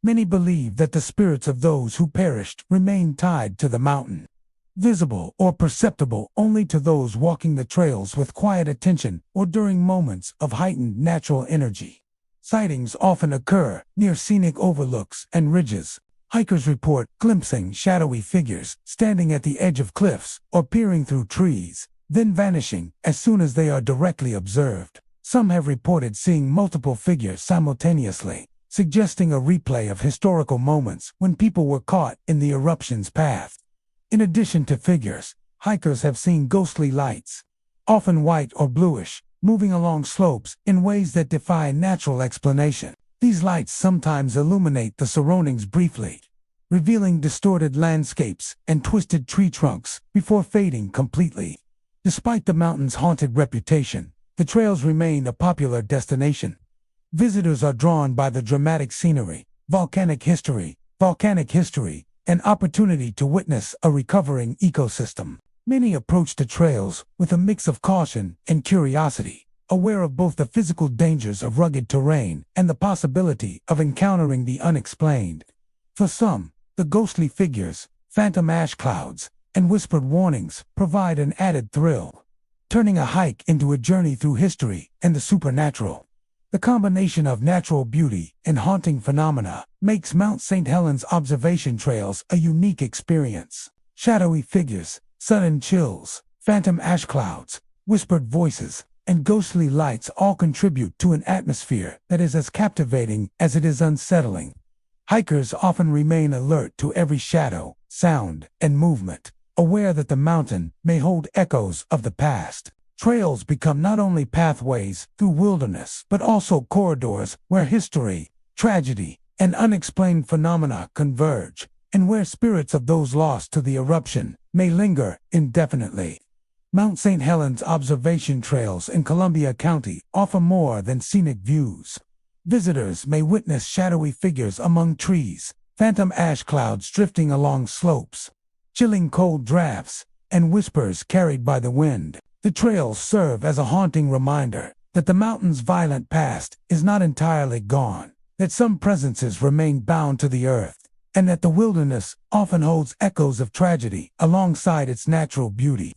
A: Many believe that the spirits of those who perished remain tied to the mountain, visible or perceptible only to those walking the trails with quiet attention or during moments of heightened natural energy. Sightings often occur near scenic overlooks and ridges, Hikers report glimpsing shadowy figures standing at the edge of cliffs or peering through trees, then vanishing as soon as they are directly observed. Some have reported seeing multiple figures simultaneously, suggesting a replay of historical moments when people were caught in the eruption's path. In addition to figures, hikers have seen ghostly lights, often white or bluish, moving along slopes in ways that defy natural explanation. These lights sometimes illuminate the surroundings briefly, revealing distorted landscapes and twisted tree trunks before fading completely. Despite the mountain's haunted reputation, the trails remain a popular destination. Visitors are drawn by the dramatic scenery, volcanic history, and opportunity to witness a recovering ecosystem. Many approach the trails with a mix of caution and curiosity, aware of both the physical dangers of rugged terrain and the possibility of encountering the unexplained. For some, the ghostly figures, phantom ash clouds, and whispered warnings provide an added thrill, turning a hike into a journey through history and the supernatural. The combination of natural beauty and haunting phenomena makes Mount St. Helens observation trails a unique experience. Shadowy figures, sudden chills, phantom ash clouds, whispered voices, and ghostly lights all contribute to an atmosphere that is as captivating as it is unsettling. Hikers often remain alert to every shadow, sound, and movement, aware that the mountain may hold echoes of the past. Trails become not only pathways through wilderness, but also corridors where history, tragedy, and unexplained phenomena converge, and where spirits of those lost to the eruption may linger indefinitely. Mount St. Helens observation trails in Columbia County offer more than scenic views. Visitors may witness shadowy figures among trees, phantom ash clouds drifting along slopes, chilling cold drafts, and whispers carried by the wind. The trails serve as a haunting reminder that the mountain's violent past is not entirely gone, that some presences remain bound to the earth, and that the wilderness often holds echoes of tragedy alongside its natural beauty.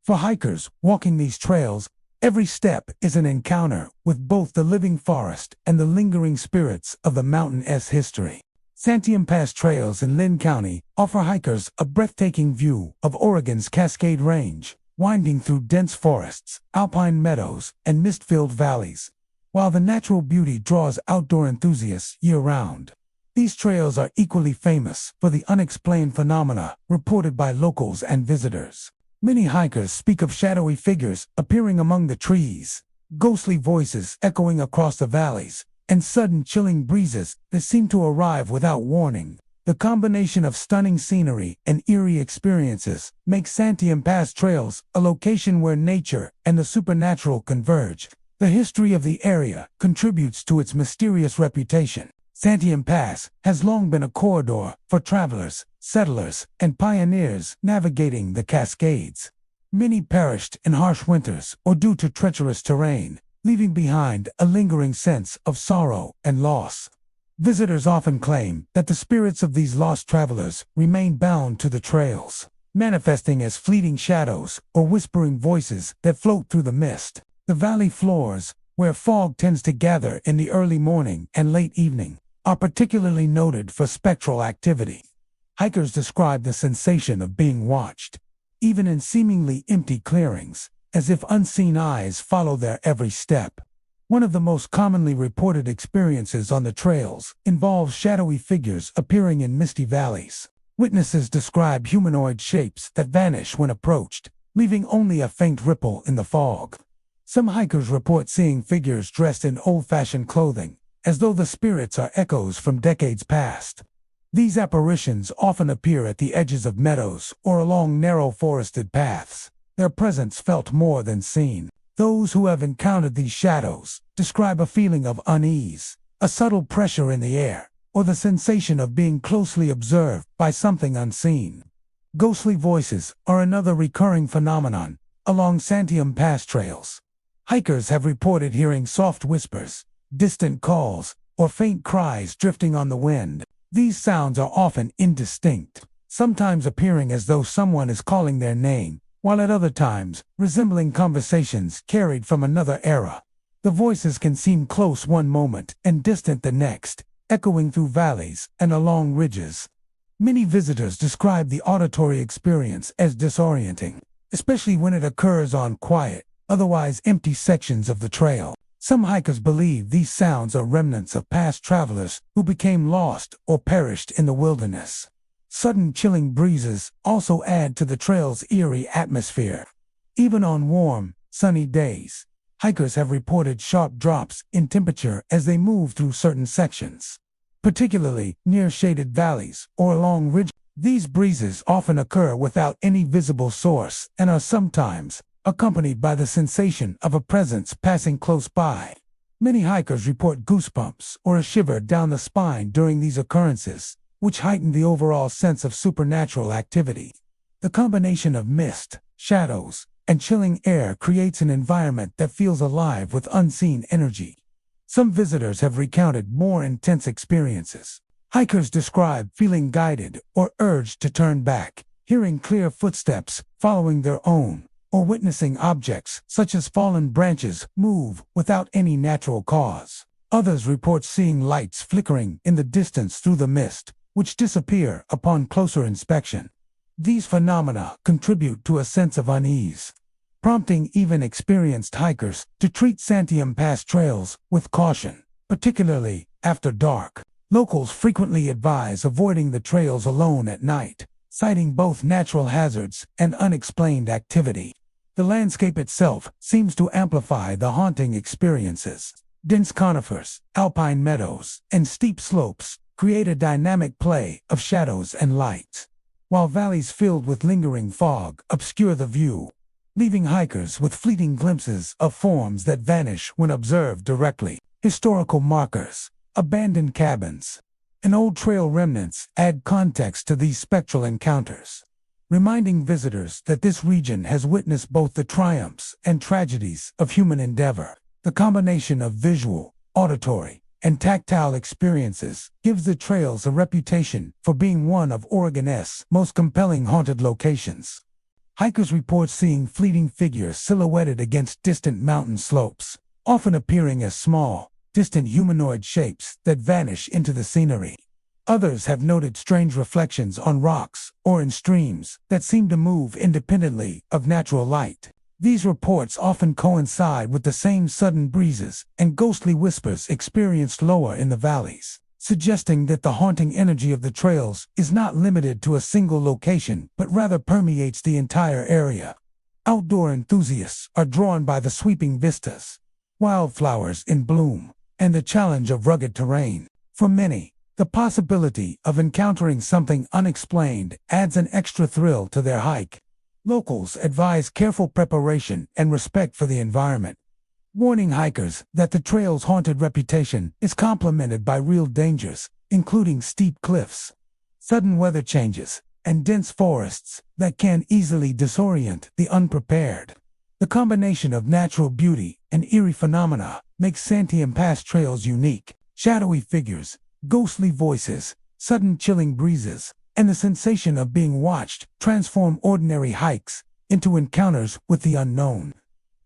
A: For hikers walking these trails, every step is an encounter with both the living forest and the lingering spirits of the mountain's history. Santiam Pass trails in Lynn County offer hikers a breathtaking view of Oregon's Cascade Range, winding through dense forests, alpine meadows, and mist-filled valleys. While the natural beauty draws outdoor enthusiasts year-round, these trails are equally famous for the unexplained phenomena reported by locals and visitors. Many hikers speak of shadowy figures appearing among the trees, ghostly voices echoing across the valleys, and sudden chilling breezes that seem to arrive without warning. The combination of stunning scenery and eerie experiences makes Santiam Pass trails a location where nature and the supernatural converge. The history of the area contributes to its mysterious reputation. Santiam Pass has long been a corridor for travelers, settlers, and pioneers navigating the Cascades. Many perished in harsh winters or due to treacherous terrain, leaving behind a lingering sense of sorrow and loss. Visitors often claim that the spirits of these lost travelers remain bound to the trails, manifesting as fleeting shadows or whispering voices that float through the mist. The valley floors, where fog tends to gather in the early morning and late evening, are particularly noted for spectral activity. Hikers describe the sensation of being watched, even in seemingly empty clearings, as if unseen eyes follow their every step. One of the most commonly reported experiences on the trails involves shadowy figures appearing in misty valleys. Witnesses describe humanoid shapes that vanish when approached, leaving only a faint ripple in the fog. Some hikers report seeing figures dressed in old-fashioned clothing, as though the spirits are echoes from decades past. These apparitions often appear at the edges of meadows or along narrow forested paths, their presence felt more than seen. Those who have encountered these shadows describe a feeling of unease, a subtle pressure in the air, or the sensation of being closely observed by something unseen. Ghostly voices are another recurring phenomenon along Santiam Pass trails. Hikers have reported hearing soft whispers, distant calls, or faint cries drifting on the wind. These sounds are often indistinct, sometimes appearing as though someone is calling their name, while at other times resembling conversations carried from another era. The voices can seem close one moment and distant the next, echoing through valleys and along ridges. Many visitors describe the auditory experience as disorienting, especially when it occurs on quiet, otherwise empty sections of the trail. Some hikers believe these sounds are remnants of past travelers who became lost or perished in the wilderness. Sudden chilling breezes also add to the trail's eerie atmosphere. Even on warm, sunny days, hikers have reported sharp drops in temperature as they move through certain sections, particularly near shaded valleys or along ridges. These breezes often occur without any visible source and are sometimes accompanied by the sensation of a presence passing close by. Many hikers report goosebumps or a shiver down the spine during these occurrences, which heighten the overall sense of supernatural activity. The combination of mist, shadows, and chilling air creates an environment that feels alive with unseen energy. Some visitors have recounted more intense experiences. Hikers describe feeling guided or urged to turn back, hearing clear footsteps following their own, or witnessing objects, such as fallen branches, move without any natural cause. Others report seeing lights flickering in the distance through the mist, which disappear upon closer inspection. These phenomena contribute to a sense of unease, prompting even experienced hikers to treat Santiam Pass trails with caution, particularly after dark. Locals frequently advise avoiding the trails alone at night, citing both natural hazards and unexplained activity. The landscape itself seems to amplify the haunting experiences. Dense conifers, alpine meadows, and steep slopes create a dynamic play of shadows and light, while valleys filled with lingering fog obscure the view, leaving hikers with fleeting glimpses of forms that vanish when observed directly. Historical markers, abandoned cabins, and old trail remnants add context to these spectral encounters, reminding visitors that this region has witnessed both the triumphs and tragedies of human endeavor. The combination of visual, auditory, and tactile experiences gives the trails a reputation for being one of Oregon's most compelling haunted locations. Hikers report seeing fleeting figures silhouetted against distant mountain slopes, often appearing as small, distant humanoid shapes that vanish into the scenery. Others have noted strange reflections on rocks or in streams that seem to move independently of natural light. These reports often coincide with the same sudden breezes and ghostly whispers experienced lower in the valleys, suggesting that the haunting energy of the trails is not limited to a single location but rather permeates the entire area. Outdoor enthusiasts are drawn by the sweeping vistas, wildflowers in bloom, and the challenge of rugged terrain. For many, the possibility of encountering something unexplained adds an extra thrill to their hike. Locals advise careful preparation and respect for the environment, warning hikers that the trail's haunted reputation is complemented by real dangers, including steep cliffs, sudden weather changes, and dense forests that can easily disorient the unprepared. The combination of natural beauty and eerie phenomena makes Santiam Pass trails unique. Shadowy figures, ghostly voices, sudden chilling breezes, and the sensation of being watched transform ordinary hikes into encounters with the unknown.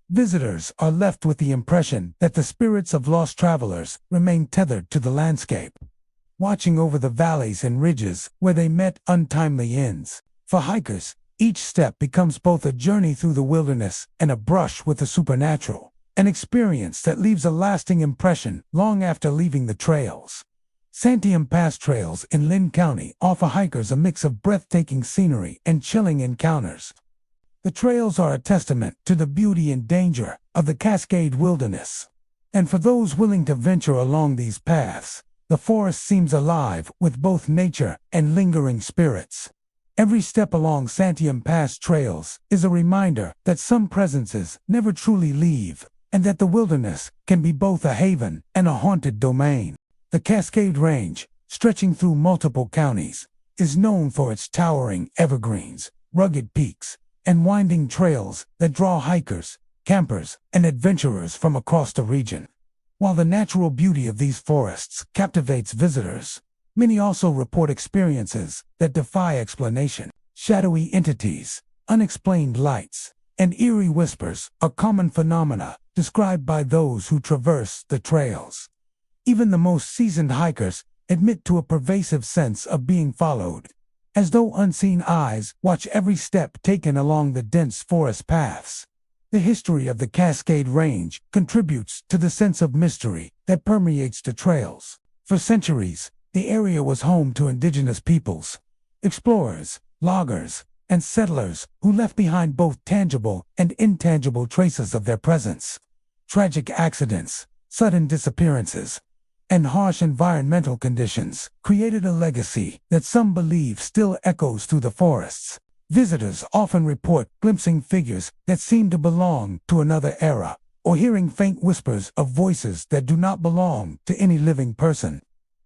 A: Visitors are left with the impression that the spirits of lost travelers remain tethered to the landscape, watching over the valleys and ridges where they met untimely ends. For hikers, each step becomes both a journey through the wilderness and a brush with the supernatural, an experience that leaves a lasting impression long after leaving the trails. Santiam Pass trails in Lynn County offer hikers a mix of breathtaking scenery and chilling encounters. The trails are a testament to the beauty and danger of the Cascade Wilderness. And for those willing to venture along these paths, the forest seems alive with both nature and lingering spirits. Every step along Santiam Pass trails is a reminder that some presences never truly leave, and that the wilderness can be both a haven and a haunted domain. The Cascade Range, stretching through multiple counties, is known for its towering evergreens, rugged peaks, and winding trails that draw hikers, campers, and adventurers from across the region. While the natural beauty of these forests captivates visitors, many also report experiences that defy explanation. Shadowy entities, unexplained lights, and eerie whispers are common phenomena described by those who traverse the trails. Even the most seasoned hikers admit to a pervasive sense of being followed, as though unseen eyes watch every step taken along the dense forest paths. The history of the Cascade Range contributes to the sense of mystery that permeates the trails. For centuries, the area was home to indigenous peoples, explorers, loggers, and settlers who left behind both tangible and intangible traces of their presence. Tragic accidents, sudden disappearances, and harsh environmental conditions created a legacy that some believe still echoes through the forests. Visitors often report glimpsing figures that seem to belong to another era, or hearing faint whispers of voices that do not belong to any living person.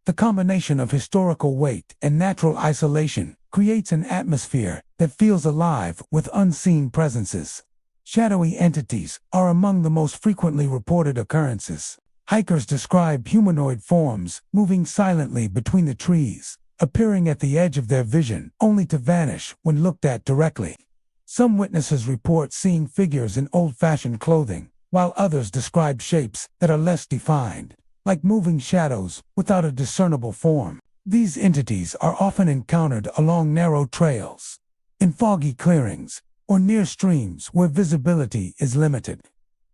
A: The combination of historical weight and natural isolation creates an atmosphere that feels alive with unseen presences. Shadowy entities are among the most frequently reported occurrences. Hikers describe humanoid forms moving silently between the trees, appearing at the edge of their vision only to vanish when looked at directly. Some witnesses report seeing figures in old-fashioned clothing, while others describe shapes that are less defined, like moving shadows without a discernible form. These entities are often encountered along narrow trails, in foggy clearings, or near streams where visibility is limited.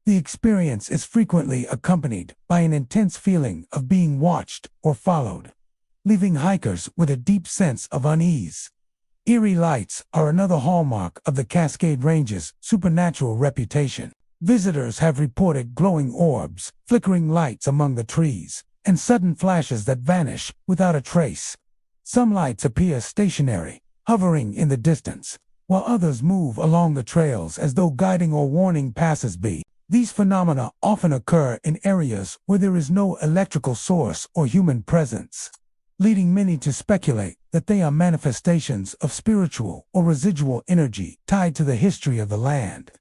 A: The experience is frequently accompanied by an intense feeling of being watched or followed, leaving hikers with a deep sense of unease. Eerie lights are another hallmark of the Cascade Range's supernatural reputation. Visitors have reported glowing orbs, flickering lights among the trees, and sudden flashes that vanish without a trace. Some lights appear stationary, hovering in the distance, while others move along the trails as though guiding or warning passers-by. These phenomena often occur in areas where there is no electrical source or human presence, leading many to speculate that they are manifestations of spiritual or residual energy tied to the history of the land.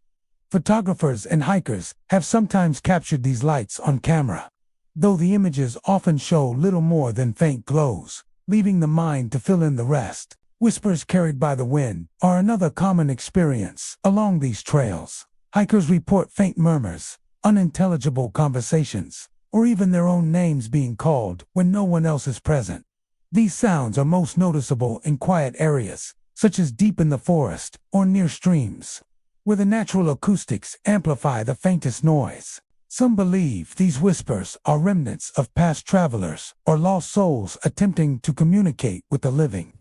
A: Photographers and hikers have sometimes captured these lights on camera, though the images often show little more than faint glows, leaving the mind to fill in the rest. Whispers carried by the wind are another common experience along these trails. Hikers report faint murmurs, unintelligible conversations, or even their own names being called when no one else is present. These sounds are most noticeable in quiet areas, such as deep in the forest or near streams, where the natural acoustics amplify the faintest noise. Some believe these whispers are remnants of past travelers or lost souls attempting to communicate with the living.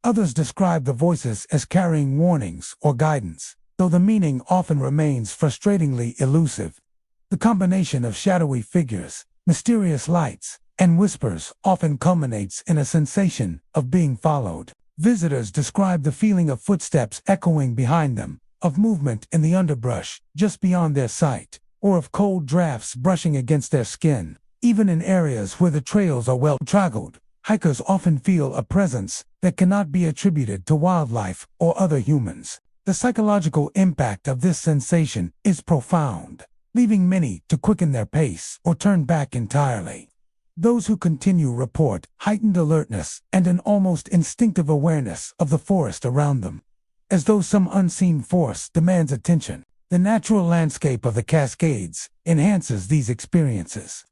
A: Others describe the voices as carrying warnings or guidance, though the meaning often remains frustratingly elusive. The combination of shadowy figures, mysterious lights, and whispers often culminates in a sensation of being followed. Visitors describe the feeling of footsteps echoing behind them, of movement in the underbrush just beyond their sight, or of cold drafts brushing against their skin. Even in areas where the trails are well traveled, hikers often feel a presence that cannot be attributed to wildlife or other humans. The psychological impact of this sensation is profound, leaving many to quicken their pace or turn back entirely. Those who continue report heightened alertness and an almost instinctive awareness of the forest around them, as though some unseen force demands attention. The natural landscape of the Cascades enhances these experiences.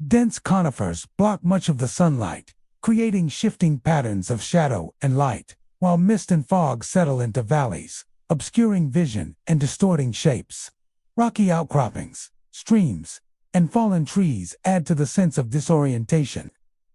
A: Dense conifers block much of the sunlight, creating shifting patterns of shadow and light, while mist and fog settle into valleys, obscuring vision and distorting shapes. Rocky outcroppings, streams, and fallen trees add to the sense of disorientation,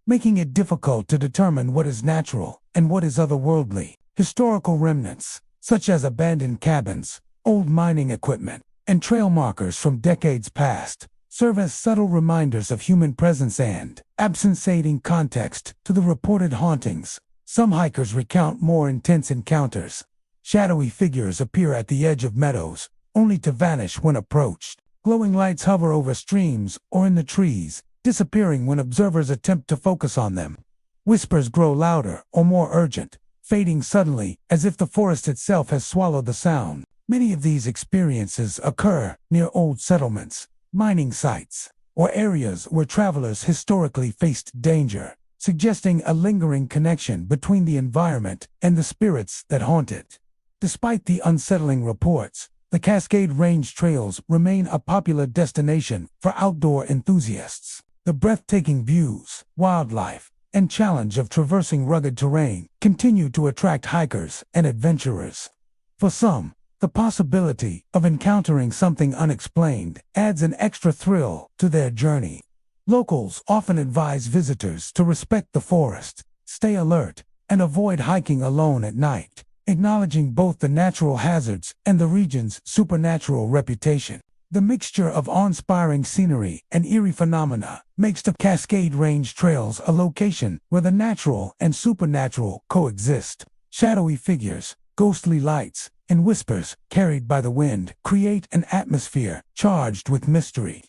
A: making it difficult to determine what is natural and what is otherworldly. Historical remnants, such as abandoned cabins, old mining equipment, and trail markers from decades past, serve as subtle reminders of human presence and absence, adding context to the reported hauntings. Some hikers recount more intense encounters. Shadowy figures appear at the edge of meadows, only to vanish when approached. Glowing lights hover over streams or in the trees, disappearing when observers attempt to focus on them. Whispers grow louder or more urgent, fading suddenly as if the forest itself has swallowed the sound. Many of these experiences occur near old settlements, mining sites, or areas where travelers historically faced danger, suggesting a lingering connection between the environment and the spirits that haunt it. Despite the unsettling reports, the Cascade Range trails remain a popular destination for outdoor enthusiasts. The breathtaking views, wildlife, and challenge of traversing rugged terrain continue to attract hikers and adventurers. For some, the possibility of encountering something unexplained adds an extra thrill to their journey. Locals often advise visitors to respect the forest, stay alert, and avoid hiking alone at night, acknowledging both the natural hazards and the region's supernatural reputation. The mixture of awe-inspiring scenery and eerie phenomena makes the Cascade Range Trails a location where the natural and supernatural coexist. Shadowy figures, ghostly lights, and whispers carried by the wind create an atmosphere charged with mystery.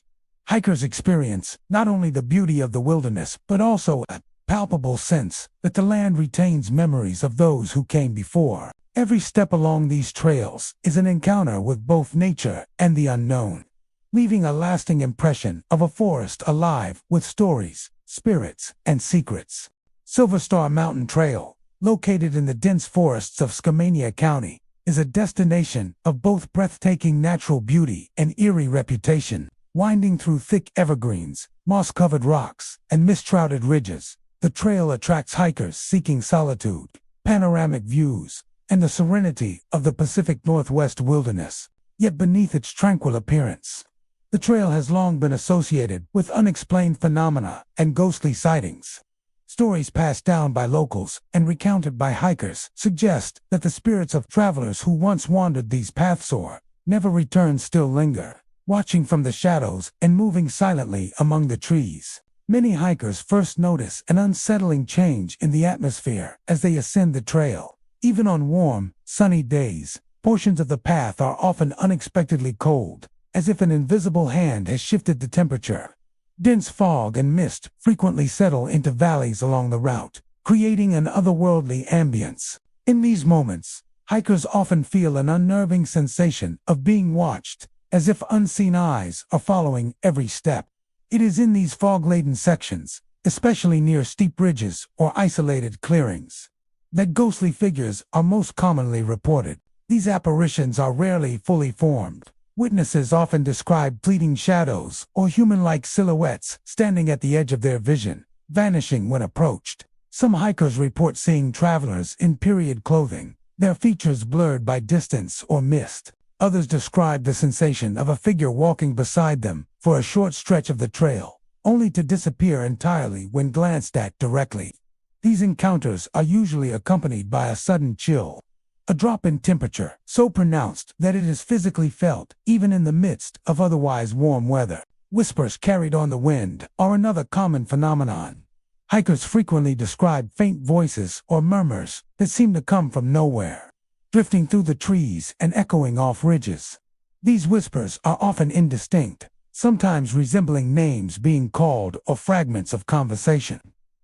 A: Hikers experience not only the beauty of the wilderness but also a palpable sense that the land retains memories of those who came before. Every step along these trails is an encounter with both nature and the unknown, leaving a lasting impression of a forest alive with stories, spirits, and secrets. Silver Star Mountain Trail, located in the dense forests of Skamania County, is a destination of both breathtaking natural beauty and eerie reputation. Winding through thick evergreens, moss-covered rocks, and mist-shrouded ridges, the trail attracts hikers seeking solitude, panoramic views, and the serenity of the Pacific Northwest wilderness. Yet beneath its tranquil appearance, the trail has long been associated with unexplained phenomena and ghostly sightings. Stories passed down by locals and recounted by hikers suggest that the spirits of travelers who once wandered these paths or never returned still linger, watching from the shadows and moving silently among the trees. Many hikers first notice an unsettling change in the atmosphere as they ascend the trail. Even on warm, sunny days, portions of the path are often unexpectedly cold, as if an invisible hand has shifted the temperature. Dense fog and mist frequently settle into valleys along the route, creating an otherworldly ambience. In these moments, hikers often feel an unnerving sensation of being watched, as if unseen eyes are following every step. It is in these fog-laden sections, especially near steep ridges or isolated clearings, that ghostly figures are most commonly reported. These apparitions are rarely fully formed. Witnesses often describe fleeting shadows or human-like silhouettes standing at the edge of their vision, vanishing when approached. Some hikers report seeing travelers in period clothing, their features blurred by distance or mist. Others describe the sensation of a figure walking beside them for a short stretch of the trail, only to disappear entirely when glanced at directly. These encounters are usually accompanied by a sudden chill, a drop in temperature so pronounced that it is physically felt even in the midst of otherwise warm weather. Whispers carried on the wind are another common phenomenon. Hikers frequently describe faint voices or murmurs that seem to come from nowhere, drifting through the trees and echoing off ridges. These whispers are often indistinct, sometimes resembling names being called or fragments of conversation,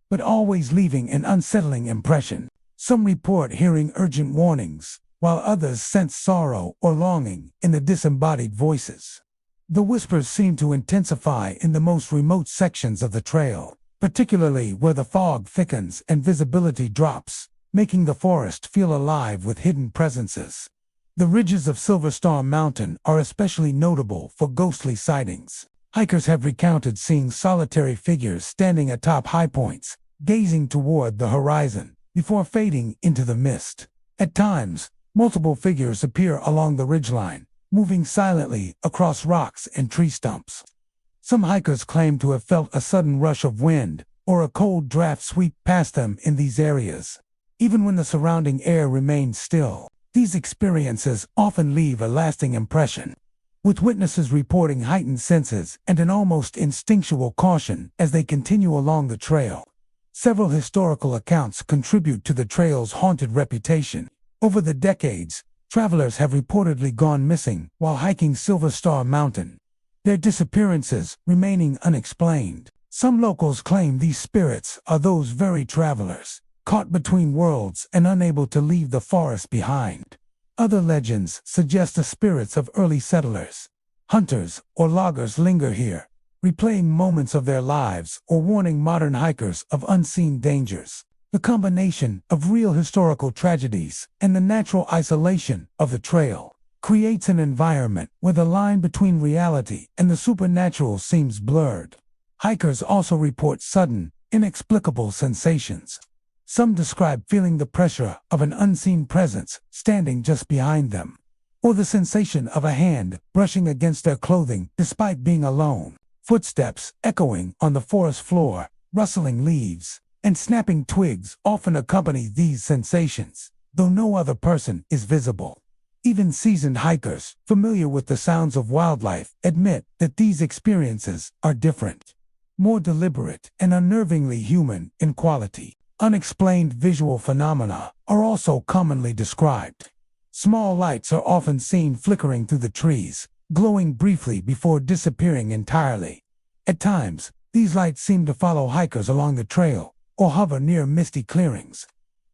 A: but always leaving an unsettling impression. Some report hearing urgent warnings, while others sense sorrow or longing in the disembodied voices. The whispers seem to intensify in the most remote sections of the trail, particularly where the fog thickens and visibility drops, making the forest feel alive with hidden presences. The ridges of Silver Star Mountain are especially notable for ghostly sightings. Hikers have recounted seeing solitary figures standing atop high points, gazing toward the horizon, before fading into the mist. At times, multiple figures appear along the ridgeline, moving silently across rocks and tree stumps. Some hikers claim to have felt a sudden rush of wind or a cold draft sweep past them in these areas. Even when the surrounding air remains still, these experiences often leave a lasting impression, with witnesses reporting heightened senses and an almost instinctual caution as they continue along the trail. Several historical accounts contribute to the trail's haunted reputation. Over the decades, travelers have reportedly gone missing while hiking Silver Star Mountain, their disappearances remaining unexplained. Some locals claim these spirits are those very travelers, caught between worlds and unable to leave the forest behind. Other legends suggest the spirits of early settlers, hunters, or loggers linger here, replaying moments of their lives or warning modern hikers of unseen dangers. The combination of real historical tragedies and the natural isolation of the trail creates an environment where the line between reality and the supernatural seems blurred. Hikers also report sudden, inexplicable sensations. Some describe feeling the pressure of an unseen presence standing just behind them, or the sensation of a hand brushing against their clothing despite being alone. Footsteps echoing on the forest floor, rustling leaves, and snapping twigs often accompany these sensations, though no other person is visible. Even seasoned hikers, familiar with the sounds of wildlife, admit that these experiences are different, more deliberate, and unnervingly human in quality. Unexplained visual phenomena are also commonly described. Small lights are often seen flickering through the trees, glowing briefly before disappearing entirely. At times, these lights seem to follow hikers along the trail or hover near misty clearings,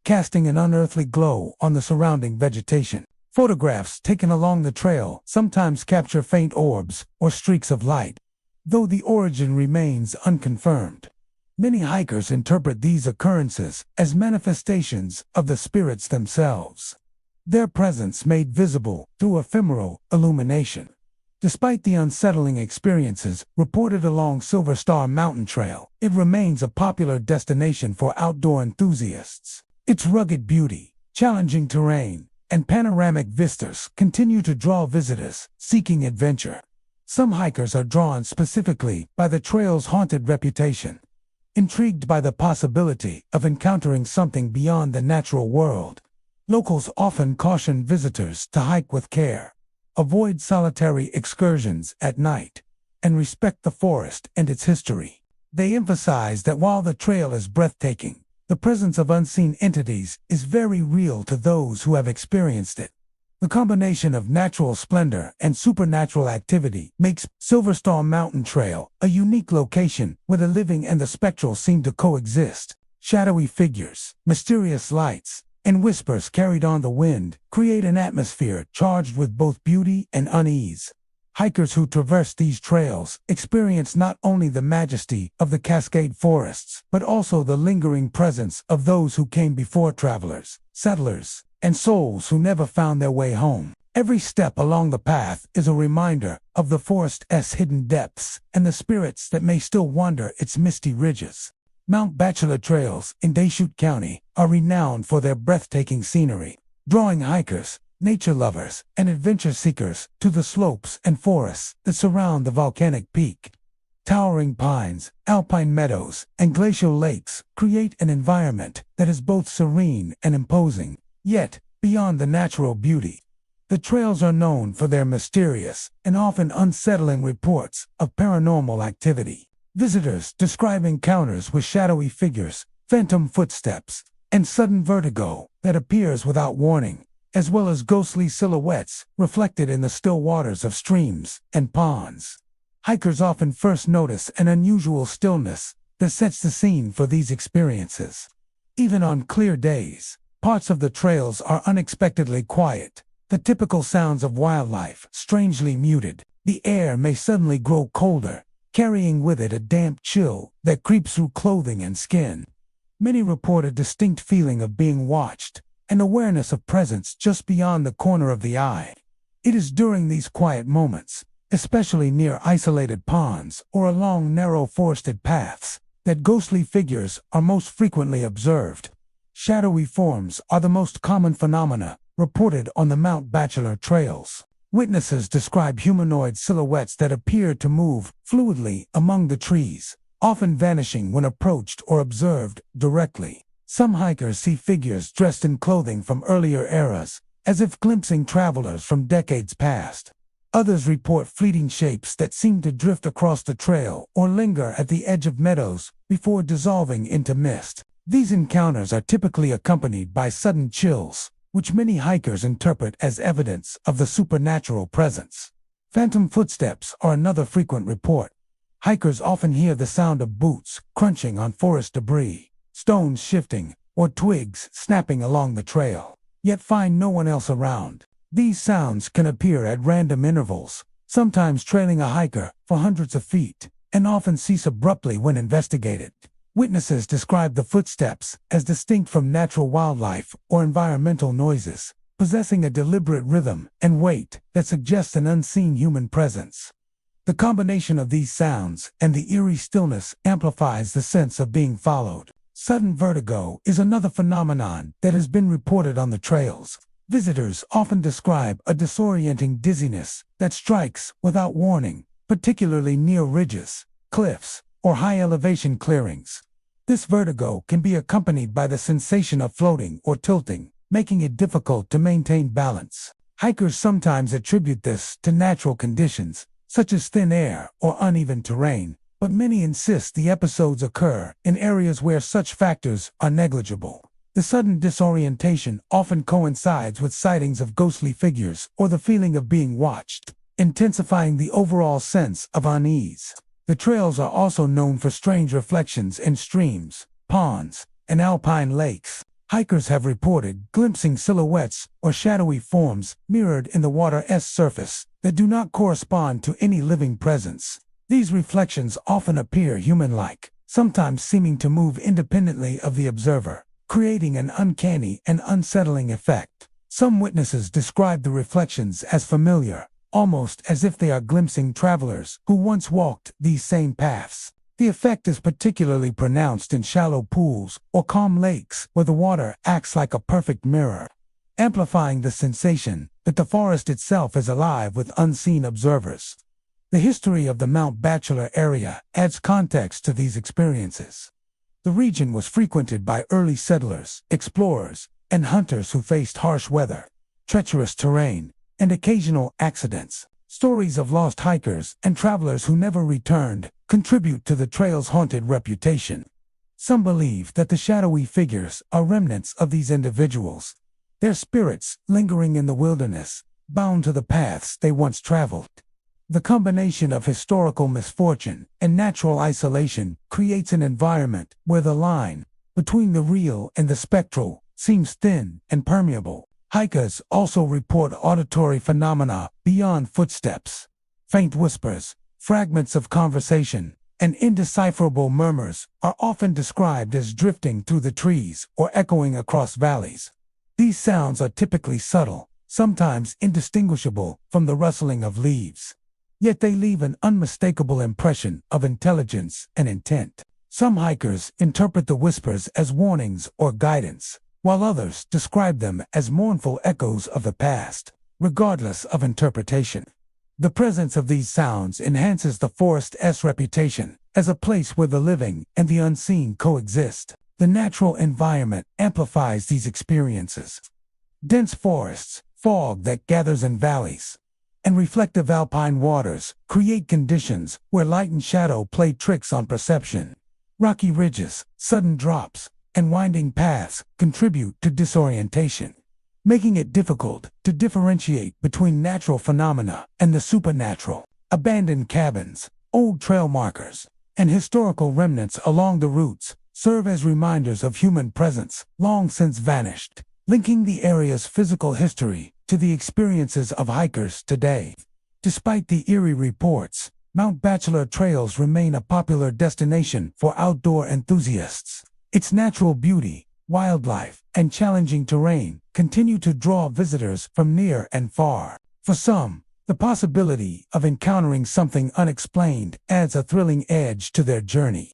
A: casting an unearthly glow on the surrounding vegetation. Photographs taken along the trail sometimes capture faint orbs or streaks of light, though the origin remains unconfirmed. Many hikers interpret these occurrences as manifestations of the spirits themselves, their presence made visible through ephemeral illumination. Despite the unsettling experiences reported along Silver Star Mountain Trail, it remains a popular destination for outdoor enthusiasts. Its rugged beauty, challenging terrain, and panoramic vistas continue to draw visitors seeking adventure. Some hikers are drawn specifically by the trail's haunted reputation, intrigued by the possibility of encountering something beyond the natural world. Locals often caution visitors to hike with care, avoid solitary excursions at night, and respect the forest and its history. They emphasize that while the trail is breathtaking, the presence of unseen entities is very real to those who have experienced it. The combination of natural splendor and supernatural activity makes Silver Star Mountain Trail a unique location where the living and the spectral seem to coexist. Shadowy figures, mysterious lights, and whispers carried on the wind create an atmosphere charged with both beauty and unease. Hikers who traverse these trails experience not only the majesty of the Cascade forests, but also the lingering presence of those who came before travelers, settlers, and souls who never found their way home. Every step along the path is a reminder of the forest's hidden depths and the spirits that may still wander its misty ridges. Mount Bachelor trails in Deschutes County are renowned for their breathtaking scenery, drawing hikers, nature lovers, and adventure seekers to the slopes and forests that surround the volcanic peak. Towering pines, alpine meadows, and glacial lakes create an environment that is both serene and imposing. Yet, beyond the natural beauty, the trails are known for their mysterious and often unsettling reports of paranormal activity. Visitors describe encounters with shadowy figures, phantom footsteps, and sudden vertigo that appears without warning, as well as ghostly silhouettes reflected in the still waters of streams and ponds. Hikers often first notice an unusual stillness that sets the scene for these experiences. Even on clear days, parts of the trails are unexpectedly quiet, the typical sounds of wildlife strangely muted. The air may suddenly grow colder, carrying with it a damp chill that creeps through clothing and skin. Many report a distinct feeling of being watched, an awareness of presence just beyond the corner of the eye. It is during these quiet moments, especially near isolated ponds or along narrow forested paths, that ghostly figures are most frequently observed. Shadowy forms are the most common phenomena reported on the Mount Bachelor trails. Witnesses describe humanoid silhouettes that appear to move fluidly among the trees, often vanishing when approached or observed directly. Some hikers see figures dressed in clothing from earlier eras, as if glimpsing travelers from decades past. Others report fleeting shapes that seem to drift across the trail or linger at the edge of meadows before dissolving into mist. These encounters are typically accompanied by sudden chills, which many hikers interpret as evidence of the supernatural presence. Phantom footsteps are another frequent report. Hikers often hear the sound of boots crunching on forest debris, stones shifting, or twigs snapping along the trail, yet find no one else around. These sounds can appear at random intervals, sometimes trailing a hiker for hundreds of feet, and often cease abruptly when investigated. Witnesses describe the footsteps as distinct from natural wildlife or environmental noises, possessing a deliberate rhythm and weight that suggests an unseen human presence. The combination of these sounds and the eerie stillness amplifies the sense of being followed. Sudden vertigo is another phenomenon that has been reported on the trails. Visitors often describe a disorienting dizziness that strikes without warning, particularly near ridges, cliffs, or high-elevation clearings. This vertigo can be accompanied by the sensation of floating or tilting, making it difficult to maintain balance. Hikers sometimes attribute this to natural conditions, such as thin air or uneven terrain, but many insist the episodes occur in areas where such factors are negligible. The sudden disorientation often coincides with sightings of ghostly figures or the feeling of being watched, intensifying the overall sense of unease. The trails are also known for strange reflections in streams, ponds, and alpine lakes. Hikers have reported glimpsing silhouettes or shadowy forms mirrored in the water's surface that do not correspond to any living presence. These reflections often appear human-like, sometimes seeming to move independently of the observer, creating an uncanny and unsettling effect. Some witnesses describe the reflections as familiar, almost as if they are glimpsing travelers who once walked these same paths. The effect is particularly pronounced in shallow pools or calm lakes where the water acts like a perfect mirror, amplifying the sensation that the forest itself is alive with unseen observers. The history of the Mount Bachelor area adds context to these experiences. The region was frequented by early settlers, explorers, and hunters who faced harsh weather, treacherous terrain, and occasional accidents. Stories of lost hikers and travelers who never returned contribute to the trail's haunted reputation. Some believe that the shadowy figures are remnants of these individuals, their spirits lingering in the wilderness, bound to the paths they once traveled. The combination of historical misfortune and natural isolation creates an environment where the line between the real and the spectral seems thin and permeable. Hikers also report auditory phenomena beyond footsteps. Faint whispers, fragments of conversation, and indecipherable murmurs are often described as drifting through the trees or echoing across valleys. These sounds are typically subtle, sometimes indistinguishable from the rustling of leaves. Yet they leave an unmistakable impression of intelligence and intent. Some hikers interpret the whispers as warnings or guidance, while others describe them as mournful echoes of the past. Regardless of interpretation, the presence of these sounds enhances the forest's reputation as a place where the living and the unseen coexist. The natural environment amplifies these experiences. Dense forests, fog that gathers in valleys, and reflective alpine waters create conditions where light and shadow play tricks on perception. Rocky ridges, sudden drops, and winding paths contribute to disorientation, making it difficult to differentiate between natural phenomena and the supernatural. Abandoned cabins, old trail markers, and historical remnants along the routes serve as reminders of human presence long since vanished, linking the area's physical history to the experiences of hikers today. Despite the eerie reports, Mount Bachelor trails remain a popular destination for outdoor enthusiasts. Its natural beauty, wildlife, and challenging terrain continue to draw visitors from near and far. For some, the possibility of encountering something unexplained adds a thrilling edge to their journey.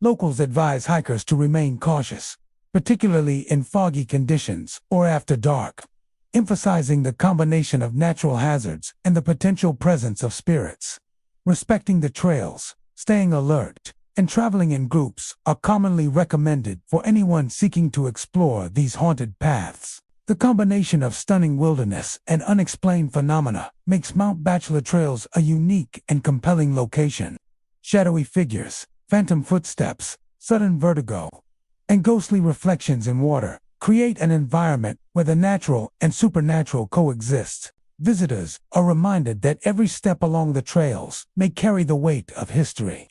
A: Locals advise hikers to remain cautious, particularly in foggy conditions or after dark, emphasizing the combination of natural hazards and the potential presence of spirits. Respecting the trails, staying alert, and traveling in groups are commonly recommended for anyone seeking to explore these haunted paths. The combination of stunning wilderness and unexplained phenomena makes Mount Bachelor trails a unique and compelling location. Shadowy figures, phantom footsteps, sudden vertigo, and ghostly reflections in water create an environment where the natural and supernatural coexist. Visitors are reminded that every step along the trails may carry the weight of history.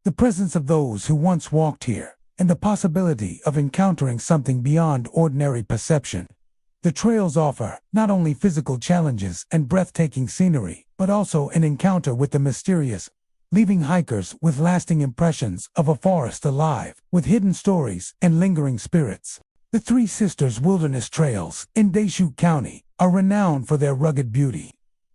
A: The presence of those who once walked here, and the possibility of encountering something beyond ordinary perception. The trails offer not only physical challenges and breathtaking scenery, but also an encounter with the mysterious, leaving hikers with lasting impressions of a forest alive with hidden stories and lingering spirits. The Three Sisters Wilderness Trails in Deschutes County are renowned for their rugged beauty.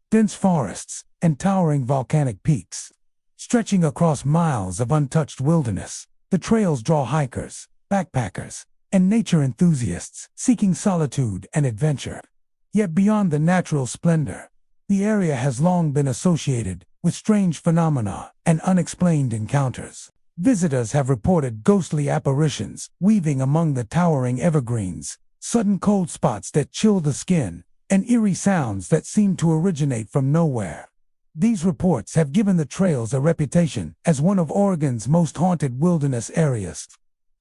A: dense forests, and towering volcanic peaks. Stretching across miles of untouched wilderness, the trails draw hikers, backpackers, and nature enthusiasts seeking solitude and adventure. Yet beyond the natural splendor, the area has long been associated with strange phenomena and unexplained encounters. Visitors have reported ghostly apparitions weaving among the towering evergreens, sudden cold spots that chill the skin, and eerie sounds that seem to originate from nowhere. These reports have given the trails a reputation as one of Oregon's most haunted wilderness areas.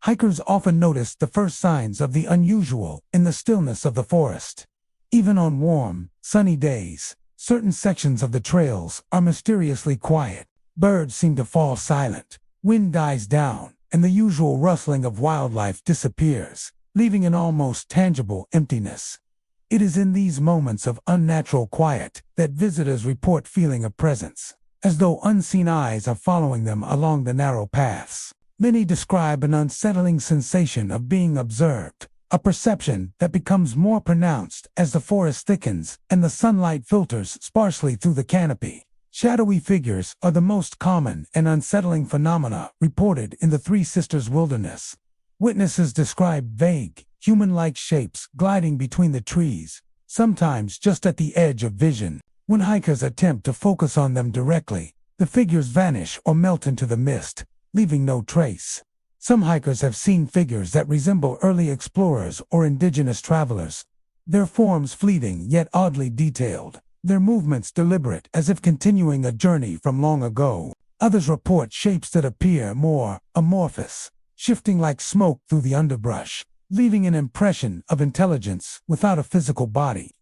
A: Hikers often notice the first signs of the unusual in the stillness of the forest. Even on warm, sunny days, certain sections of the trails are mysteriously quiet. Birds seem to fall silent, wind dies down, and the usual rustling of wildlife disappears, leaving an almost tangible emptiness. It is in these moments of unnatural quiet that visitors report feeling a presence, as though unseen eyes are following them along the narrow paths. Many describe an unsettling sensation of being observed, a perception that becomes more pronounced as the forest thickens and the sunlight filters sparsely through the canopy. Shadowy figures are the most common and unsettling phenomena reported in the Three Sisters wilderness. Witnesses describe vague, human-like shapes gliding between the trees, sometimes just at the edge of vision. When hikers attempt to focus on them directly, the figures vanish or melt into the mist, leaving no trace. Some hikers have seen figures that resemble early explorers or indigenous travelers, their forms fleeting yet oddly detailed, their movements deliberate as if continuing a journey from long ago. Others report shapes that appear more amorphous, shifting like smoke through the underbrush, leaving an impression of intelligence without a physical body.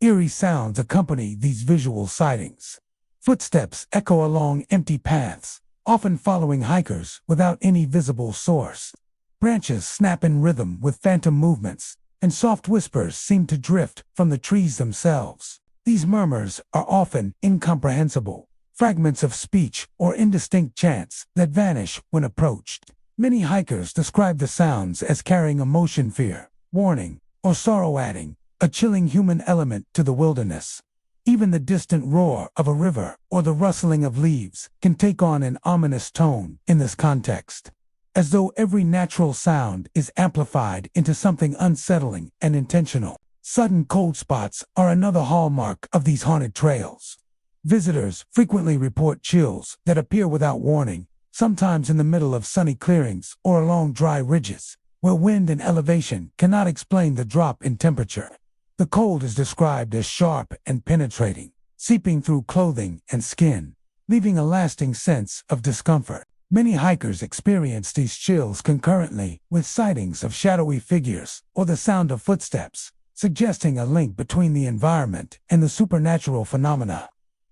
A: Eerie sounds accompany these visual sightings. Footsteps echo along empty paths, often following hikers without any visible source. Branches snap in rhythm with phantom movements, and soft whispers seem to drift from the trees themselves. These murmurs are often incomprehensible, fragments of speech or indistinct chants that vanish when approached. Many hikers describe the sounds as carrying emotion, fear, warning, or sorrow, adding a chilling human element to the wilderness. Even the distant roar of a river or the rustling of leaves can take on an ominous tone in this context, as though every natural sound is amplified into something unsettling and intentional. Sudden cold spots are another hallmark of these haunted trails. Visitors frequently report chills that appear without warning, sometimes in the middle of sunny clearings or along dry ridges, where wind and elevation cannot explain the drop in temperature. The cold is described as sharp and penetrating, seeping through clothing and skin, leaving a lasting sense of discomfort. Many hikers experience these chills concurrently with sightings of shadowy figures or the sound of footsteps, suggesting a link between the environment and the supernatural phenomena.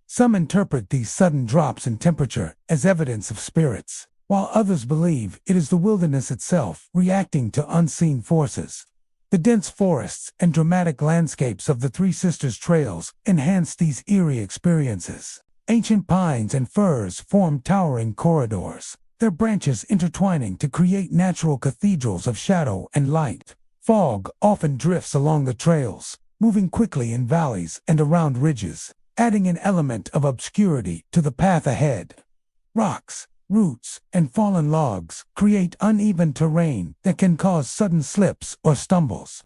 A: Some interpret these sudden drops in temperature as evidence of spirits, while others believe it is the wilderness itself reacting to unseen forces. The dense forests and dramatic landscapes of the Three Sisters trails enhance these eerie experiences. Ancient pines and firs form towering corridors, their branches intertwining to create natural cathedrals of shadow and light. Fog often drifts along the trails, moving quickly in valleys and around ridges, adding an element of obscurity to the path ahead. Rocks, roots, and fallen logs create uneven terrain that can cause sudden slips or stumbles,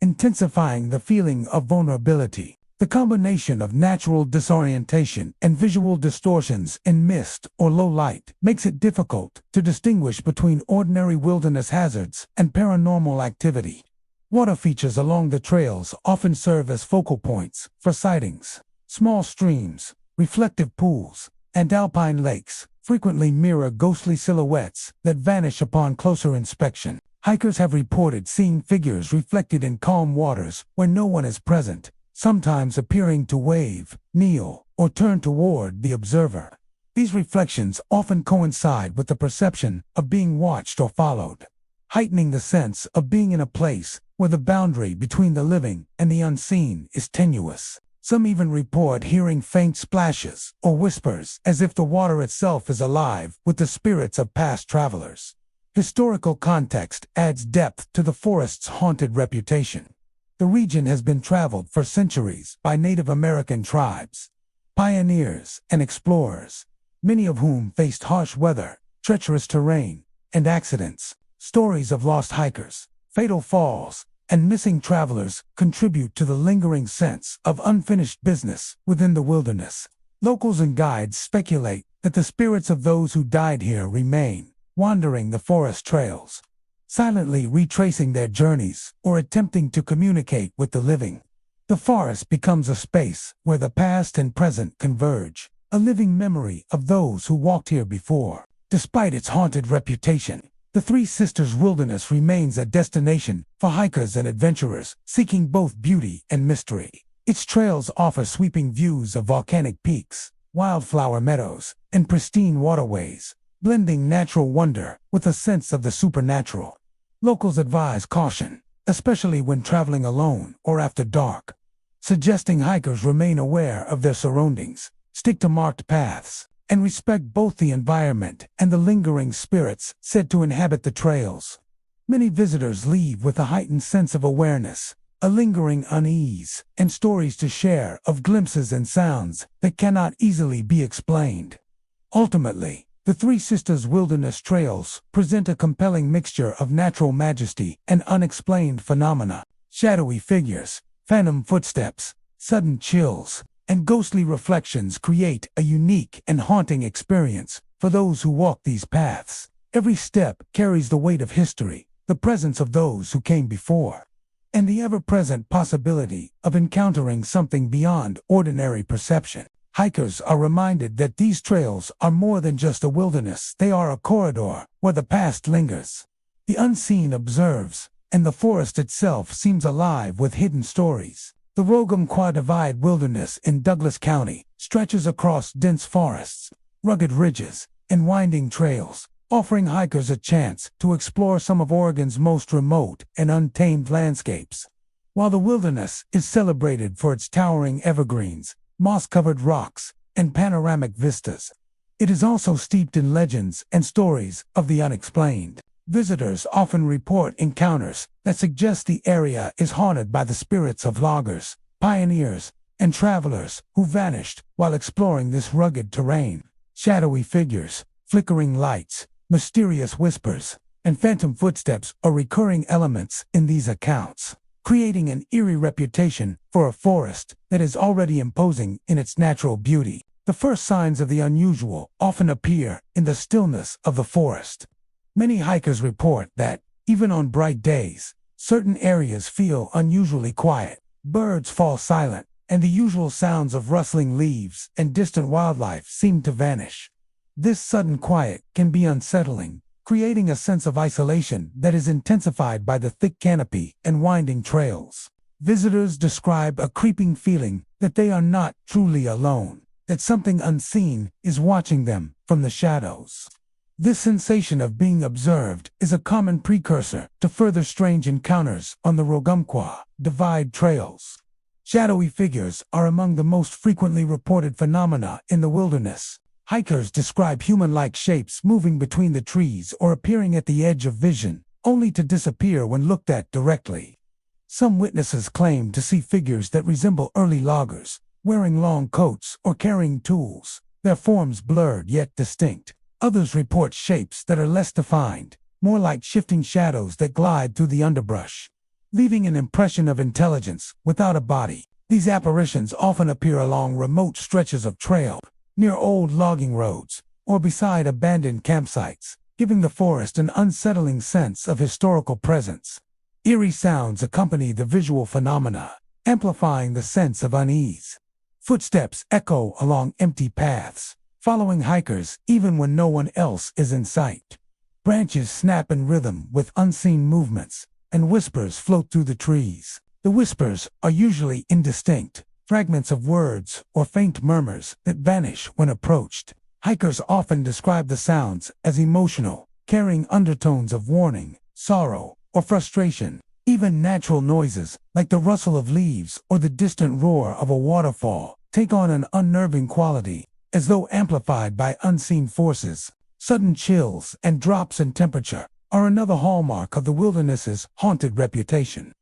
A: intensifying the feeling of vulnerability. The combination of natural disorientation and visual distortions in mist or low light makes it difficult to distinguish between ordinary wilderness hazards and paranormal activity. Water features along the trails often serve as focal points for sightings. Small streams, reflective pools, and alpine lakes frequently mirror ghostly silhouettes that vanish upon closer inspection. Hikers have reported seeing figures reflected in calm waters where no one is present, sometimes appearing to wave, kneel, or turn toward the observer. These reflections often coincide with the perception of being watched or followed, heightening the sense of being in a place where the boundary between the living and the unseen is tenuous. Some even report hearing faint splashes or whispers as if the water itself is alive with the spirits of past travelers. Historical context adds depth to the forest's haunted reputation. The region has been traveled for centuries by Native American tribes, pioneers, and explorers, many of whom faced harsh weather, treacherous terrain, and accidents. Stories of lost hikers, fatal falls, and missing travelers contribute to the lingering sense of unfinished business within the wilderness. Locals and guides speculate that the spirits of those who died here remain, wandering the forest trails, silently retracing their journeys or attempting to communicate with the living. The forest becomes a space where the past and present converge, a living memory of those who walked here before. Despite its haunted reputation, the Three Sisters Wilderness remains a destination for hikers and adventurers seeking both beauty and mystery. Its trails offer sweeping views of volcanic peaks, wildflower meadows, and pristine waterways, blending natural wonder with a sense of the supernatural. Locals advise caution, especially when traveling alone or after dark, suggesting hikers remain aware of their surroundings, stick to marked paths, and respect both the environment and the lingering spirits said to inhabit the trails. Many visitors leave with a heightened sense of awareness, a lingering unease, and stories to share of glimpses and sounds that cannot easily be explained. Ultimately, the Three Sisters Wilderness Trails present a compelling mixture of natural majesty and unexplained phenomena. Shadowy figures, phantom footsteps, sudden chills, and ghostly reflections create a unique and haunting experience for those who walk these paths. Every step carries the weight of history, the presence of those who came before, and the ever-present possibility of encountering something beyond ordinary perception. Hikers are reminded that these trails are more than just a wilderness. They are a corridor where the past lingers. The unseen observes, and the forest itself seems alive with hidden stories. The Rougham Divide Wilderness in Douglas County stretches across dense forests, rugged ridges, and winding trails, offering hikers a chance to explore some of Oregon's most remote and untamed landscapes. While the wilderness is celebrated for its towering evergreens, moss-covered rocks, and panoramic vistas, it is also steeped in legends and stories of the unexplained. Visitors often report encounters that suggest the area is haunted by the spirits of loggers, pioneers, and travelers who vanished while exploring this rugged terrain. Shadowy figures, flickering lights, mysterious whispers, and phantom footsteps are recurring elements in these accounts, creating an eerie reputation for a forest that is already imposing in its natural beauty. The first signs of the unusual often appear in the stillness of the forest. Many hikers report that, even on bright days, certain areas feel unusually quiet. Birds fall silent, and the usual sounds of rustling leaves and distant wildlife seem to vanish. This sudden quiet can be unsettling, creating a sense of isolation that is intensified by the thick canopy and winding trails. Visitors describe a creeping feeling that they are not truly alone, that something unseen is watching them from the shadows. This sensation of being observed is a common precursor to further strange encounters on the Rougham Divide trails. Shadowy figures are among the most frequently reported phenomena in the wilderness. Hikers describe human-like shapes moving between the trees or appearing at the edge of vision, only to disappear when looked at directly. Some witnesses claim to see figures that resemble early loggers, wearing long coats or carrying tools, their forms blurred yet distinct. Others report shapes that are less defined, more like shifting shadows that glide through the underbrush, leaving an impression of intelligence without a body. These apparitions often appear along remote stretches of trail, near old logging roads, or beside abandoned campsites, giving the forest an unsettling sense of historical presence. Eerie sounds accompany the visual phenomena, amplifying the sense of unease. Footsteps echo along empty paths, following hikers even when no one else is in sight. Branches snap in rhythm with unseen movements, and whispers float through the trees. The whispers are usually indistinct, fragments of words or faint murmurs that vanish when approached. Hikers often describe the sounds as emotional, carrying undertones of warning, sorrow, or frustration. Even natural noises, like the rustle of leaves or the distant roar of a waterfall, take on an unnerving quality, as though amplified by unseen forces. Sudden chills and drops in temperature are another hallmark of the wilderness's haunted reputation.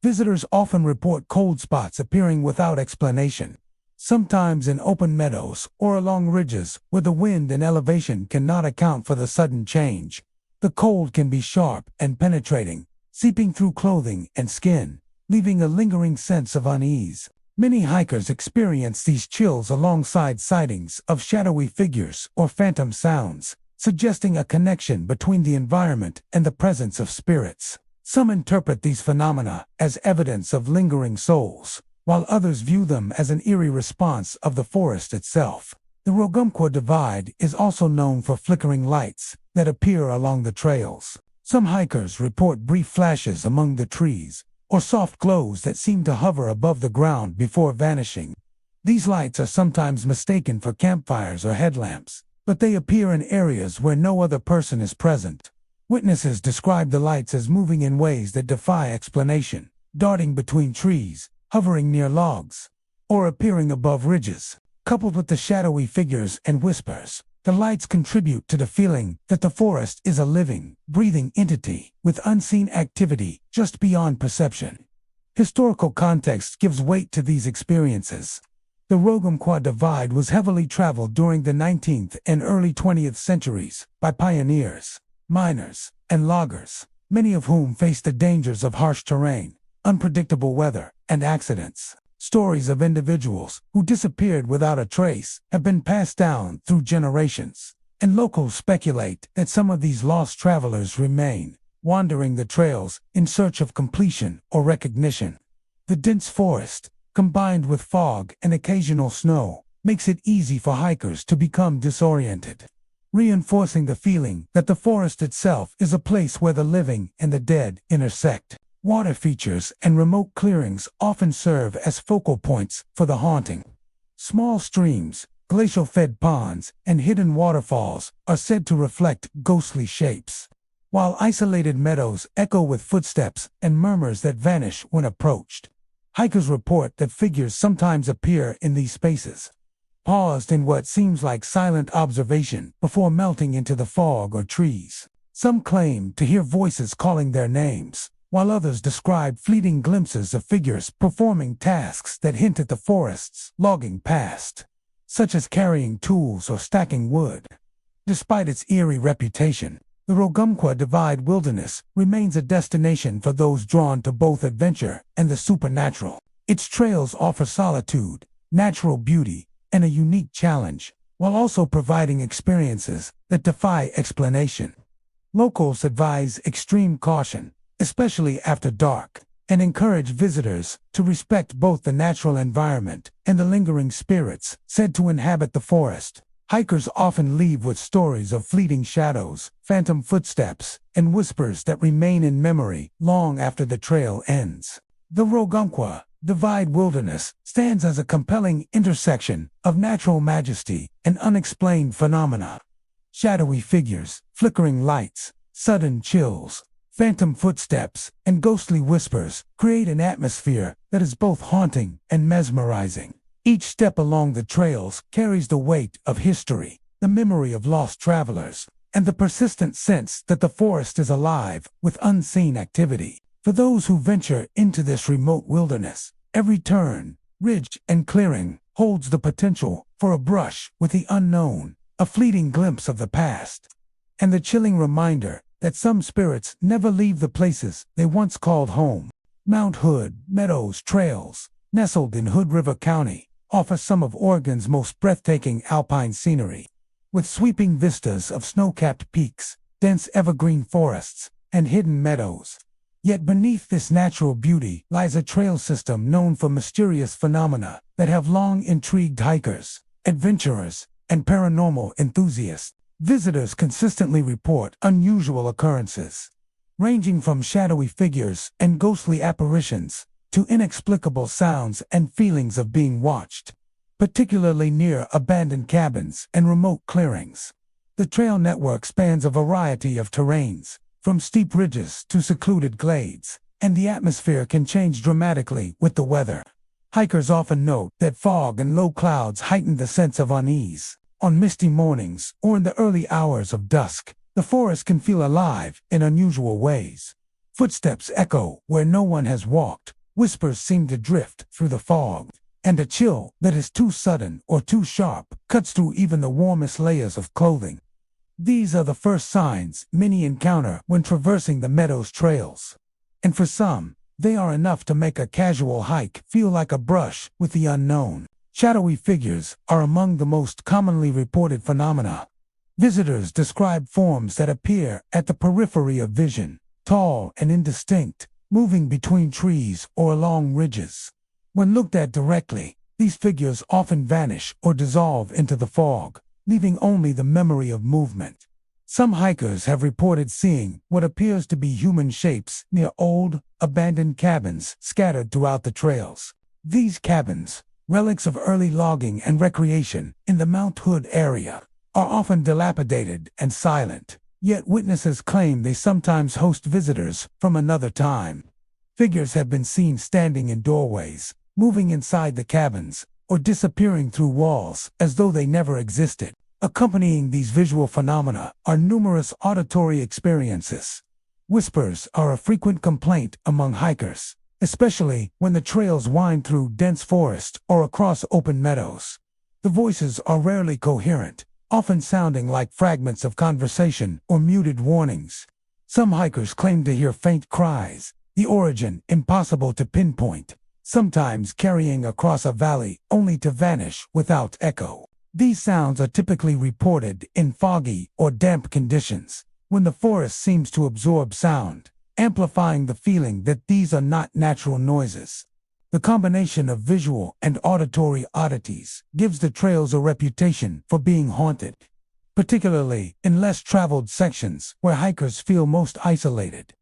A: Visitors often report cold spots appearing without explanation, sometimes in open meadows or along ridges where the wind and elevation cannot account for the sudden change. The cold can be sharp and penetrating, seeping through clothing and skin, leaving a lingering sense of unease. Many hikers experience these chills alongside sightings of shadowy figures or phantom sounds, suggesting a connection between the environment and the presence of spirits. Some interpret these phenomena as evidence of lingering souls, while others view them as an eerie response of the forest itself. The Rogumqua Divide is also known for flickering lights that appear along the trails. Some hikers report brief flashes among the trees, or soft glows that seem to hover above the ground before vanishing. These lights are sometimes mistaken for campfires or headlamps, but they appear in areas where no other person is present. Witnesses describe the lights as moving in ways that defy explanation, darting between trees, hovering near logs, or appearing above ridges. Coupled with the shadowy figures and whispers, the lights contribute to the feeling that the forest is a living, breathing entity with unseen activity just beyond perception. Historical context gives weight to these experiences. The Rogumqua Divide was heavily traveled during the 19th and early 20th centuries by pioneers, miners, and loggers, many of whom faced the dangers of harsh terrain, unpredictable weather, and accidents. Stories of individuals who disappeared without a trace have been passed down through generations, and locals speculate that some of these lost travelers remain, wandering the trails in search of completion or recognition. The dense forest, combined with fog and occasional snow, makes it easy for hikers to become disoriented, reinforcing the feeling that the forest itself is a place where the living and the dead intersect. Water features and remote clearings often serve as focal points for the haunting. Small streams, glacial-fed ponds, and hidden waterfalls are said to reflect ghostly shapes, while isolated meadows echo with footsteps and murmurs that vanish when approached. Hikers report that figures sometimes appear in these spaces, paused in what seems like silent observation before melting into the fog or trees. Some claim to hear voices calling their names, while others describe fleeting glimpses of figures performing tasks that hint at the forest's logging past, such as carrying tools or stacking wood. Despite its eerie reputation, the Rogumqua Divide Wilderness remains a destination for those drawn to both adventure and the supernatural. Its trails offer solitude, natural beauty, and a unique challenge, while also providing experiences that defy explanation. Locals advise extreme caution, especially after dark, and encourage visitors to respect both the natural environment and the lingering spirits said to inhabit the forest. Hikers often leave with stories of fleeting shadows, phantom footsteps, and whispers that remain in memory long after the trail ends. The Rogumqua Divide Wilderness stands as a compelling intersection of natural majesty and unexplained phenomena. Shadowy figures, flickering lights, sudden chills, phantom footsteps, and ghostly whispers create an atmosphere that is both haunting and mesmerizing. Each step along the trails carries the weight of history, the memory of lost travelers, and the persistent sense that the forest is alive with unseen activity. For those who venture into this remote wilderness, every turn, ridge, and clearing holds the potential for a brush with the unknown, a fleeting glimpse of the past, and the chilling reminder that some spirits never leave the places they once called home. Mount Hood Meadows Trails, nestled in Hood River County, offer some of Oregon's most breathtaking alpine scenery, with sweeping vistas of snow-capped peaks, dense evergreen forests, and hidden meadows. Yet beneath this natural beauty lies a trail system known for mysterious phenomena that have long intrigued hikers, adventurers, and paranormal enthusiasts. Visitors consistently report unusual occurrences, ranging from shadowy figures and ghostly apparitions to inexplicable sounds and feelings of being watched, particularly near abandoned cabins and remote clearings. The trail network spans a variety of terrains, from steep ridges to secluded glades, and the atmosphere can change dramatically with the weather. Hikers often note that fog and low clouds heighten the sense of unease. On misty mornings or in the early hours of dusk, the forest can feel alive in unusual ways. Footsteps echo where no one has walked, whispers seem to drift through the fog, and a chill that is too sudden or too sharp cuts through even the warmest layers of clothing. These are the first signs many encounter when traversing the meadows trails. And for some, they are enough to make a casual hike feel like a brush with the unknown. Shadowy figures are among the most commonly reported phenomena. Visitors describe forms that appear at the periphery of vision, tall and indistinct, moving between trees or along ridges. When looked at directly, these figures often vanish or dissolve into the fog, leaving only the memory of movement. Some hikers have reported seeing what appears to be human shapes near old, abandoned cabins scattered throughout the trails. These cabins, relics of early logging and recreation in the Mount Hood area, are often dilapidated and silent, yet witnesses claim they sometimes host visitors from another time. Figures have been seen standing in doorways, moving inside the cabins, or disappearing through walls as though they never existed. Accompanying these visual phenomena are numerous auditory experiences. Whispers are a frequent complaint among hikers, especially when the trails wind through dense forest or across open meadows. The voices are rarely coherent, often sounding like fragments of conversation or muted warnings. Some hikers claim to hear faint cries, the origin impossible to pinpoint, sometimes carrying across a valley only to vanish without echo. These sounds are typically reported in foggy or damp conditions, when the forest seems to absorb sound, amplifying the feeling that these are not natural noises. The combination of visual and auditory oddities gives the trails a reputation for being haunted, particularly in less traveled sections where hikers feel most isolated.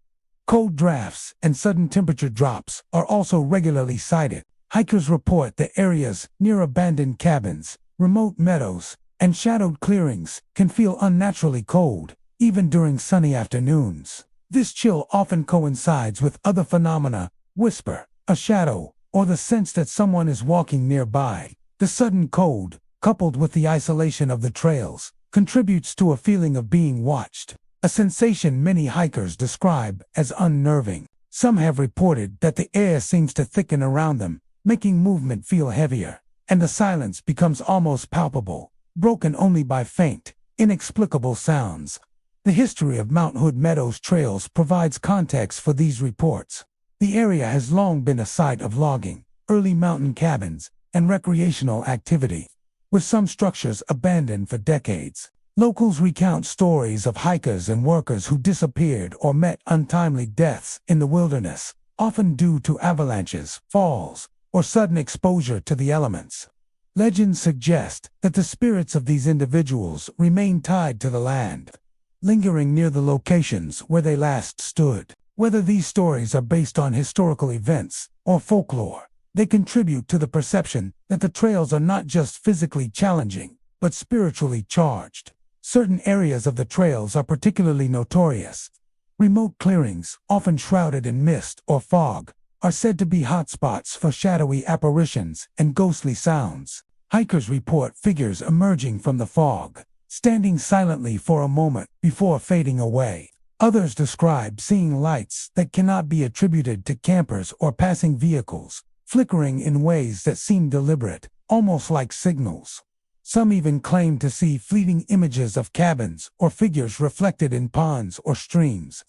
A: Cold drafts and sudden temperature drops are also regularly cited. Hikers report that areas near abandoned cabins, remote meadows, and shadowed clearings can feel unnaturally cold, even during sunny afternoons. This chill often coincides with other phenomena: whisper, a shadow, or the sense that someone is walking nearby. The sudden cold, coupled with the isolation of the trails, contributes to a feeling of being watched, a sensation many hikers describe as unnerving. Some have reported that the air seems to thicken around them, making movement feel heavier, and the silence becomes almost palpable, broken only by faint, inexplicable sounds. The history of Mount Hood Meadows trails provides context for these reports. The area has long been a site of logging, early mountain cabins, and recreational activity, with some structures abandoned for decades. Locals recount stories of hikers and workers who disappeared or met untimely deaths in the wilderness, often due to avalanches, falls, or sudden exposure to the elements. Legends suggest that the spirits of these individuals remain tied to the land, lingering near the locations where they last stood. Whether these stories are based on historical events or folklore, they contribute to the perception that the trails are not just physically challenging, but spiritually charged. Certain areas of the trails are particularly notorious. Remote clearings, often shrouded in mist or fog, are said to be hotspots for shadowy apparitions and ghostly sounds. Hikers report figures emerging from the fog, standing silently for a moment before fading away. Others describe seeing lights that cannot be attributed to campers or passing vehicles, flickering in ways that seem deliberate, almost like signals. Some even claim to see fleeting images of cabins or figures reflected in ponds or streams,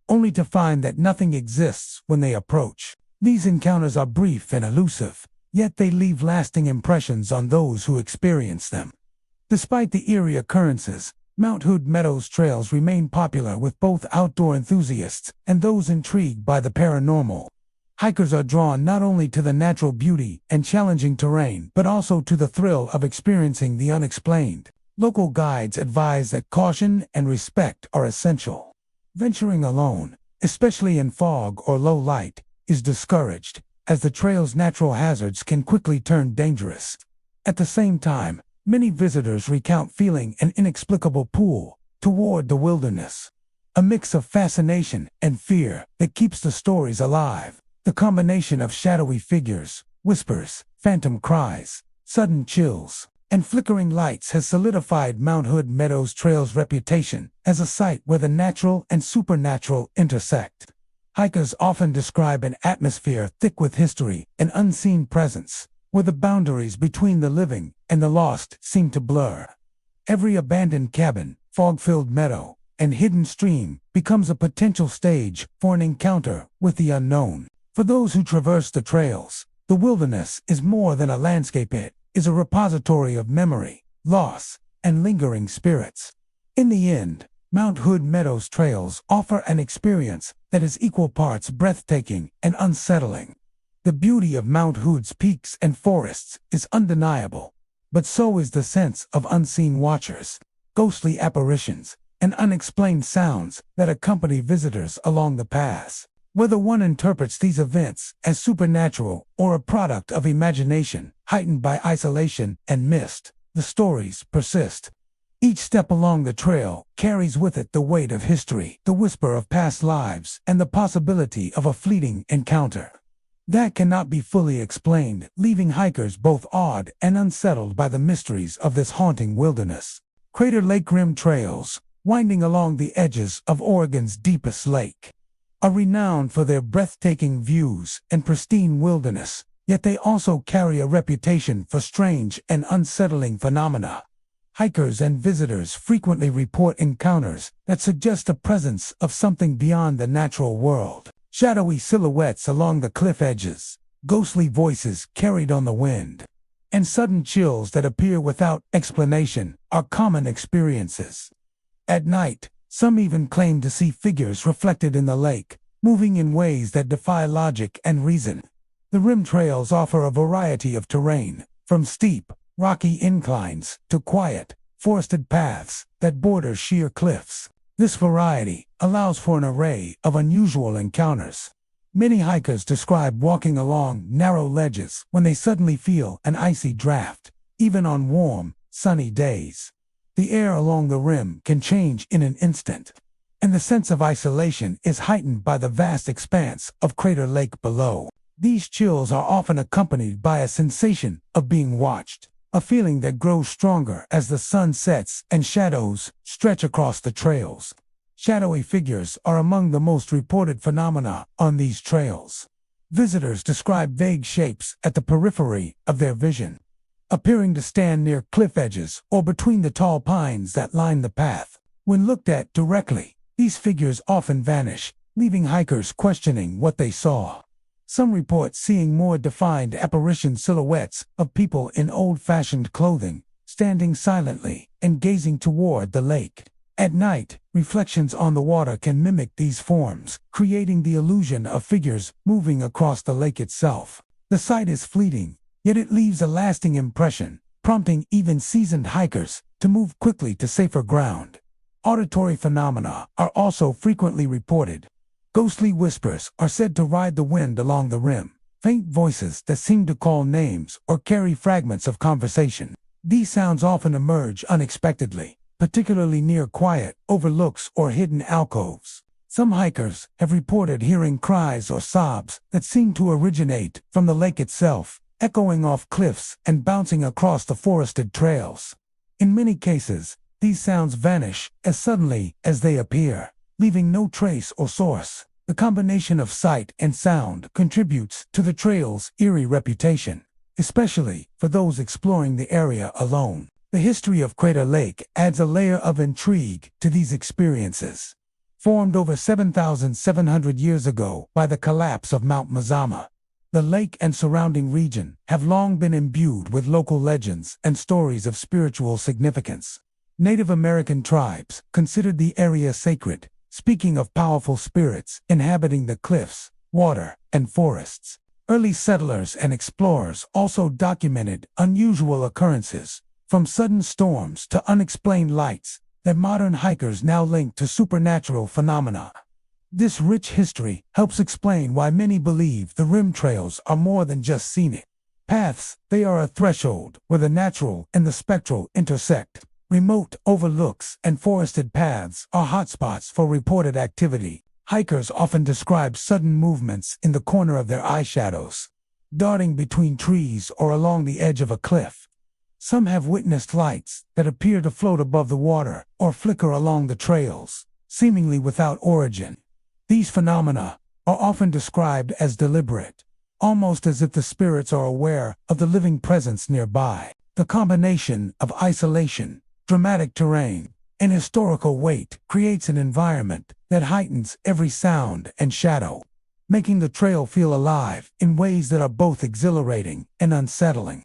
A: only to find that nothing exists when they approach. These encounters are brief and elusive, yet they leave lasting impressions on those who experience them. Despite the eerie occurrences, Mount Hood Meadows trails remain popular with both outdoor enthusiasts and those intrigued by the paranormal. Hikers are drawn not only to the natural beauty and challenging terrain, but also to the thrill of experiencing the unexplained. Local guides advise that caution and respect are essential. Venturing alone, especially in fog or low light, is discouraged, as the trail's natural hazards can quickly turn dangerous. At the same time, many visitors recount feeling an inexplicable pull toward the wilderness, a mix of fascination and fear that keeps the stories alive. The combination of shadowy figures, whispers, phantom cries, sudden chills, and flickering lights has solidified Mount Hood Meadows Trail's reputation as a site where the natural and supernatural intersect. Hikers often describe an atmosphere thick with history and unseen presence, where the boundaries between the living and the lost seem to blur. Every abandoned cabin, fog-filled meadow, and hidden stream becomes a potential stage for an encounter with the unknown. For those who traverse the trails, the wilderness is more than a landscape. It is a repository of memory, loss, and lingering spirits. In the end, Mount Hood Meadows trails offer an experience that is equal parts breathtaking and unsettling. The beauty of Mount Hood's peaks and forests is undeniable, but so is the sense of unseen watchers, ghostly apparitions, and unexplained sounds that accompany visitors along the paths. Whether one interprets these events as supernatural or a product of imagination, heightened by isolation and mist, the stories persist. Each step along the trail carries with it the weight of history, the whisper of past lives, and the possibility of a fleeting encounter that cannot be fully explained, leaving hikers both awed and unsettled by the mysteries of this haunting wilderness. Crater Lake Rim trails, winding along the edges of Oregon's deepest lake, are renowned for their breathtaking views and pristine wilderness, yet they also carry a reputation for strange and unsettling phenomena. Hikers and visitors frequently report encounters that suggest the presence of something beyond the natural world. Shadowy silhouettes along the cliff edges, ghostly voices carried on the wind, and sudden chills that appear without explanation are common experiences. At night, some even claim to see figures reflected in the lake, moving in ways that defy logic and reason. The rim trails offer a variety of terrain, from steep, rocky inclines to quiet, forested paths that border sheer cliffs. This variety allows for an array of unusual encounters. Many hikers describe walking along narrow ledges when they suddenly feel an icy draft, even on warm, sunny days. The air along the rim can change in an instant, and the sense of isolation is heightened by the vast expanse of Crater Lake below. These chills are often accompanied by a sensation of being watched, a feeling that grows stronger as the sun sets and shadows stretch across the trails. Shadowy figures are among the most reported phenomena on these trails. Visitors describe vague shapes at the periphery of their vision, appearing to stand near cliff edges or between the tall pines that line the path. When looked at directly, these figures often vanish, leaving hikers questioning what they saw. Some report seeing more defined apparition silhouettes of people in old-fashioned clothing, standing silently and gazing toward the lake. At night, reflections on the water can mimic these forms, creating the illusion of figures moving across the lake itself. The sight is fleeting, yet it leaves a lasting impression, prompting even seasoned hikers to move quickly to safer ground. Auditory phenomena are also frequently reported. Ghostly whispers are said to ride the wind along the rim, faint voices that seem to call names or carry fragments of conversation. These sounds often emerge unexpectedly, particularly near quiet overlooks or hidden alcoves. Some hikers have reported hearing cries or sobs that seem to originate from the lake itself, echoing off cliffs and bouncing across the forested trails. In many cases, these sounds vanish as suddenly as they appear, leaving no trace or source. The combination of sight and sound contributes to the trail's eerie reputation, especially for those exploring the area alone. The history of Crater Lake adds a layer of intrigue to these experiences. Formed over 7,700 years ago by the collapse of Mount Mazama, the lake and surrounding region have long been imbued with local legends and stories of spiritual significance. Native American tribes considered the area sacred, speaking of powerful spirits inhabiting the cliffs, water, and forests. Early settlers and explorers also documented unusual occurrences, from sudden storms to unexplained lights, that modern hikers now link to supernatural phenomena. This rich history helps explain why many believe the rim trails are more than just scenic paths. They are a threshold where the natural and the spectral intersect. Remote overlooks and forested paths are hotspots for reported activity. Hikers often describe sudden movements in the corner of their eyeshadows, darting between trees or along the edge of a cliff. Some have witnessed lights that appear to float above the water or flicker along the trails, seemingly without origin. These phenomena are often described as deliberate, almost as if the spirits are aware of the living presence nearby. The combination of isolation, dramatic terrain, and historical weight creates an environment that heightens every sound and shadow, making the trail feel alive in ways that are both exhilarating and unsettling.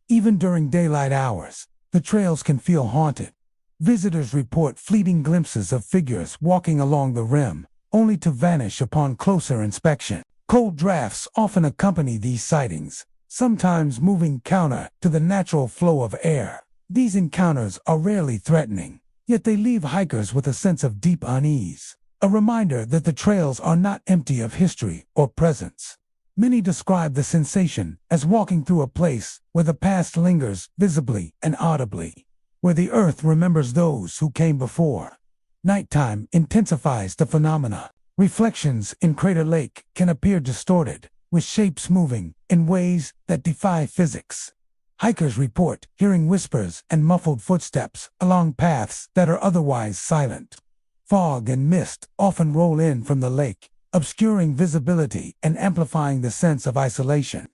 A: Even during daylight hours, the trails can feel haunted. Visitors report fleeting glimpses of figures walking along the rim, only to vanish upon closer inspection. Cold drafts often accompany these sightings, sometimes moving counter to the natural flow of air. These encounters are rarely threatening, yet they leave hikers with a sense of deep unease, a reminder that the trails are not empty of history or presence. Many describe the sensation as walking through a place where the past lingers visibly and audibly, where the earth remembers those who came before. Nighttime intensifies the phenomena. Reflections in Crater Lake can appear distorted, with shapes moving in ways that defy physics. Hikers report hearing whispers and muffled footsteps along paths that are otherwise silent. Fog and mist often roll in from the lake, obscuring visibility and amplifying the sense of isolation.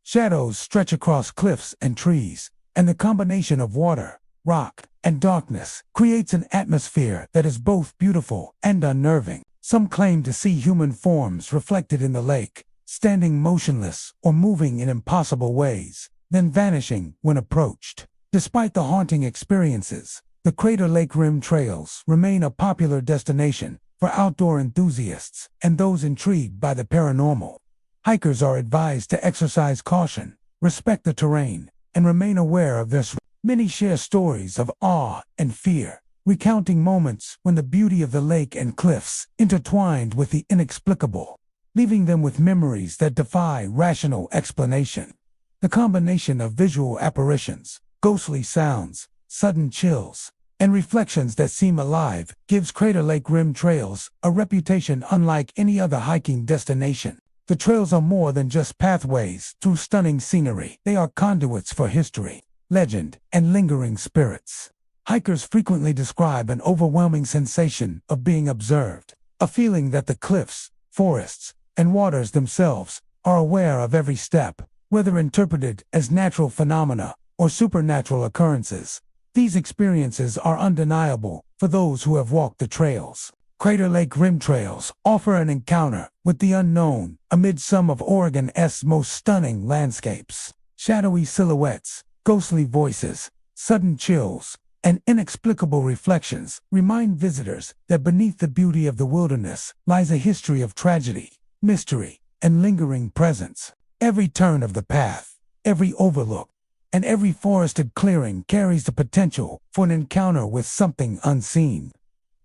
A: Shadows stretch across cliffs and trees, and the combination of water, rock, and darkness creates an atmosphere that is both beautiful and unnerving. Some claim to see human forms reflected in the lake, standing motionless or moving in impossible ways, then vanishing when approached. Despite the haunting experiences, the Crater Lake Rim trails remain a popular destination for outdoor enthusiasts and those intrigued by the paranormal. Hikers are advised to exercise caution, respect the terrain, and remain aware of their surroundings. Many share stories of awe and fear, recounting moments when the beauty of the lake and cliffs intertwined with the inexplicable, leaving them with memories that defy rational explanation. The combination of visual apparitions, ghostly sounds, sudden chills, and reflections that seem alive gives Crater Lake Rim trails a reputation unlike any other hiking destination. The trails are more than just pathways through stunning scenery. They are conduits for history, legend, and lingering spirits. Hikers frequently describe an overwhelming sensation of being observed, a feeling that the cliffs, forests, and waters themselves are aware of every step, whether interpreted as natural phenomena or supernatural occurrences. These experiences are undeniable for those who have walked the trails. Crater Lake Rim trails offer an encounter with the unknown amid some of Oregon's most stunning landscapes. Shadowy silhouettes, ghostly voices, sudden chills, and inexplicable reflections remind visitors that beneath the beauty of the wilderness lies a history of tragedy, mystery, and lingering presence. Every turn of the path, every overlook, and every forested clearing carries the potential for an encounter with something unseen,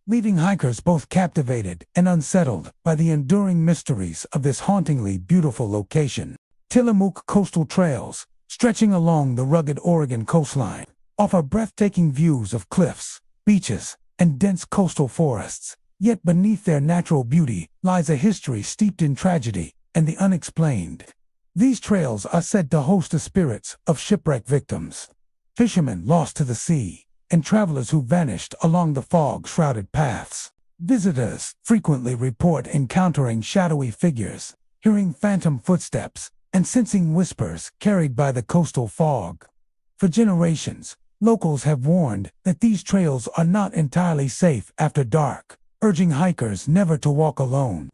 A: leaving hikers both captivated and unsettled by the enduring mysteries of this hauntingly beautiful location. Tillamook coastal trails, stretching along the rugged Oregon coastline, offer breathtaking views of cliffs, beaches, and dense coastal forests. Yet beneath their natural beauty lies a history steeped in tragedy and the unexplained. These trails are said to host the spirits of shipwreck victims, fishermen lost to the sea, and travelers who vanished along the fog-shrouded paths. Visitors frequently report encountering shadowy figures, hearing phantom footsteps, and sensing whispers carried by the coastal fog. For generations, locals have warned that these trails are not entirely safe after dark, urging hikers never to walk alone.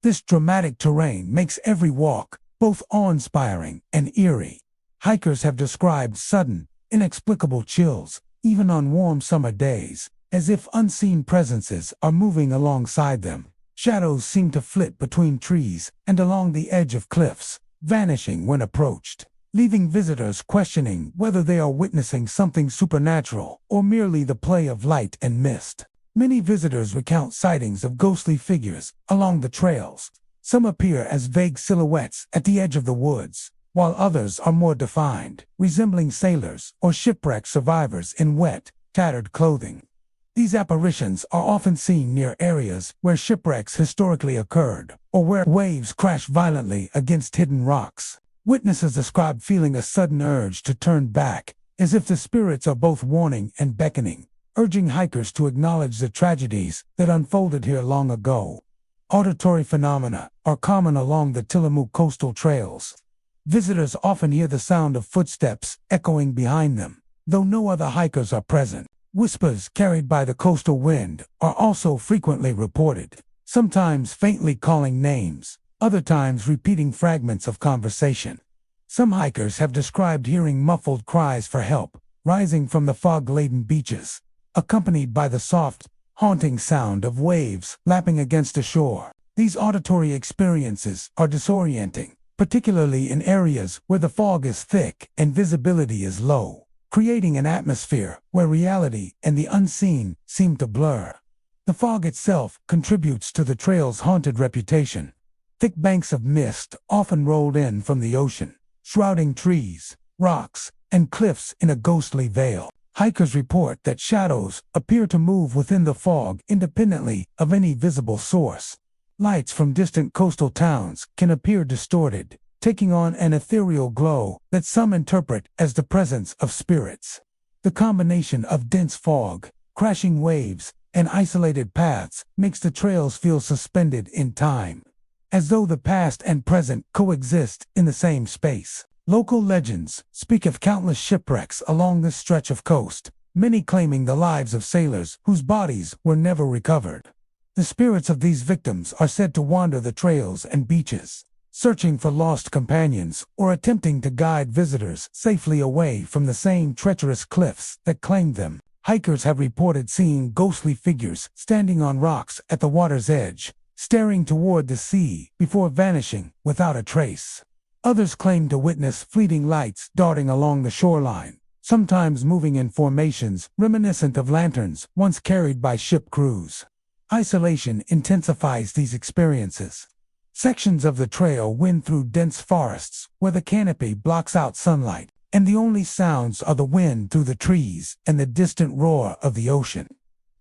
A: This dramatic terrain makes every walk both awe-inspiring and eerie. Hikers have described sudden, inexplicable chills, even on warm summer days, as if unseen presences are moving alongside them. Shadows seem to flit between trees and along the edge of cliffs, vanishing when approached, leaving visitors questioning whether they are witnessing something supernatural or merely the play of light and mist. Many visitors recount sightings of ghostly figures along the trails. Some appear as vague silhouettes at the edge of the woods, while others are more defined, resembling sailors or shipwreck survivors in wet, tattered clothing. These apparitions are often seen near areas where shipwrecks historically occurred, or where waves crash violently against hidden rocks. Witnesses describe feeling a sudden urge to turn back, as if the spirits are both warning and beckoning, urging hikers to acknowledge the tragedies that unfolded here long ago. Auditory phenomena are common along the Tillamook coastal trails. Visitors often hear the sound of footsteps echoing behind them, though no other hikers are present. Whispers carried by the coastal wind are also frequently reported, sometimes faintly calling names, other times repeating fragments of conversation. Some hikers have described hearing muffled cries for help, rising from the fog-laden beaches, accompanied by the soft, haunting sound of waves lapping against the shore. These auditory experiences are disorienting, particularly in areas where the fog is thick and visibility is low, creating an atmosphere where reality and the unseen seem to blur. The fog itself contributes to the trail's haunted reputation. Thick banks of mist often rolled in from the ocean, shrouding trees, rocks, and cliffs in a ghostly veil. Hikers report that shadows appear to move within the fog independently of any visible source. Lights from distant coastal towns can appear distorted, taking on an ethereal glow that some interpret as the presence of spirits. The combination of dense fog, crashing waves, and isolated paths makes the trails feel suspended in time, as though the past and present coexist in the same space. Local legends speak of countless shipwrecks along this stretch of coast, many claiming the lives of sailors whose bodies were never recovered. The spirits of these victims are said to wander the trails and beaches, searching for lost companions or attempting to guide visitors safely away from the same treacherous cliffs that claimed them. Hikers have reported seeing ghostly figures standing on rocks at the water's edge, staring toward the sea before vanishing without a trace. Others claim to witness fleeting lights darting along the shoreline, sometimes moving in formations reminiscent of lanterns once carried by ship crews. Isolation intensifies these experiences. Sections of the trail wind through dense forests where the canopy blocks out sunlight, and the only sounds are the wind through the trees and the distant roar of the ocean.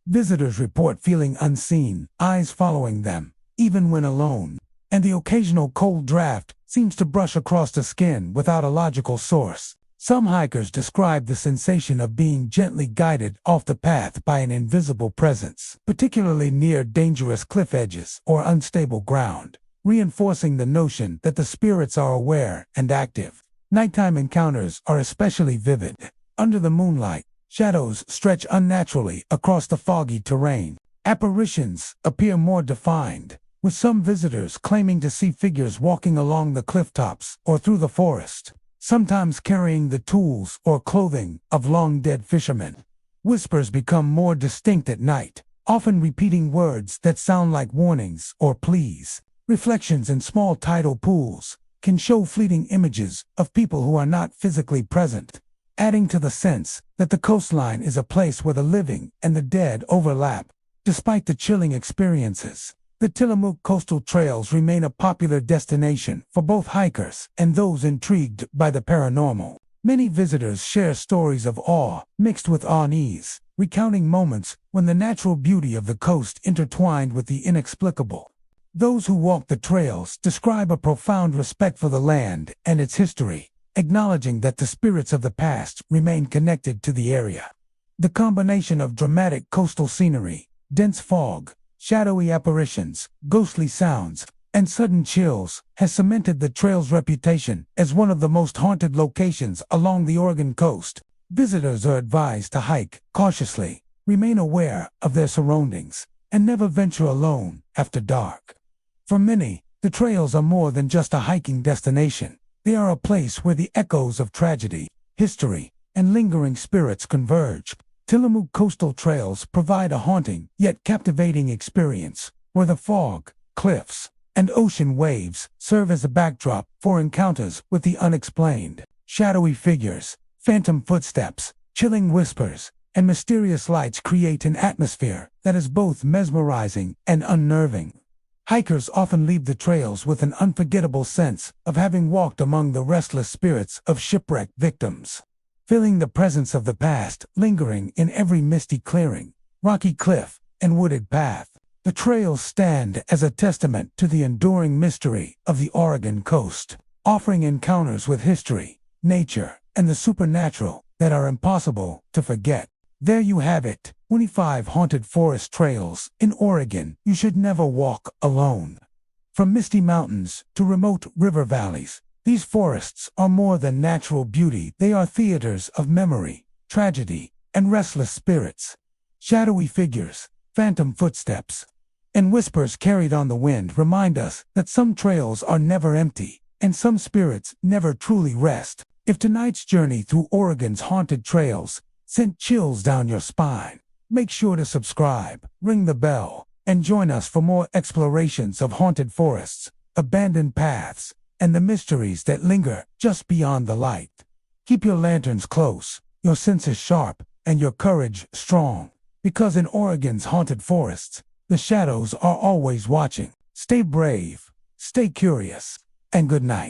A: Visitors report feeling unseen, eyes following them, even when alone, and the occasional cold draft seems to brush across the skin without a logical source. Some hikers describe the sensation of being gently guided off the path by an invisible presence, particularly near dangerous cliff edges or unstable ground, reinforcing the notion that the spirits are aware and active. Nighttime encounters are especially vivid. Under the moonlight, shadows stretch unnaturally across the foggy terrain. Apparitions appear more defined, with some visitors claiming to see figures walking along the cliff tops or through the forest, sometimes carrying the tools or clothing of long-dead fishermen. Whispers become more distinct at night, often repeating words that sound like warnings or pleas. Reflections in small tidal pools can show fleeting images of people who are not physically present, adding to the sense that the coastline is a place where the living and the dead overlap. Despite the chilling experiences, the Tillamook coastal trails remain a popular destination for both hikers and those intrigued by the paranormal. Many visitors share stories of awe mixed with unease, recounting moments when the natural beauty of the coast intertwined with the inexplicable. Those who walk the trails describe a profound respect for the land and its history, acknowledging that the spirits of the past remain connected to the area. The combination of dramatic coastal scenery, dense fog, shadowy apparitions, ghostly sounds, and sudden chills has cemented the trail's reputation as one of the most haunted locations along the Oregon coast. Visitors are advised to hike cautiously, remain aware of their surroundings, and never venture alone after dark. For many, the trails are more than just a hiking destination. They are a place where the echoes of tragedy, history, and lingering spirits converge. Tillamook coastal trails provide a haunting yet captivating experience, where the fog, cliffs, and ocean waves serve as a backdrop for encounters with the unexplained. Shadowy figures, phantom footsteps, chilling whispers, and mysterious lights create an atmosphere that is both mesmerizing and unnerving. Hikers often leave the trails with an unforgettable sense of having walked among the restless spirits of shipwrecked victims, feeling the presence of the past lingering in every misty clearing, rocky cliff, and wooded path. The trails stand as a testament to the enduring mystery of the Oregon coast, offering encounters with history, nature, and the supernatural that are impossible to forget. There you have it, 25 haunted forest trails in Oregon you should never walk alone. From misty mountains to remote river valleys, these forests are more than natural beauty. They are theaters of memory, tragedy, and restless spirits. Shadowy figures, phantom footsteps, and whispers carried on the wind remind us that some trails are never empty, and some spirits never truly rest. If tonight's journey through Oregon's haunted trails sent chills down your spine, make sure to subscribe, ring the bell, and join us for more explorations of haunted forests, abandoned paths, and the mysteries that linger just beyond the light. Keep your lanterns close, your senses sharp, and your courage strong, because in Oregon's haunted forests, the shadows are always watching. Stay brave, stay curious, and good night.